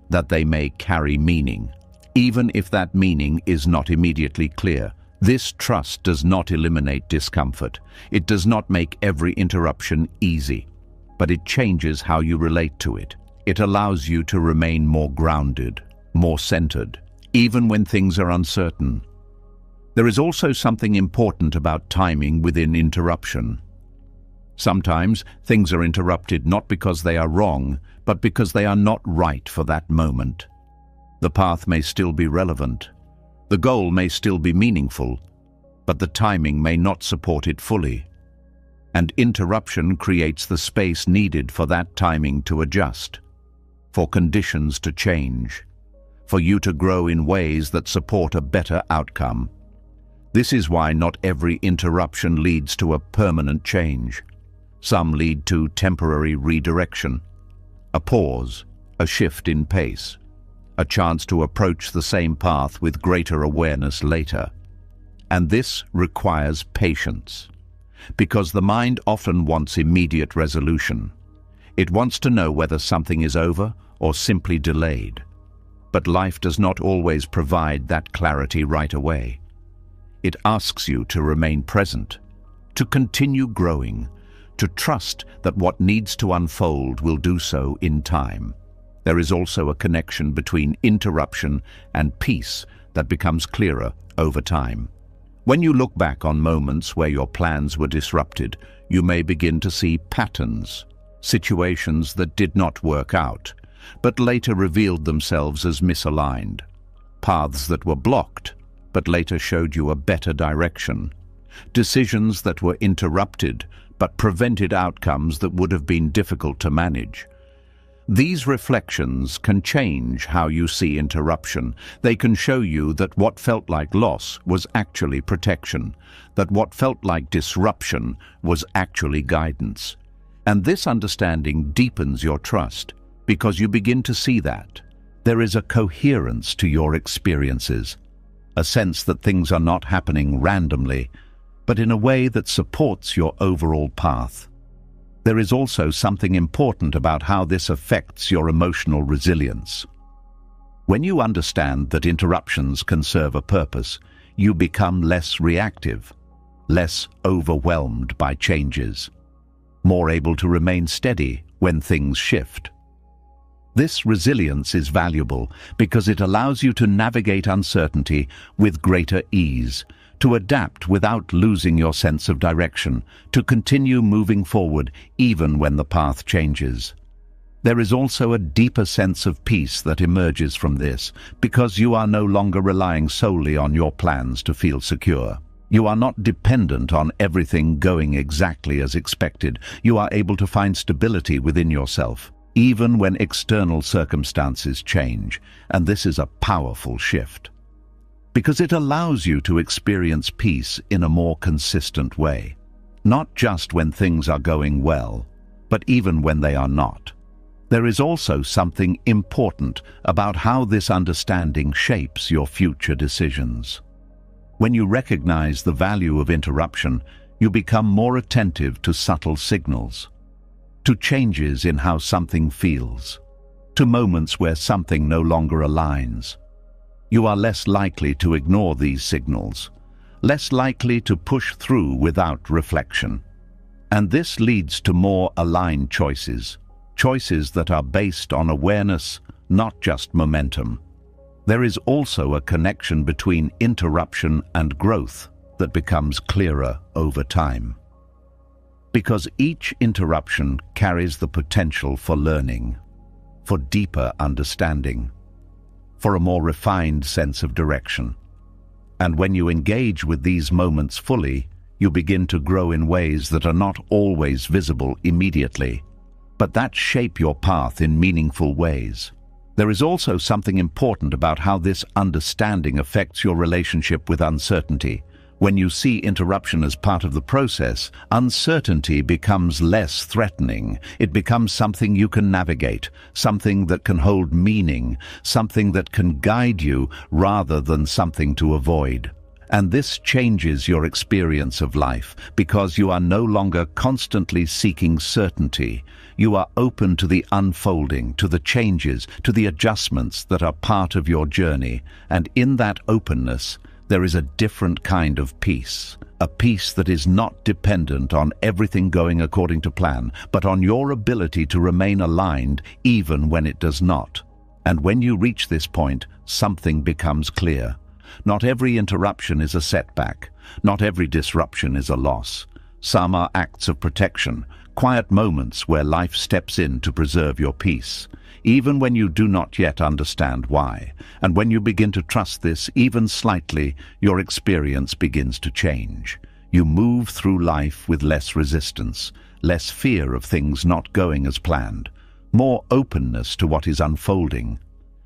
that they may carry meaning, even if that meaning is not immediately clear. This trust does not eliminate discomfort. It does not make every interruption easy, but it changes how you relate to it. It allows you to remain more grounded, more centered, even when things are uncertain. There is also something important about timing within interruption. Sometimes things are interrupted not because they are wrong, but because they are not right for that moment. The path may still be relevant. The goal may still be meaningful, but the timing may not support it fully. And interruption creates the space needed for that timing to adjust, for conditions to change, for you to grow in ways that support a better outcome. This is why not every interruption leads to a permanent change. Some lead to temporary redirection, a pause, a shift in pace, a chance to approach the same path with greater awareness later. And this requires patience, because the mind often wants immediate resolution. It wants to know whether something is over or simply delayed. But life does not always provide that clarity right away. It asks you to remain present, to continue growing, to trust that what needs to unfold will do so in time. There is also a connection between interruption and peace that becomes clearer over time. When you look back on moments where your plans were disrupted, you may begin to see patterns, situations that did not work out, but later revealed themselves as misaligned. Paths that were blocked, but later showed you a better direction. Decisions that were interrupted, but prevented outcomes that would have been difficult to manage. These reflections can change how you see interruption. They can show you that what felt like loss was actually protection, that what felt like disruption was actually guidance. And this understanding deepens your trust, because you begin to see that there is a coherence to your experiences, a sense that things are not happening randomly, but in a way that supports your overall path. There is also something important about how this affects your emotional resilience. When you understand that interruptions can serve a purpose, you become less reactive, less overwhelmed by changes, more able to remain steady when things shift. This resilience is valuable because it allows you to navigate uncertainty with greater ease, to adapt without losing your sense of direction, to continue moving forward even when the path changes. There is also a deeper sense of peace that emerges from this, because you are no longer relying solely on your plans to feel secure. You are not dependent on everything going exactly as expected. You are able to find stability within yourself, even when external circumstances change, and this is a powerful shift, because it allows you to experience peace in a more consistent way, not just when things are going well, but even when they are not. There is also something important about how this understanding shapes your future decisions. When you recognize the value of interruption, you become more attentive to subtle signals, to changes in how something feels, to moments where something no longer aligns. You are less likely to ignore these signals, less likely to push through without reflection. And this leads to more aligned choices, choices that are based on awareness, not just momentum. There is also a connection between interruption and growth that becomes clearer over time, because each interruption carries the potential for learning, for deeper understanding, for a more refined sense of direction. And when you engage with these moments fully, you begin to grow in ways that are not always visible immediately, but that shape your path in meaningful ways. There is also something important about how this understanding affects your relationship with uncertainty. When you see interruption as part of the process, uncertainty becomes less threatening. It becomes something you can navigate, something that can hold meaning, something that can guide you rather than something to avoid. And this changes your experience of life, because you are no longer constantly seeking certainty. You are open to the unfolding, to the changes, to the adjustments that are part of your journey. And in that openness, there is a different kind of peace, a peace that is not dependent on everything going according to plan, but on your ability to remain aligned even when it does not. And when you reach this point, something becomes clear. Not every interruption is a setback. Not every disruption is a loss. Some are acts of protection, quiet moments where life steps in to preserve your peace, even when you do not yet understand why. And when you begin to trust this, even slightly, your experience begins to change. You move through life with less resistance, less fear of things not going as planned, more openness to what is unfolding,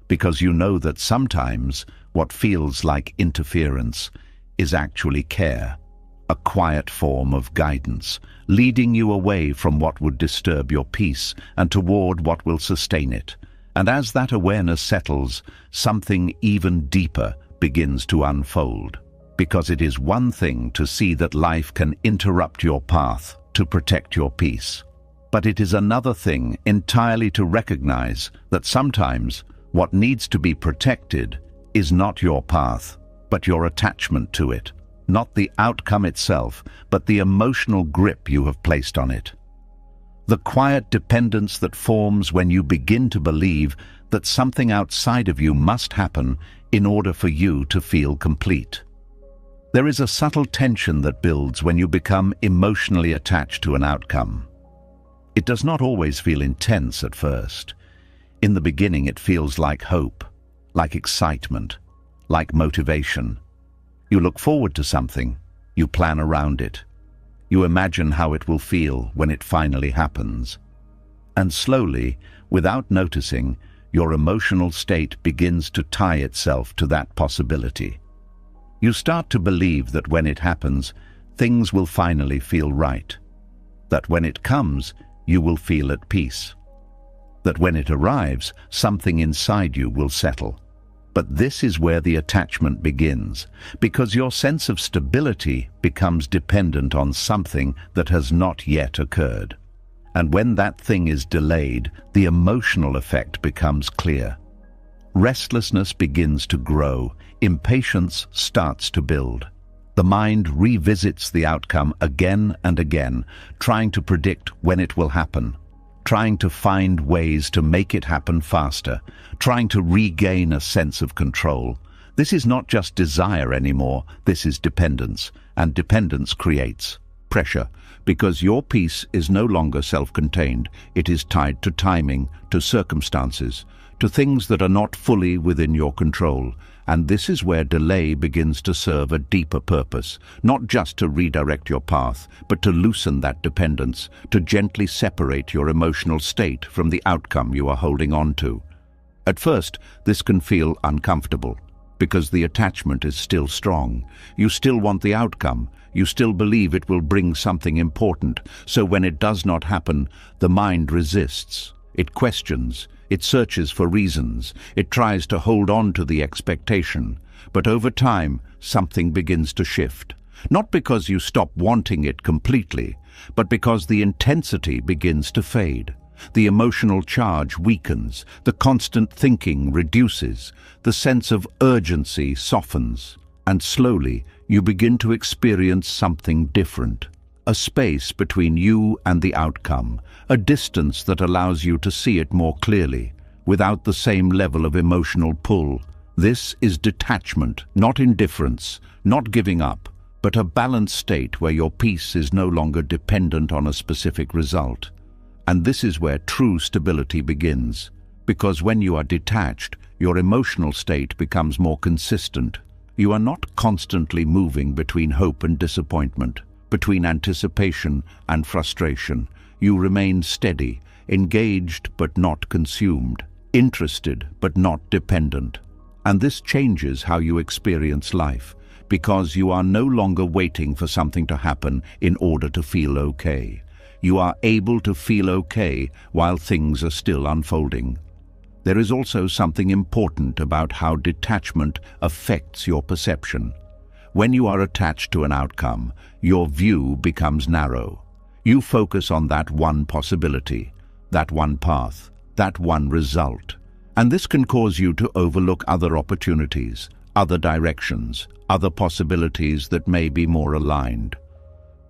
because you know that sometimes what feels like interference is actually care, a quiet form of guidance, leading you away from what would disturb your peace and toward what will sustain it. And as that awareness settles, something even deeper begins to unfold, because it is one thing to see that life can interrupt your path to protect your peace, but it is another thing entirely to recognize that sometimes what needs to be protected is not your path, but your attachment to it. Not the outcome itself, but the emotional grip you have placed on it. The quiet dependence that forms when you begin to believe that something outside of you must happen in order for you to feel complete. There is a subtle tension that builds when you become emotionally attached to an outcome. It does not always feel intense at first. In the beginning, it feels like hope, like excitement, like motivation. You look forward to something, you plan around it. You imagine how it will feel when it finally happens. And slowly, without noticing, your emotional state begins to tie itself to that possibility. You start to believe that when it happens, things will finally feel right. That when it comes, you will feel at peace. That when it arrives, something inside you will settle. But this is where the attachment begins, because your sense of stability becomes dependent on something that has not yet occurred. And when that thing is delayed, the emotional effect becomes clear. Restlessness begins to grow, impatience starts to build. The mind revisits the outcome again and again, trying to predict when it will happen, trying to find ways to make it happen faster, trying to regain a sense of control. This is not just desire anymore, this is dependence, and dependence creates pressure, because your peace is no longer self-contained. It is tied to timing, to circumstances, to things that are not fully within your control. And this is where delay begins to serve a deeper purpose, not just to redirect your path, but to loosen that dependence, to gently separate your emotional state from the outcome you are holding on to. At first, this can feel uncomfortable, because the attachment is still strong. You still want the outcome. You still believe it will bring something important. So when it does not happen, the mind resists. It questions. It searches for reasons. It tries to hold on to the expectation. But over time, something begins to shift. Not because you stop wanting it completely, but because the intensity begins to fade. The emotional charge weakens. The constant thinking reduces. The sense of urgency softens. And slowly, you begin to experience something different. A space between you and the outcome, a distance that allows you to see it more clearly, without the same level of emotional pull. This is detachment, not indifference, not giving up, but a balanced state where your peace is no longer dependent on a specific result. And this is where true stability begins, because when you are detached, your emotional state becomes more consistent. You are not constantly moving between hope and disappointment, between anticipation and frustration. You remain steady, engaged but not consumed, interested but not dependent. And this changes how you experience life, because you are no longer waiting for something to happen in order to feel okay. You are able to feel okay while things are still unfolding. There is also something important about how detachment affects your perception. When you are attached to an outcome, your view becomes narrow. You focus on that one possibility, that one path, that one result. And this can cause you to overlook other opportunities, other directions, other possibilities that may be more aligned.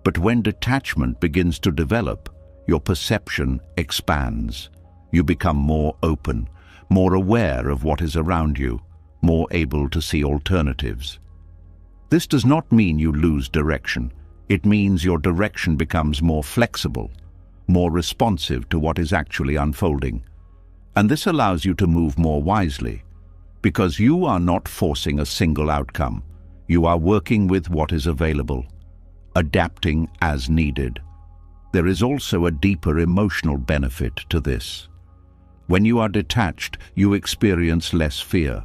But when detachment begins to develop, your perception expands. You become more open, more aware of what is around you, more able to see alternatives. This does not mean you lose direction. It means your direction becomes more flexible, more responsive to what is actually unfolding. And this allows you to move more wisely, because you are not forcing a single outcome. You are working with what is available, adapting as needed. There is also a deeper emotional benefit to this. When you are detached, you experience less fear.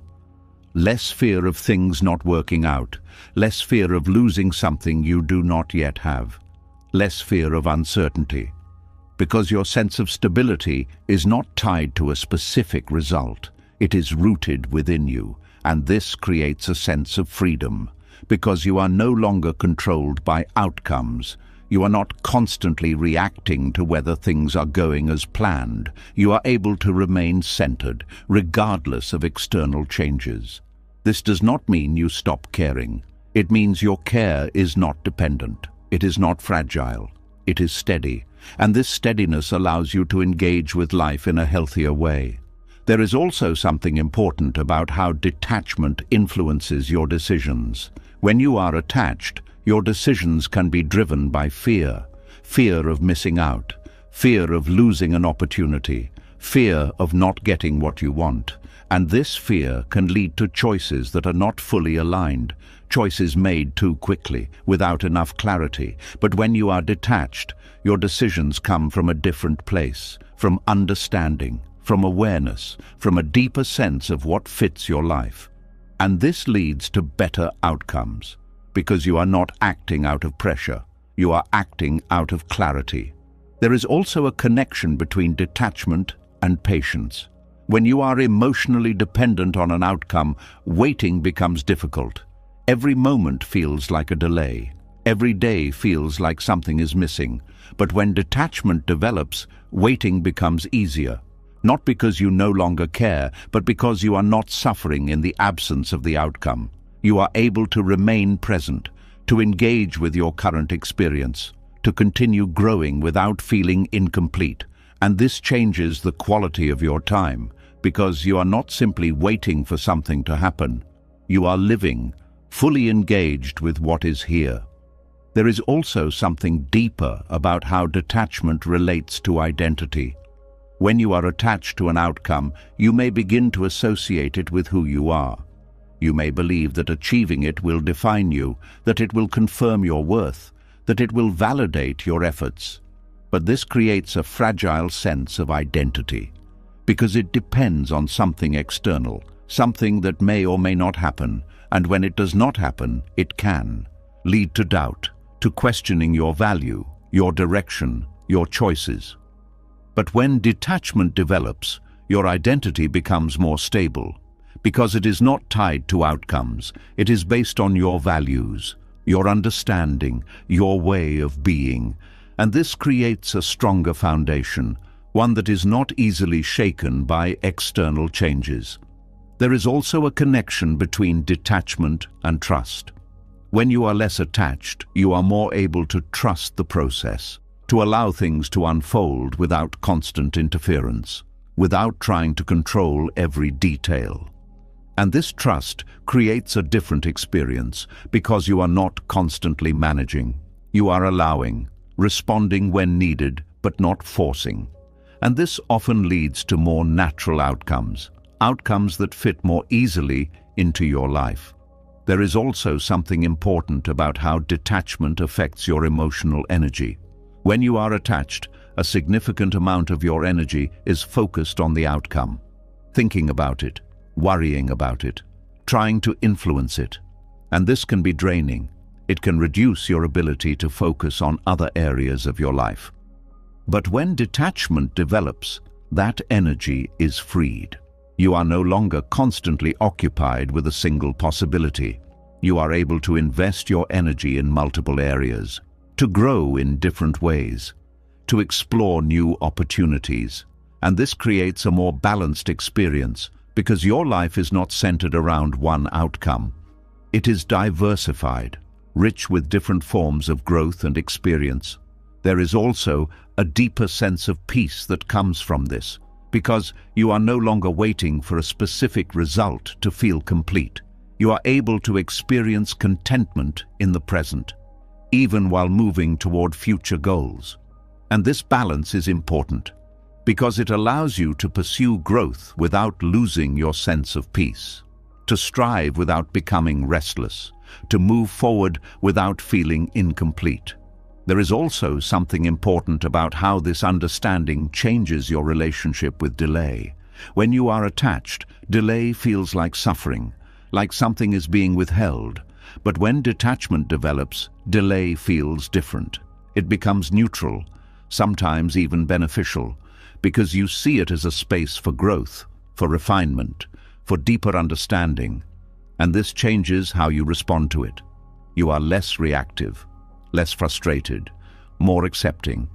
Less fear of things not working out, less fear of losing something you do not yet have, less fear of uncertainty, because your sense of stability is not tied to a specific result. It is rooted within you, and this creates a sense of freedom, because you are no longer controlled by outcomes. You are not constantly reacting to whether things are going as planned. You are able to remain centered, regardless of external changes. This does not mean you stop caring. It means your care is not dependent. It is not fragile. It is steady. And this steadiness allows you to engage with life in a healthier way. There is also something important about how detachment influences your decisions. When you are attached, your decisions can be driven by fear. Fear of missing out, fear of losing an opportunity, fear of not getting what you want, and this fear can lead to choices that are not fully aligned, choices made too quickly, without enough clarity. But when you are detached, your decisions come from a different place, from understanding, from awareness, from a deeper sense of what fits your life. And this leads to better outcomes, because you are not acting out of pressure, you are acting out of clarity. There is also a connection between detachment and patience. When you are emotionally dependent on an outcome, waiting becomes difficult. Every moment feels like a delay. Every day feels like something is missing. But when detachment develops, waiting becomes easier. Not because you no longer care, but because you are not suffering in the absence of the outcome. You are able to remain present, to engage with your current experience, to continue growing without feeling incomplete. And this changes the quality of your time, because you are not simply waiting for something to happen. You are living, fully engaged with what is here. There is also something deeper about how detachment relates to identity. When you are attached to an outcome, you may begin to associate it with who you are. You may believe that achieving it will define you, that it will confirm your worth, that it will validate your efforts. But this creates a fragile sense of identity, because it depends on something external, something that may or may not happen, and when it does not happen, it can lead to doubt, to questioning your value, your direction, your choices. But when detachment develops, your identity becomes more stable, because it is not tied to outcomes. It is based on your values, your understanding, your way of being, and this creates a stronger foundation, one that is not easily shaken by external changes. There is also a connection between detachment and trust. When you are less attached, you are more able to trust the process, to allow things to unfold without constant interference, without trying to control every detail. And this trust creates a different experience, because you are not constantly managing. You are allowing, responding when needed, but not forcing. And this often leads to more natural outcomes, outcomes that fit more easily into your life. There is also something important about how detachment affects your emotional energy. When you are attached, a significant amount of your energy is focused on the outcome, thinking about it, worrying about it, trying to influence it. And this can be draining. It can reduce your ability to focus on other areas of your life. But when detachment develops, that energy is freed. You are no longer constantly occupied with a single possibility. You are able to invest your energy in multiple areas, to grow in different ways, to explore new opportunities. And this creates a more balanced experience, because your life is not centered around one outcome. It is diversified, rich with different forms of growth and experience. There is also a deeper sense of peace that comes from this, because you are no longer waiting for a specific result to feel complete. You are able to experience contentment in the present, even while moving toward future goals. And this balance is important, because it allows you to pursue growth without losing your sense of peace, to strive without becoming restless, to move forward without feeling incomplete. There is also something important about how this understanding changes your relationship with delay. When you are attached, delay feels like suffering, like something is being withheld. But when detachment develops, delay feels different. It becomes neutral, sometimes even beneficial, because you see it as a space for growth, for refinement, for deeper understanding. And this changes how you respond to it. You are less reactive, less frustrated, more accepting,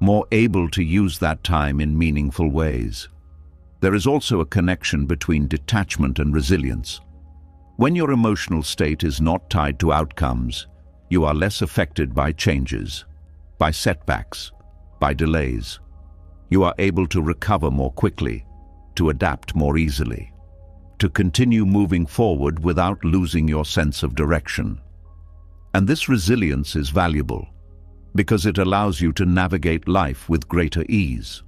more able to use that time in meaningful ways. There is also a connection between detachment and resilience. When your emotional state is not tied to outcomes, you are less affected by changes, by setbacks, by delays. You are able to recover more quickly, to adapt more easily, to continue moving forward without losing your sense of direction. And this resilience is valuable, because it allows you to navigate life with greater ease.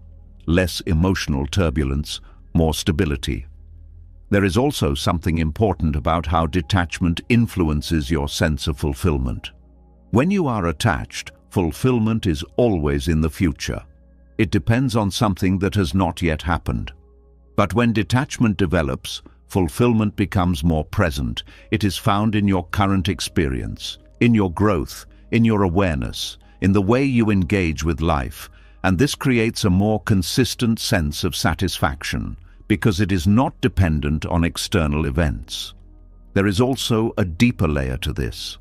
less emotional turbulence, more stability. There is also something important about how detachment influences your sense of fulfillment. When you are attached, fulfillment is always in the future. It depends on something that has not yet happened. But when detachment develops, fulfillment becomes more present. It is found in your current experience, in your growth, in your awareness, in the way you engage with life, and this creates a more consistent sense of satisfaction because it is not dependent on external events. There is also a deeper layer to this.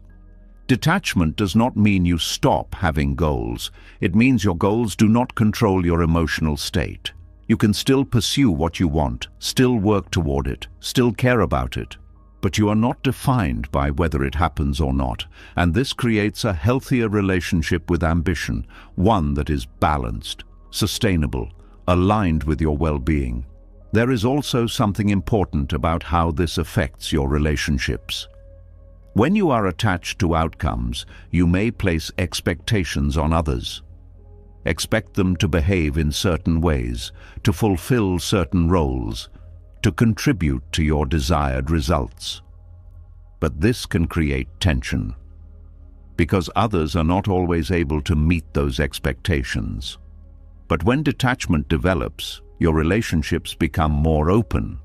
Detachment does not mean you stop having goals. It means your goals do not control your emotional state. You can still pursue what you want, still work toward it, still care about it. But you are not defined by whether it happens or not, and this creates a healthier relationship with ambition, one that is balanced, sustainable, aligned with your well-being. There is also something important about how this affects your relationships. When you are attached to outcomes, you may place expectations on others. Expect them to behave in certain ways, to fulfill certain roles, to contribute to your desired results. But this can create tension, because others are not always able to meet those expectations. But when detachment develops, your relationships become more open,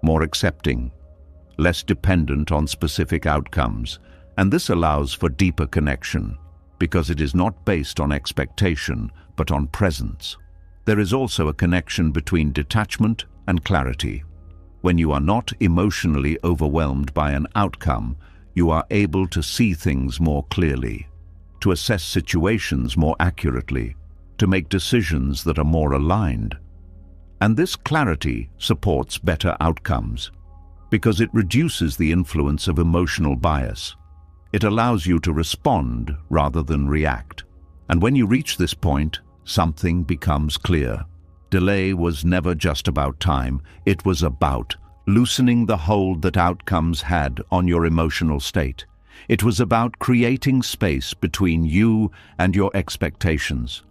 more accepting, less dependent on specific outcomes, and this allows for deeper connection, because it is not based on expectation, but on presence. There is also a connection between detachment and clarity. When you are not emotionally overwhelmed by an outcome, you are able to see things more clearly, to assess situations more accurately, to make decisions that are more aligned. And this clarity supports better outcomes, because it reduces the influence of emotional bias. It allows you to respond rather than react. And when you reach this point, something becomes clear. Delay was never just about time. It was about loosening the hold that outcomes had on your emotional state. It was about creating space between you and your expectations,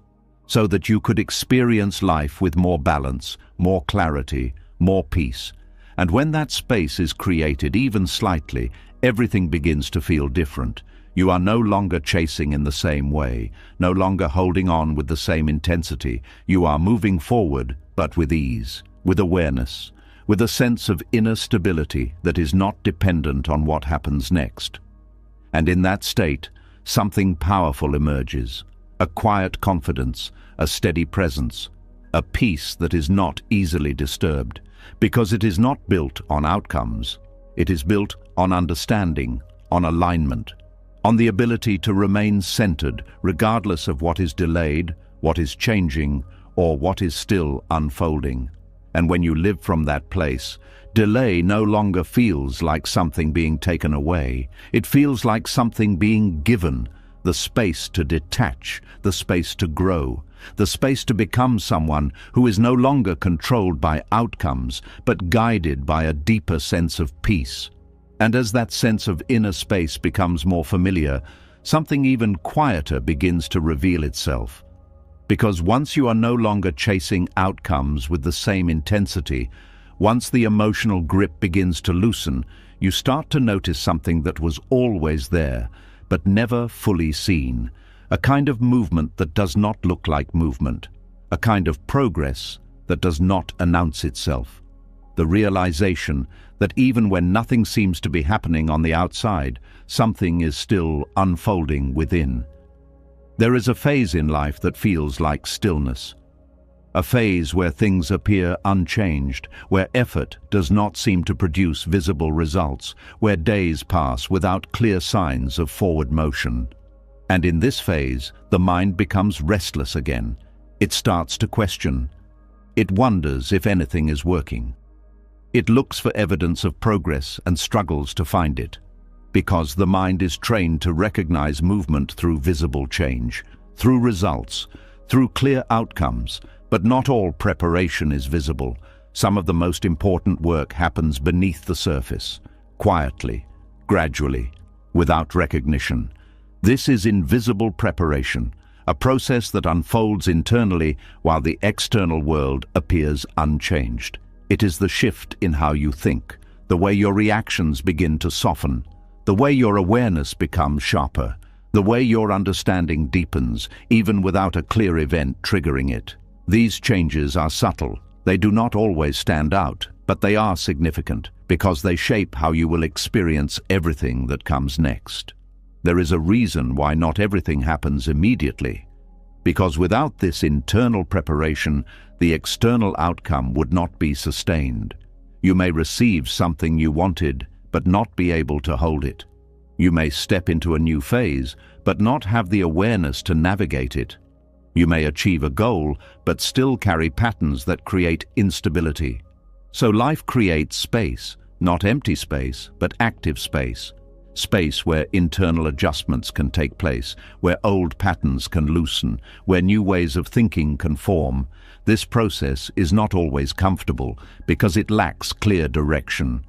so that you could experience life with more balance, more clarity, more peace. And when that space is created, even slightly, everything begins to feel different. You are no longer chasing in the same way, no longer holding on with the same intensity. You are moving forward, but with ease, with awareness, with a sense of inner stability that is not dependent on what happens next. And in that state, something powerful emerges, a quiet confidence, a steady presence, a peace that is not easily disturbed, because it is not built on outcomes. It is built on understanding, on alignment, on the ability to remain centered regardless of what is delayed, what is changing, or what is still unfolding. And when you live from that place, delay no longer feels like something being taken away. It feels like something being given, the space to detach, the space to grow, the space to become someone who is no longer controlled by outcomes, but guided by a deeper sense of peace. And as that sense of inner space becomes more familiar, something even quieter begins to reveal itself. Because once you are no longer chasing outcomes with the same intensity, once the emotional grip begins to loosen, you start to notice something that was always there, but never fully seen. A kind of movement that does not look like movement. A kind of progress that does not announce itself. The realization that even when nothing seems to be happening on the outside, something is still unfolding within. There is a phase in life that feels like stillness. A phase where things appear unchanged, where effort does not seem to produce visible results, where days pass without clear signs of forward motion. And in this phase, the mind becomes restless again. It starts to question. It wonders if anything is working. It looks for evidence of progress and struggles to find it, because the mind is trained to recognize movement through visible change, through results, through clear outcomes. But not all preparation is visible. Some of the most important work happens beneath the surface, quietly, gradually, without recognition. This is invisible preparation, a process that unfolds internally while the external world appears unchanged. It is the shift in how you think, the way your reactions begin to soften, the way your awareness becomes sharper, the way your understanding deepens, even without a clear event triggering it. These changes are subtle. They do not always stand out, but they are significant because they shape how you will experience everything that comes next. There is a reason why not everything happens immediately, because without this internal preparation, the external outcome would not be sustained. You may receive something you wanted, but not be able to hold it. You may step into a new phase, but not have the awareness to navigate it. You may achieve a goal, but still carry patterns that create instability. So life creates space, not empty space, but active space. Space where internal adjustments can take place, where old patterns can loosen, where new ways of thinking can form. This process is not always comfortable because it lacks clear direction.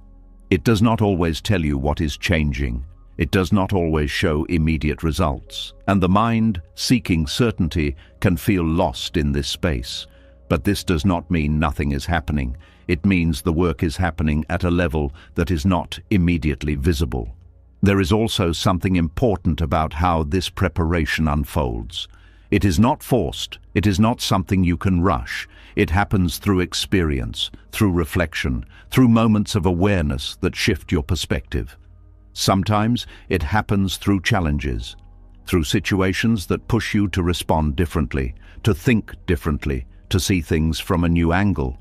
It does not always tell you what is changing. It does not always show immediate results. And the mind, seeking certainty, can feel lost in this space. But this does not mean nothing is happening. It means the work is happening at a level that is not immediately visible. There is also something important about how this preparation unfolds. It is not forced. It is not something you can rush. It happens through experience, through reflection, through moments of awareness that shift your perspective. Sometimes it happens through challenges, through situations that push you to respond differently, to think differently, to see things from a new angle.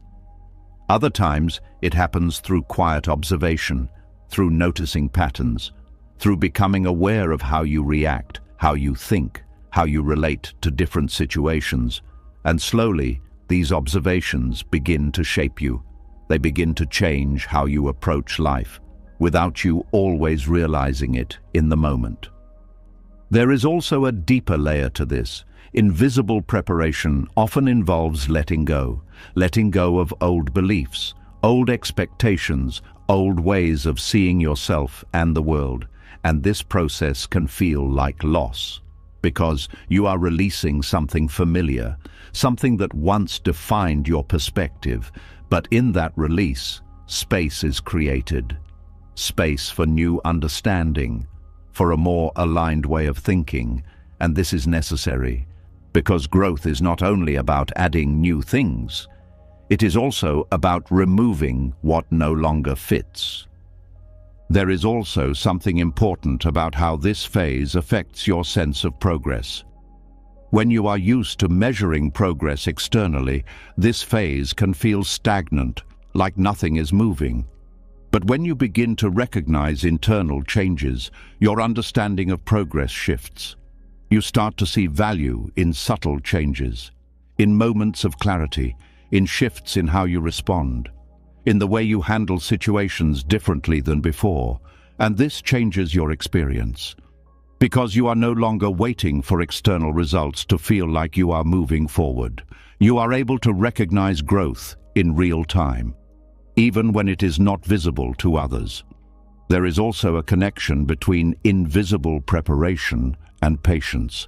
Other times it happens through quiet observation, through noticing patterns, through becoming aware of how you react, how you think, how you relate to different situations. And slowly, these observations begin to shape you. They begin to change how you approach life, without you always realizing it in the moment. There is also a deeper layer to this. Invisible preparation often involves letting go of old beliefs, old expectations, old ways of seeing yourself and the world. And this process can feel like loss, because you are releasing something familiar, something that once defined your perspective. But in that release, space is created. Space for new understanding, for a more aligned way of thinking. And this is necessary, because growth is not only about adding new things, it is also about removing what no longer fits. There is also something important about how this phase affects your sense of progress. When you are used to measuring progress externally, this phase can feel stagnant, like nothing is moving. But when you begin to recognize internal changes, your understanding of progress shifts. You start to see value in subtle changes, in moments of clarity, in shifts in how you respond, in the way you handle situations differently than before. And this changes your experience, because you are no longer waiting for external results to feel like you are moving forward. You are able to recognize growth in real time, even when it is not visible to others. There is also a connection between invisible preparation and patience.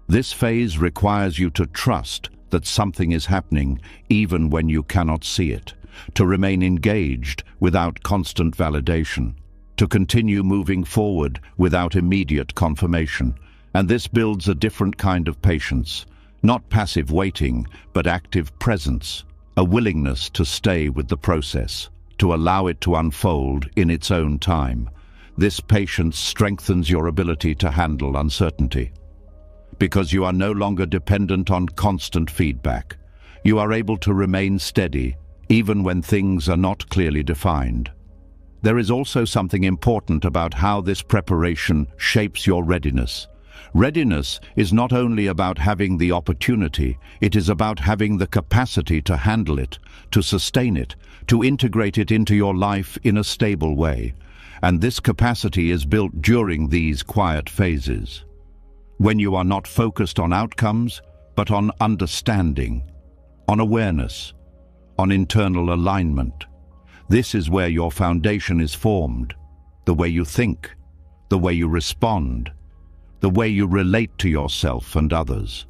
This phase requires you to trust that something is happening even when you cannot see it, to remain engaged without constant validation, to continue moving forward without immediate confirmation. And this builds a different kind of patience, not passive waiting, but active presence, a willingness to stay with the process, to allow it to unfold in its own time. This patience strengthens your ability to handle uncertainty, because you are no longer dependent on constant feedback. You are able to remain steady, even when things are not clearly defined. There is also something important about how this preparation shapes your readiness. Readiness is not only about having the opportunity, it is about having the capacity to handle it, to sustain it, to integrate it into your life in a stable way. And this capacity is built during these quiet phases, when you are not focused on outcomes, but on understanding, on awareness, on internal alignment. This is where your foundation is formed, the way you think, the way you respond. the way you relate to yourself and others.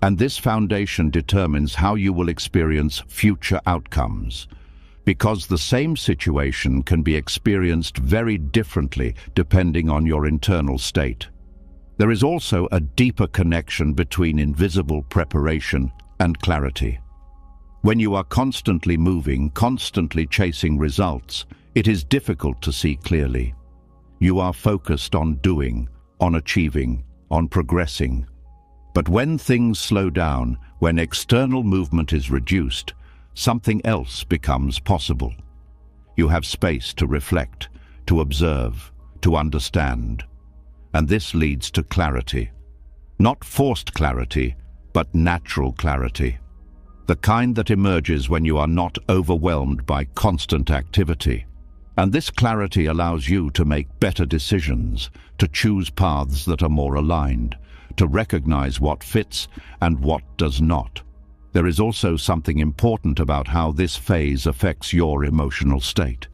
And this foundation determines how you will experience future outcomes, because the same situation can be experienced very differently depending on your internal state. There is also a deeper connection between invisible preparation and clarity. When you are constantly moving, constantly chasing results, it is difficult to see clearly. You are focused on doing, on achieving, on progressing. But when things slow down, when external movement is reduced, something else becomes possible. You have space to reflect, to observe, to understand. And this leads to clarity. Not forced clarity, but natural clarity. The kind that emerges when you are not overwhelmed by constant activity. And this clarity allows you to make better decisions, to choose paths that are more aligned, to recognize what fits and what does not. There is also something important about how this phase affects your emotional state.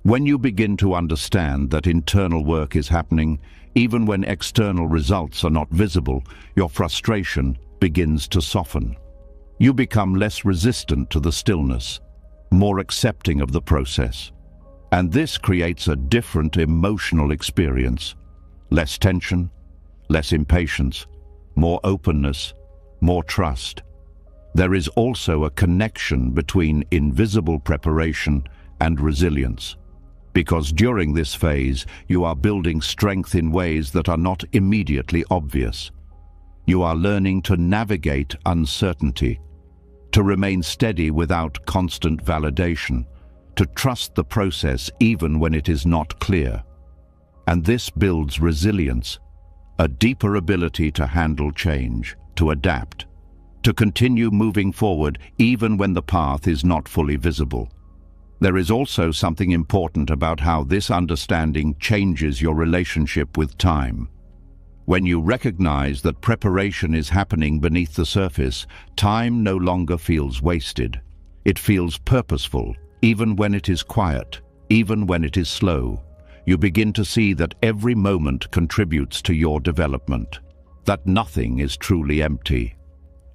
When you begin to understand that internal work is happening, even when external results are not visible, your frustration begins to soften. You become less resistant to the stillness, more accepting of the process. And this creates a different emotional experience. Less tension, less impatience, more openness, more trust. There is also a connection between invisible preparation and resilience, because during this phase you are building strength in ways that are not immediately obvious. You are learning to navigate uncertainty, to remain steady without constant validation, to trust the process even when it is not clear. And this builds resilience, a deeper ability to handle change, to adapt, to continue moving forward even when the path is not fully visible. There is also something important about how this understanding changes your relationship with time. When you recognize that preparation is happening beneath the surface, time no longer feels wasted. It feels purposeful, even when it is quiet, even when it is slow. You begin to see that every moment contributes to your development, that nothing is truly empty.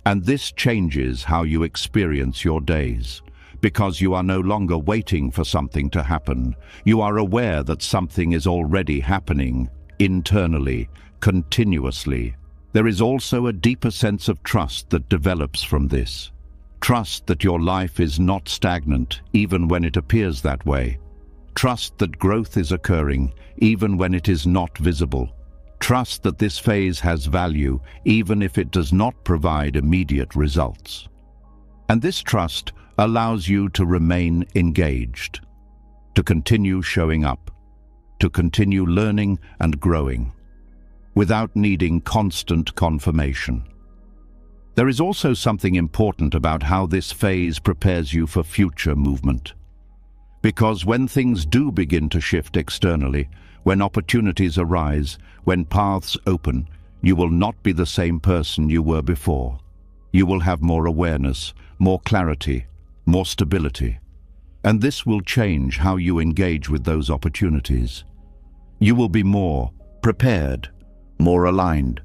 And this changes how you experience your days, because you are no longer waiting for something to happen. You are aware that something is already happening, internally, continuously. There is also a deeper sense of trust that develops from this. Trust that your life is not stagnant, even when it appears that way. Trust that growth is occurring, even when it is not visible. Trust that this phase has value, even if it does not provide immediate results. And this trust allows you to remain engaged, to continue showing up, to continue learning and growing, without needing constant confirmation. There is also something important about how this phase prepares you for future movement. Because when things do begin to shift externally, when opportunities arise, when paths open, you will not be the same person you were before. You will have more awareness, more clarity, more stability. And this will change how you engage with those opportunities. You will be more prepared, more aligned,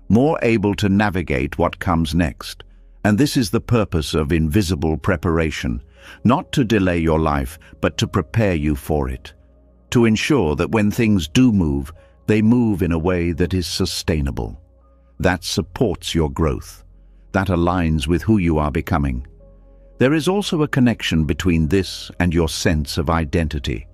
more able to navigate what comes next. And this is the purpose of invisible preparation, not to delay your life, but to prepare you for it, to ensure that when things do move, they move in a way that is sustainable, that supports your growth, that aligns with who you are becoming. There is also a connection between this and your sense of identity,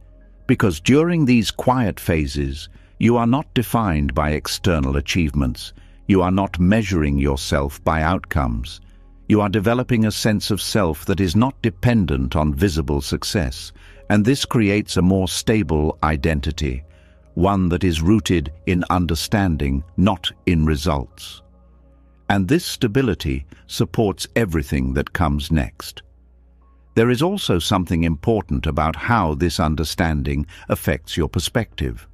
because during these quiet phases, you are not defined by external achievements. You are not measuring yourself by outcomes. You are developing a sense of self that is not dependent on visible success, and this creates a more stable identity, one that is rooted in understanding, not in results. And this stability supports everything that comes next. There is also something important about how this understanding affects your perspective.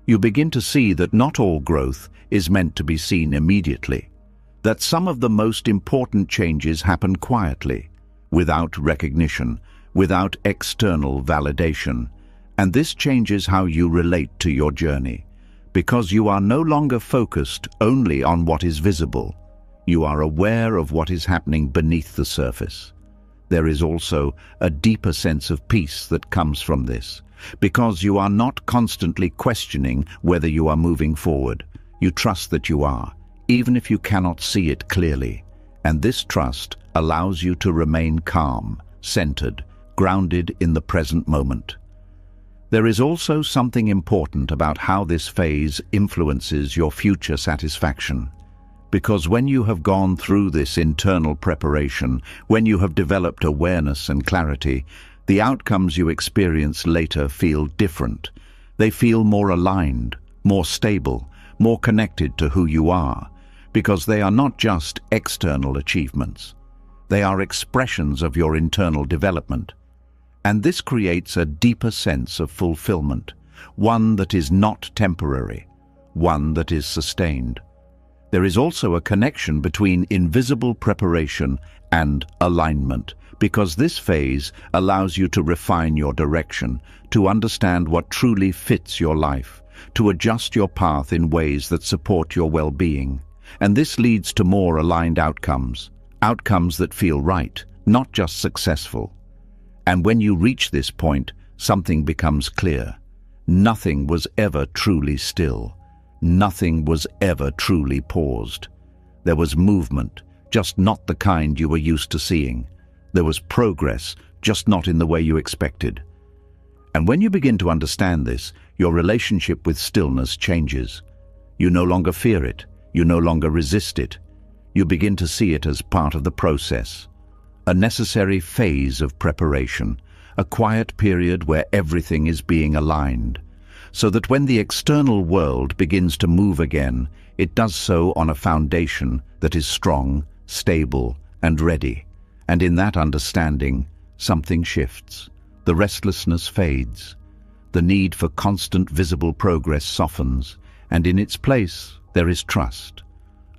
You begin to see that not all growth is meant to be seen immediately, that some of the most important changes happen quietly, without recognition, without external validation, and this changes how you relate to your journey, because you are no longer focused only on what is visible. You are aware of what is happening beneath the surface. There is also a deeper sense of peace that comes from this, because you are not constantly questioning whether you are moving forward. You trust that you are, even if you cannot see it clearly. And this trust allows you to remain calm, centered, grounded in the present moment. There is also something important about how this phase influences your future satisfaction. Because when you have gone through this internal preparation, when you have developed awareness and clarity, the outcomes you experience later feel different. They feel more aligned, more stable, more connected to who you are, because they are not just external achievements. They are expressions of your internal development. And this creates a deeper sense of fulfillment, one that is not temporary, one that is sustained. There is also a connection between invisible preparation and alignment, because this phase allows you to refine your direction, to understand what truly fits your life, to adjust your path in ways that support your well-being. And this leads to more aligned outcomes, outcomes that feel right, not just successful. And when you reach this point, something becomes clear. Nothing was ever truly still. Nothing was ever truly paused. There was movement, just not the kind you were used to seeing. There was progress, just not in the way you expected. And when you begin to understand this, your relationship with stillness changes. You no longer fear it. You no longer resist it. You begin to see it as part of the process, a necessary phase of preparation, a quiet period where everything is being aligned, so that when the external world begins to move again, it does so on a foundation that is strong, stable, and ready. And in that understanding, something shifts. The restlessness fades. The need for constant visible progress softens, and in its place, there is trust.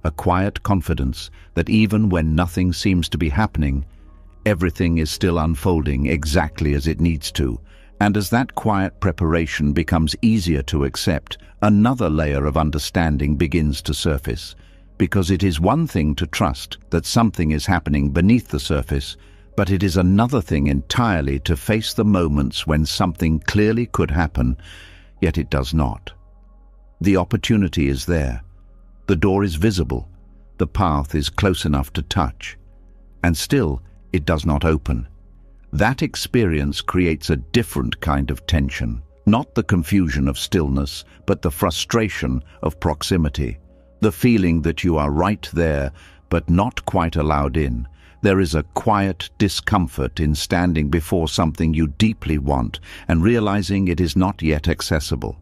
A quiet confidence that even when nothing seems to be happening, everything is still unfolding exactly as it needs to. And as that quiet preparation becomes easier to accept, another layer of understanding begins to surface. Because it is one thing to trust that something is happening beneath the surface, but it is another thing entirely to face the moments when something clearly could happen, yet it does not. The opportunity is there. The door is visible. The path is close enough to touch. And still, it does not open. That experience creates a different kind of tension, not the confusion of stillness, but the frustration of proximity, the feeling that you are right there, but not quite allowed in. There is a quiet discomfort in standing before something you deeply want and realizing it is not yet accessible.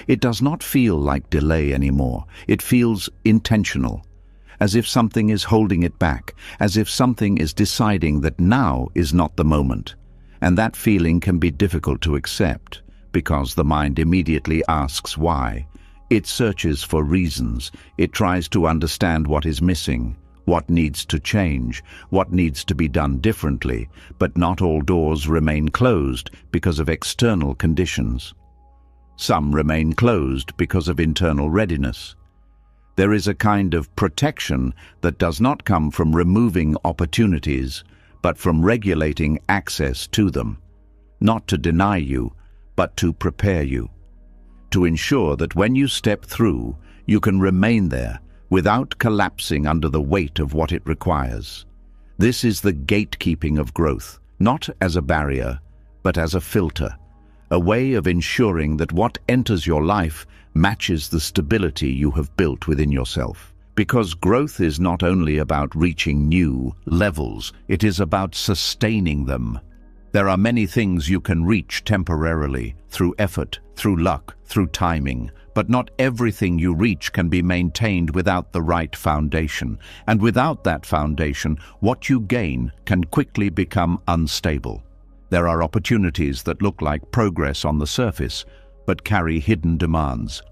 It does not feel like delay anymore. It feels intentional, as if something is holding it back, as if something is deciding that now is not the moment. And that feeling can be difficult to accept, because the mind immediately asks why. It searches for reasons. It tries to understand what is missing, what needs to change, what needs to be done differently. But not all doors remain closed because of external conditions. Some remain closed because of internal readiness. There is a kind of protection that does not come from removing opportunities, but from regulating access to them, not to deny you, but to prepare you, to ensure that when you step through, you can remain there without collapsing under the weight of what it requires. This is the gatekeeping of growth, not as a barrier, but as a filter, a way of ensuring that what enters your life matches the stability you have built within yourself. Because growth is not only about reaching new levels, it is about sustaining them. There are many things you can reach temporarily, through effort, through luck, through timing, but not everything you reach can be maintained without the right foundation. And without that foundation, what you gain can quickly become unstable. There are opportunities that look like progress on the surface, but carry hidden demands.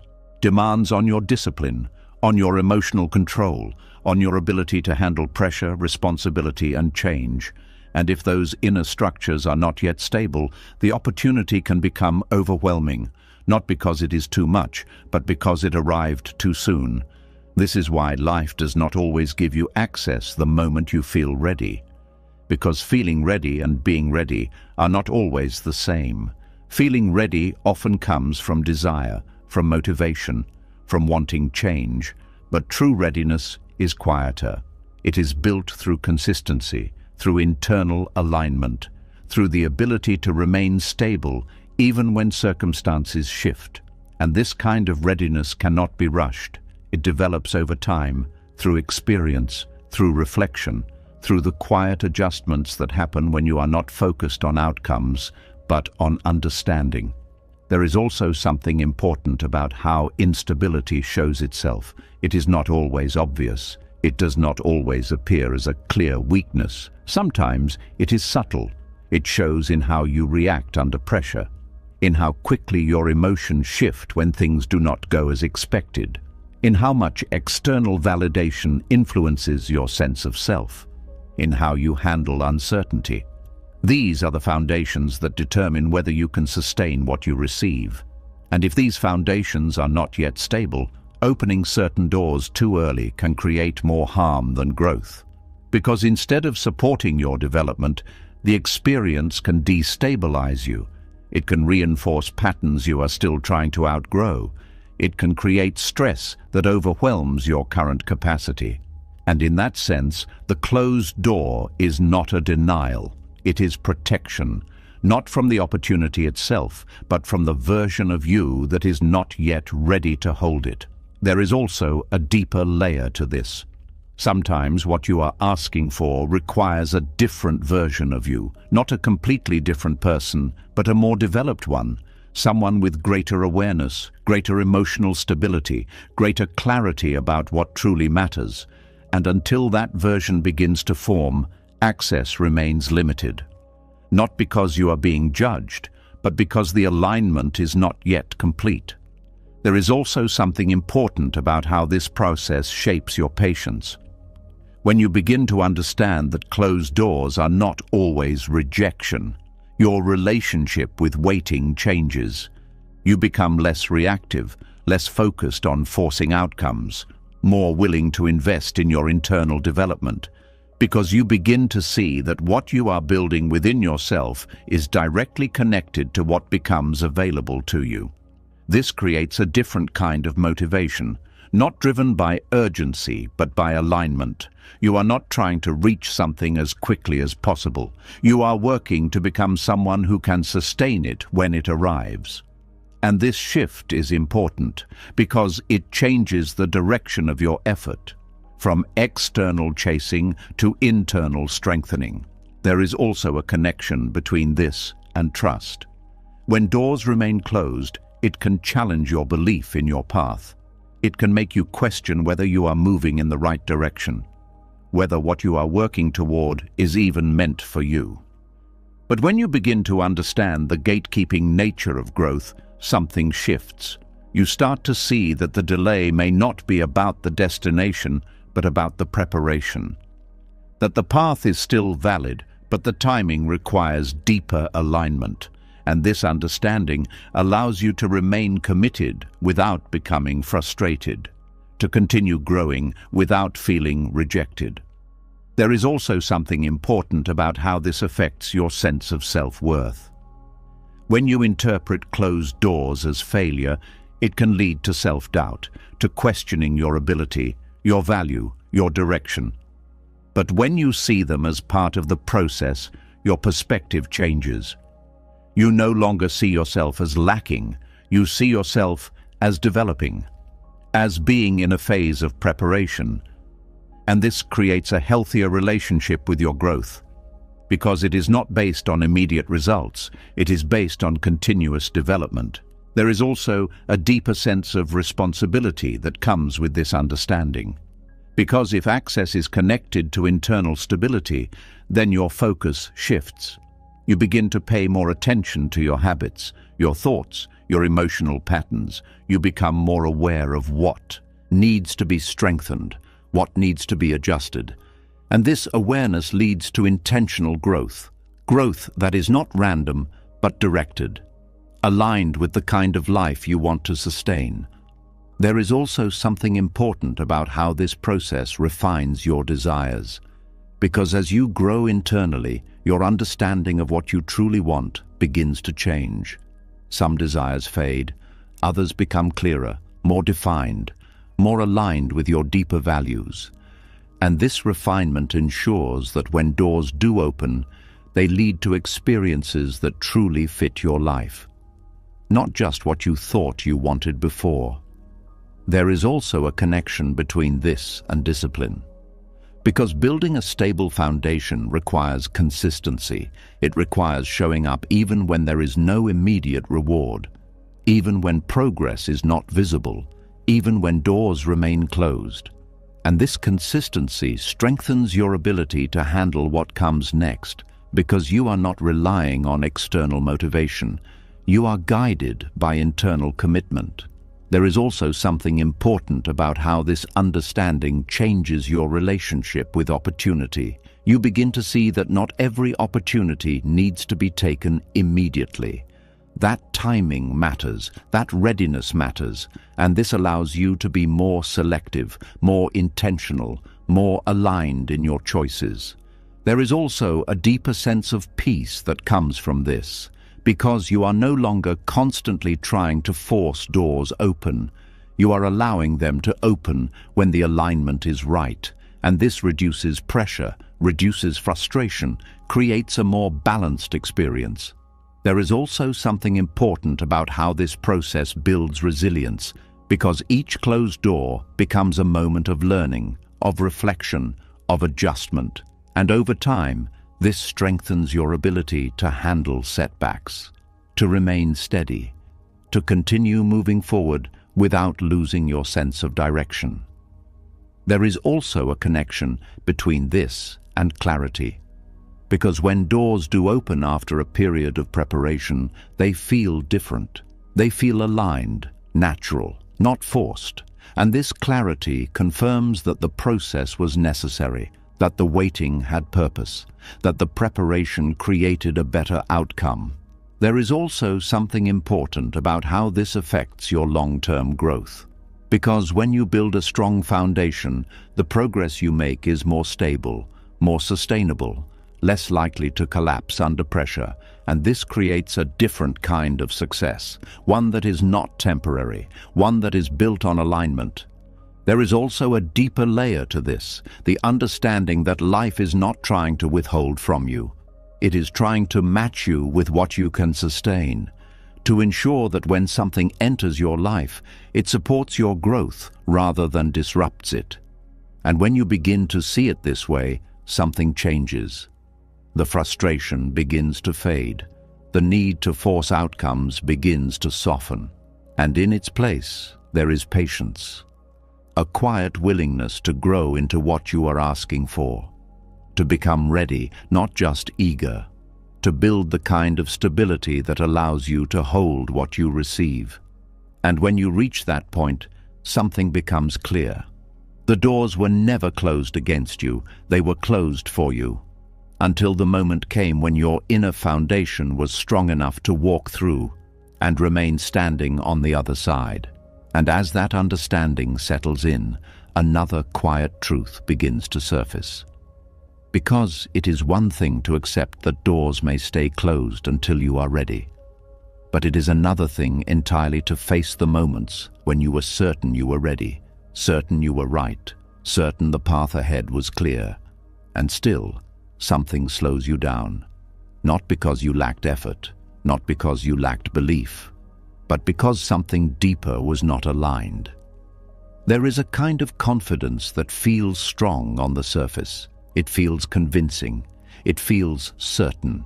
Demands on your discipline, on your emotional control, on your ability to handle pressure, responsibility, and change. And if those inner structures are not yet stable, the opportunity can become overwhelming, not because it is too much, but because it arrived too soon. This is why life does not always give you access the moment you feel ready. Because feeling ready and being ready are not always the same. Feeling ready often comes from desire, from motivation, from wanting change, but true readiness is quieter. It is built through consistency, through internal alignment, through the ability to remain stable even when circumstances shift. And this kind of readiness cannot be rushed. It develops over time, through experience, through reflection, through the quiet adjustments that happen when you are not focused on outcomes, but on understanding. There is also something important about how instability shows itself. It is not always obvious. It does not always appear as a clear weakness. Sometimes it is subtle. It shows in how you react under pressure, in how quickly your emotions shift when things do not go as expected, in how much external validation influences your sense of self, in how you handle uncertainty. These are the foundations that determine whether you can sustain what you receive. And if these foundations are not yet stable, opening certain doors too early can create more harm than growth. Because instead of supporting your development, the experience can destabilize you. It can reinforce patterns you are still trying to outgrow. It can create stress that overwhelms your current capacity. And in that sense, the closed door is not a denial. It is protection, not from the opportunity itself, but from the version of you that is not yet ready to hold it. There is also a deeper layer to this. Sometimes what you are asking for requires a different version of you, not a completely different person, but a more developed one, someone with greater awareness, greater emotional stability, greater clarity about what truly matters. And until that version begins to form, access remains limited. Not because you are being judged, but because the alignment is not yet complete. There is also something important about how this process shapes your patience. When you begin to understand that closed doors are not always rejection, your relationship with waiting changes. You become less reactive, less focused on forcing outcomes, more willing to invest in your internal development, because you begin to see that what you are building within yourself is directly connected to what becomes available to you. This creates a different kind of motivation, not driven by urgency, but by alignment. You are not trying to reach something as quickly as possible. You are working to become someone who can sustain it when it arrives. And this shift is important because it changes the direction of your effort, from external chasing to internal strengthening. There is also a connection between this and trust. When doors remain closed, it can challenge your belief in your path. It can make you question whether you are moving in the right direction, whether what you are working toward is even meant for you. But when you begin to understand the gatekeeping nature of growth, something shifts. You start to see that the delay may not be about the destination, but about the preparation. That the path is still valid, but the timing requires deeper alignment. And this understanding allows you to remain committed without becoming frustrated, to continue growing without feeling rejected. There is also something important about how this affects your sense of self-worth. When you interpret closed doors as failure, it can lead to self-doubt, to questioning your ability, your value, your direction. But when you see them as part of the process, your perspective changes. You no longer see yourself as lacking. You see yourself as developing, as being in a phase of preparation. And this creates a healthier relationship with your growth, because it is not based on immediate results. It is based on continuous development. There is also a deeper sense of responsibility that comes with this understanding. Because if access is connected to internal stability, then your focus shifts. You begin to pay more attention to your habits, your thoughts, your emotional patterns. You become more aware of what needs to be strengthened, what needs to be adjusted. And this awareness leads to intentional growth, growth that is not random, but directed. aligned with the kind of life you want to sustain. There is also something important about how this process refines your desires, because as you grow internally, your understanding of what you truly want begins to change. Some desires fade, others become clearer, more defined, more aligned with your deeper values. And this refinement ensures that when doors do open, they lead to experiences that truly fit your life. Not just what you thought you wanted before. There is also a connection between this and discipline. Because building a stable foundation requires consistency. It requires showing up even when there is no immediate reward, even when progress is not visible, even when doors remain closed. And this consistency strengthens your ability to handle what comes next, because you are not relying on external motivation. You are guided by internal commitment. There is also something important about how this understanding changes your relationship with opportunity. You begin to see that not every opportunity needs to be taken immediately. That timing matters, that readiness matters, and this allows you to be more selective, more intentional, more aligned in your choices. There is also a deeper sense of peace that comes from this. Because you are no longer constantly trying to force doors open, you are allowing them to open when the alignment is right, and this reduces pressure, reduces frustration, creates a more balanced experience. There is also something important about how this process builds resilience, because each closed door becomes a moment of learning, of reflection, of adjustment, and over time, this strengthens your ability to handle setbacks, to remain steady, to continue moving forward without losing your sense of direction. There is also a connection between this and clarity, because when doors do open after a period of preparation, they feel different. They feel aligned, natural, not forced, and this clarity confirms that the process was necessary, that the waiting had purpose, that the preparation created a better outcome. There is also something important about how this affects your long-term growth. Because when you build a strong foundation, the progress you make is more stable, more sustainable, less likely to collapse under pressure, and this creates a different kind of success, one that is not temporary, one that is built on alignment. There is also a deeper layer to this, the understanding that life is not trying to withhold from you. It is trying to match you with what you can sustain, to ensure that when something enters your life, it supports your growth rather than disrupts it. And when you begin to see it this way, something changes. The frustration begins to fade. The need to force outcomes begins to soften. And in its place, there is patience. A quiet willingness to grow into what you are asking for, to become ready, not just eager, to build the kind of stability that allows you to hold what you receive. And when you reach that point, something becomes clear. The doors were never closed against you, they were closed for you, until the moment came when your inner foundation was strong enough to walk through and remain standing on the other side. And as that understanding settles in, another quiet truth begins to surface. Because it is one thing to accept that doors may stay closed until you are ready, but it is another thing entirely to face the moments when you were certain you were ready, certain you were right, certain the path ahead was clear, and still something slows you down, not because you lacked effort, not because you lacked belief, but because something deeper was not aligned. There is a kind of confidence that feels strong on the surface. It feels convincing. It feels certain.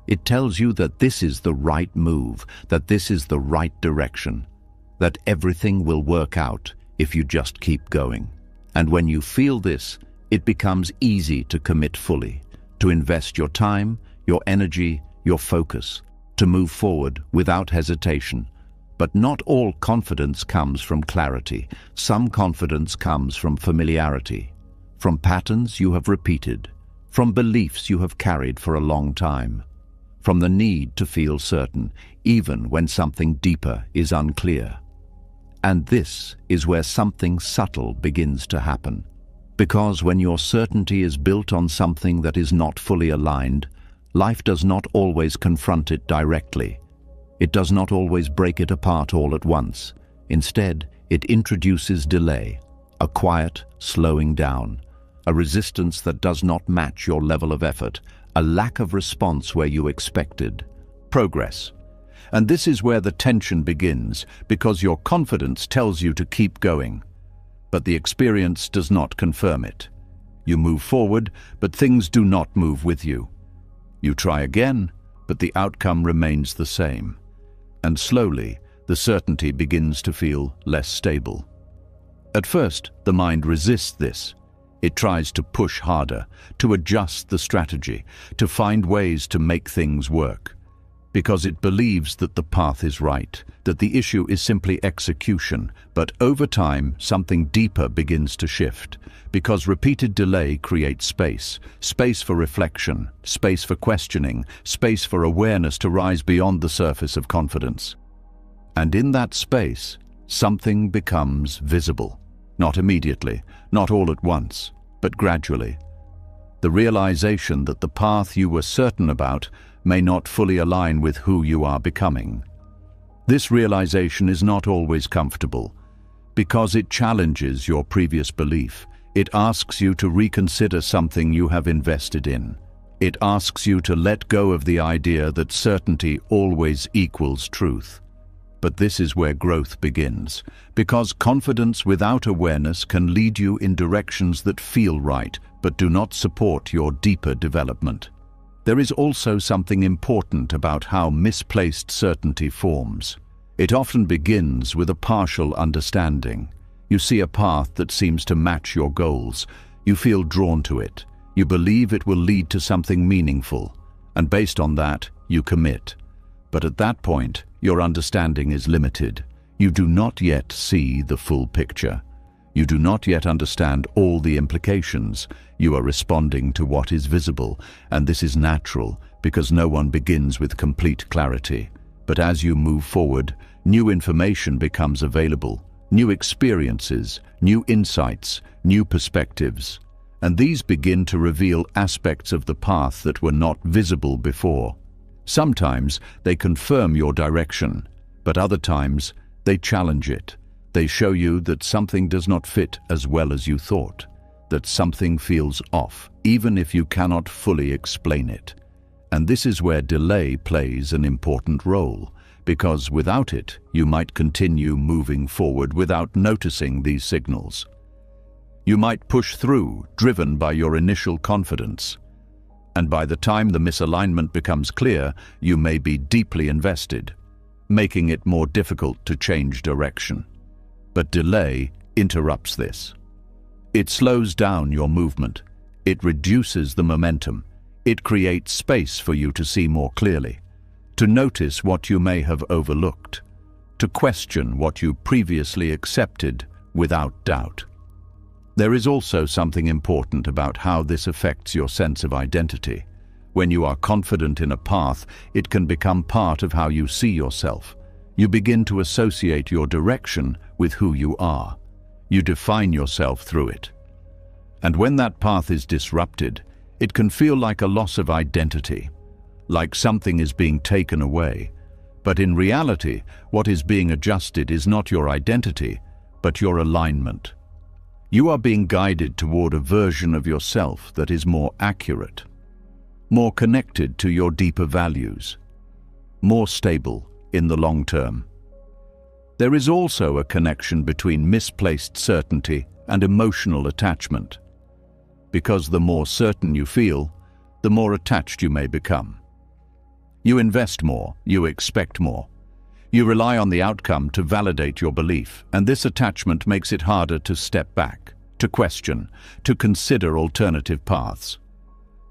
It tells you that this is the right move, that this is the right direction, that everything will work out if you just keep going. And when you feel this, it becomes easy to commit fully, to invest your time, your energy, your focus, to move forward without hesitation. But not all confidence comes from clarity. Some confidence comes from familiarity, from patterns you have repeated, from beliefs you have carried for a long time, from the need to feel certain, even when something deeper is unclear. And this is where something subtle begins to happen. Because when your certainty is built on something that is not fully aligned, life does not always confront it directly. It does not always break it apart all at once. Instead, it introduces delay, a quiet slowing down, a resistance that does not match your level of effort, a lack of response where you expected progress. And this is where the tension begins, because your confidence tells you to keep going, but the experience does not confirm it. You move forward, but things do not move with you. You try again, but the outcome remains the same. And slowly, the certainty begins to feel less stable. At first, the mind resists this. It tries to push harder, to adjust the strategy, to find ways to make things work. Because it believes that the path is right, that the issue is simply execution. But over time, something deeper begins to shift. Because repeated delay creates space. Space for reflection, space for questioning, space for awareness to rise beyond the surface of confidence. And in that space, something becomes visible. Not immediately, not all at once, but gradually. The realization that the path you were certain about may not fully align with who you are becoming. This realization is not always comfortable, because it challenges your previous belief. It asks you to reconsider something you have invested in. It asks you to let go of the idea that certainty always equals truth. But this is where growth begins, because confidence without awareness can lead you in directions that feel right, but do not support your deeper development. There is also something important about how misplaced certainty forms. It often begins with a partial understanding. You see a path that seems to match your goals. You feel drawn to it. You believe it will lead to something meaningful. And based on that, you commit. But at that point, your understanding is limited. You do not yet see the full picture. You do not yet understand all the implications. You are responding to what is visible, and this is natural because no one begins with complete clarity. But as you move forward, new information becomes available, new experiences, new insights, new perspectives, and these begin to reveal aspects of the path that were not visible before. Sometimes they confirm your direction, but other times they challenge it. They show you that something does not fit as well as you thought, that something feels off, even if you cannot fully explain it. And this is where delay plays an important role, because without it, you might continue moving forward without noticing these signals. You might push through, driven by your initial confidence. And by the time the misalignment becomes clear, you may be deeply invested, making it more difficult to change direction. But delay interrupts this. It slows down your movement. It reduces the momentum. It creates space for you to see more clearly, to notice what you may have overlooked, to question what you previously accepted without doubt. There is also something important about how this affects your sense of identity. When you are confident in a path, it can become part of how you see yourself. You begin to associate your direction with who you are. You define yourself through it. And when that path is disrupted, it can feel like a loss of identity, like something is being taken away. But in reality, what is being adjusted is not your identity, but your alignment. You are being guided toward a version of yourself that is more accurate, more connected to your deeper values, more stable in the long term. There is also a connection between misplaced certainty and emotional attachment, because the more certain you feel, the more attached you may become. You invest more, you expect more. You rely on the outcome to validate your belief, and this attachment makes it harder to step back, to question, to consider alternative paths.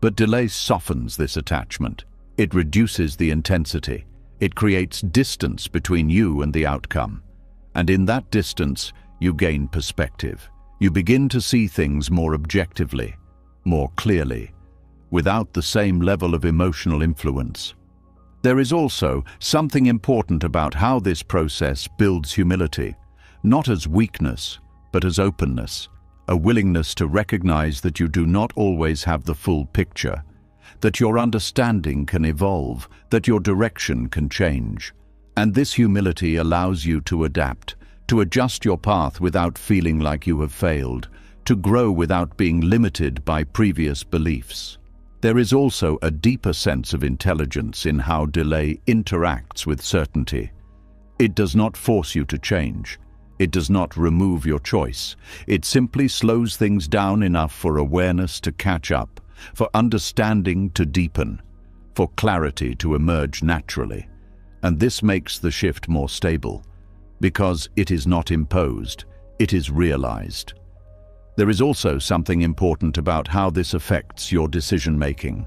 But delay softens this attachment. It reduces the intensity. It creates distance between you and the outcome. And in that distance, you gain perspective. You begin to see things more objectively, more clearly, without the same level of emotional influence. There is also something important about how this process builds humility, not as weakness, but as openness, a willingness to recognize that you do not always have the full picture, that your understanding can evolve, that your direction can change. And this humility allows you to adapt, to adjust your path without feeling like you have failed, to grow without being limited by previous beliefs. There is also a deeper sense of intelligence in how delay interacts with certainty. It does not force you to change. It does not remove your choice. It simply slows things down enough for awareness to catch up, for understanding to deepen, for clarity to emerge naturally. And this makes the shift more stable, because it is not imposed, it is realized. There is also something important about how this affects your decision-making.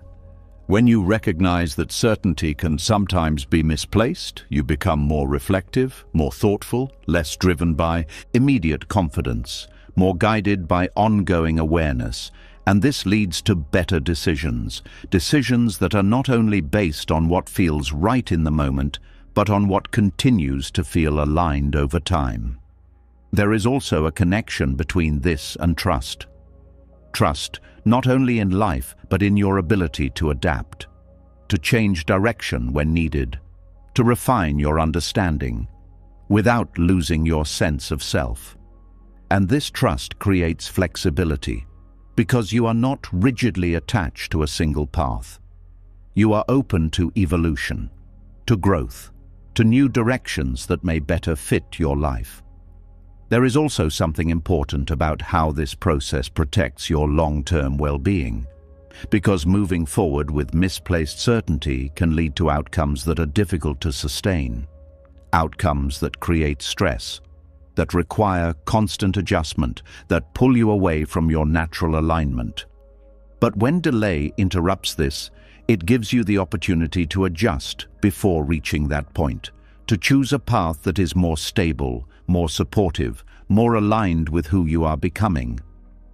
When you recognize that certainty can sometimes be misplaced, you become more reflective, more thoughtful, less driven by immediate confidence, more guided by ongoing awareness. And this leads to better decisions, decisions that are not only based on what feels right in the moment, but on what continues to feel aligned over time. There is also a connection between this and trust. Trust, not only in life, but in your ability to adapt, to change direction when needed, to refine your understanding, without losing your sense of self. And this trust creates flexibility, because you are not rigidly attached to a single path. You are open to evolution, to growth, to new directions that may better fit your life. There is also something important about how this process protects your long-term well-being, because moving forward with misplaced certainty can lead to outcomes that are difficult to sustain, outcomes that create stress, that require constant adjustment, that pull you away from your natural alignment. But when delay interrupts this, it gives you the opportunity to adjust before reaching that point, to choose a path that is more stable, more supportive, more aligned with who you are becoming.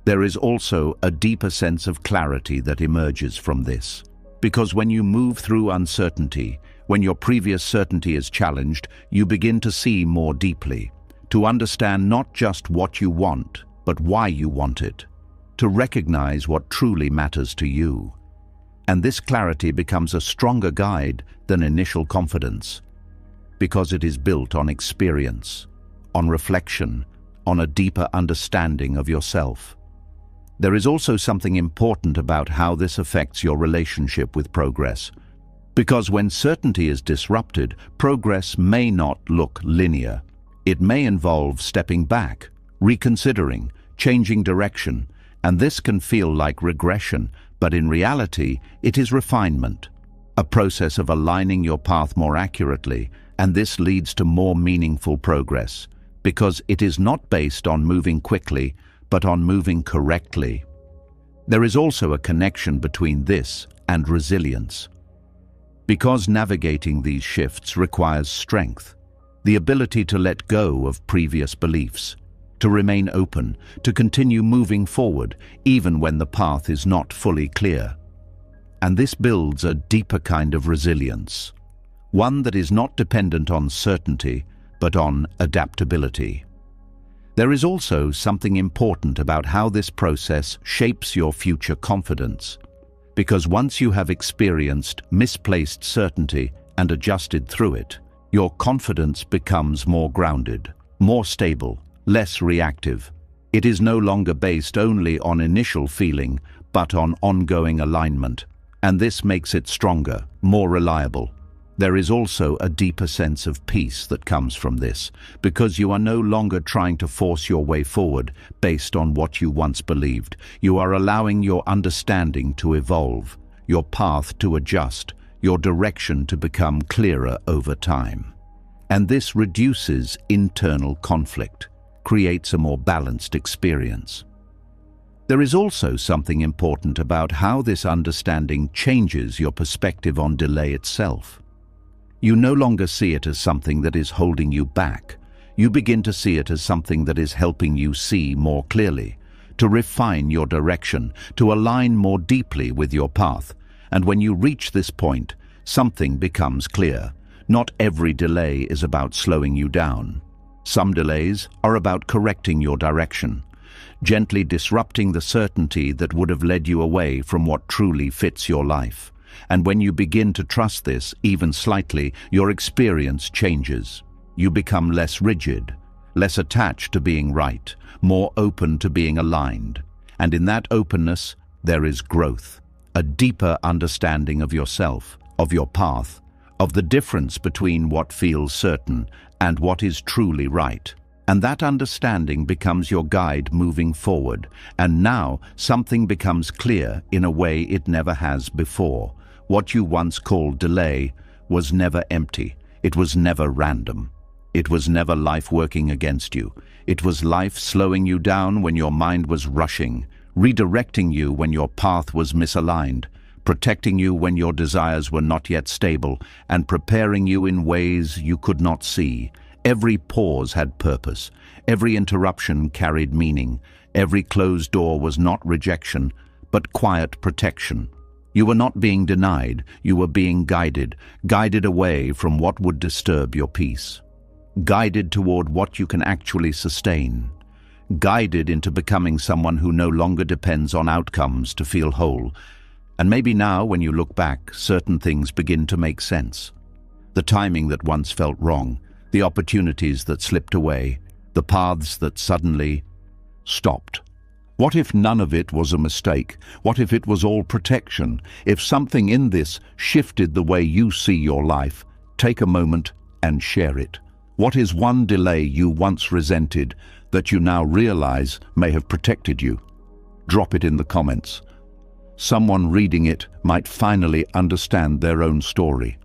There is also a deeper sense of clarity that emerges from this, because when you move through uncertainty, when your previous certainty is challenged, you begin to see more deeply, to understand not just what you want, but why you want it, to recognize what truly matters to you. And this clarity becomes a stronger guide than initial confidence, because it is built on experience, on reflection, on a deeper understanding of yourself. There is also something important about how this affects your relationship with progress, because when certainty is disrupted, progress may not look linear. It may involve stepping back, reconsidering, changing direction, and this can feel like regression, but in reality, it is refinement, a process of aligning your path more accurately, and this leads to more meaningful progress, because it is not based on moving quickly, but on moving correctly. There is also a connection between this and resilience, because navigating these shifts requires strength, the ability to let go of previous beliefs, to remain open, to continue moving forward even when the path is not fully clear. And this builds a deeper kind of resilience, one that is not dependent on certainty, but on adaptability. There is also something important about how this process shapes your future confidence, because once you have experienced misplaced certainty and adjusted through it, your confidence becomes more grounded, more stable, less reactive. It is no longer based only on initial feeling, but on ongoing alignment, and this makes it stronger, more reliable. There is also a deeper sense of peace that comes from this, because you are no longer trying to force your way forward based on what you once believed. You are allowing your understanding to evolve, your path to adjust, your direction to become clearer over time. And this reduces internal conflict, creates a more balanced experience. There is also something important about how this understanding changes your perspective on delay itself. You no longer see it as something that is holding you back. You begin to see it as something that is helping you see more clearly, to refine your direction, to align more deeply with your path. And when you reach this point, something becomes clear. Not every delay is about slowing you down. Some delays are about correcting your direction, gently disrupting the certainty that would have led you away from what truly fits your life. And when you begin to trust this, even slightly, your experience changes. You become less rigid, less attached to being right, more open to being aligned. And in that openness, there is growth, a deeper understanding of yourself, of your path, of the difference between what feels certain and what is truly right. And that understanding becomes your guide moving forward. And now something becomes clear in a way it never has before. What you once called delay was never empty. It was never random. It was never life working against you. It was life slowing you down when your mind was rushing, redirecting you when your path was misaligned, protecting you when your desires were not yet stable, and preparing you in ways you could not see. Every pause had purpose. Every interruption carried meaning. Every closed door was not rejection, but quiet protection. You were not being denied. You were being guided away from what would disturb your peace. Guided toward what you can actually sustain. Guided into becoming someone who no longer depends on outcomes to feel whole. And maybe now, when you look back, certain things begin to make sense. The timing that once felt wrong, the opportunities that slipped away, the paths that suddenly stopped. What if none of it was a mistake? What if it was all protection? If something in this shifted the way you see your life, take a moment and share it. What is one delay you once resented that you now realize may have protected you? Drop it in the comments. Someone reading it might finally understand their own story.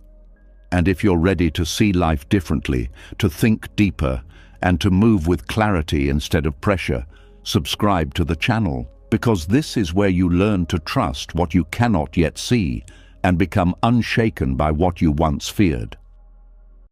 And if you're ready to see life differently, to think deeper, and to move with clarity instead of pressure, subscribe to the channel, because this is where you learn to trust what you cannot yet see and become unshaken by what you once feared.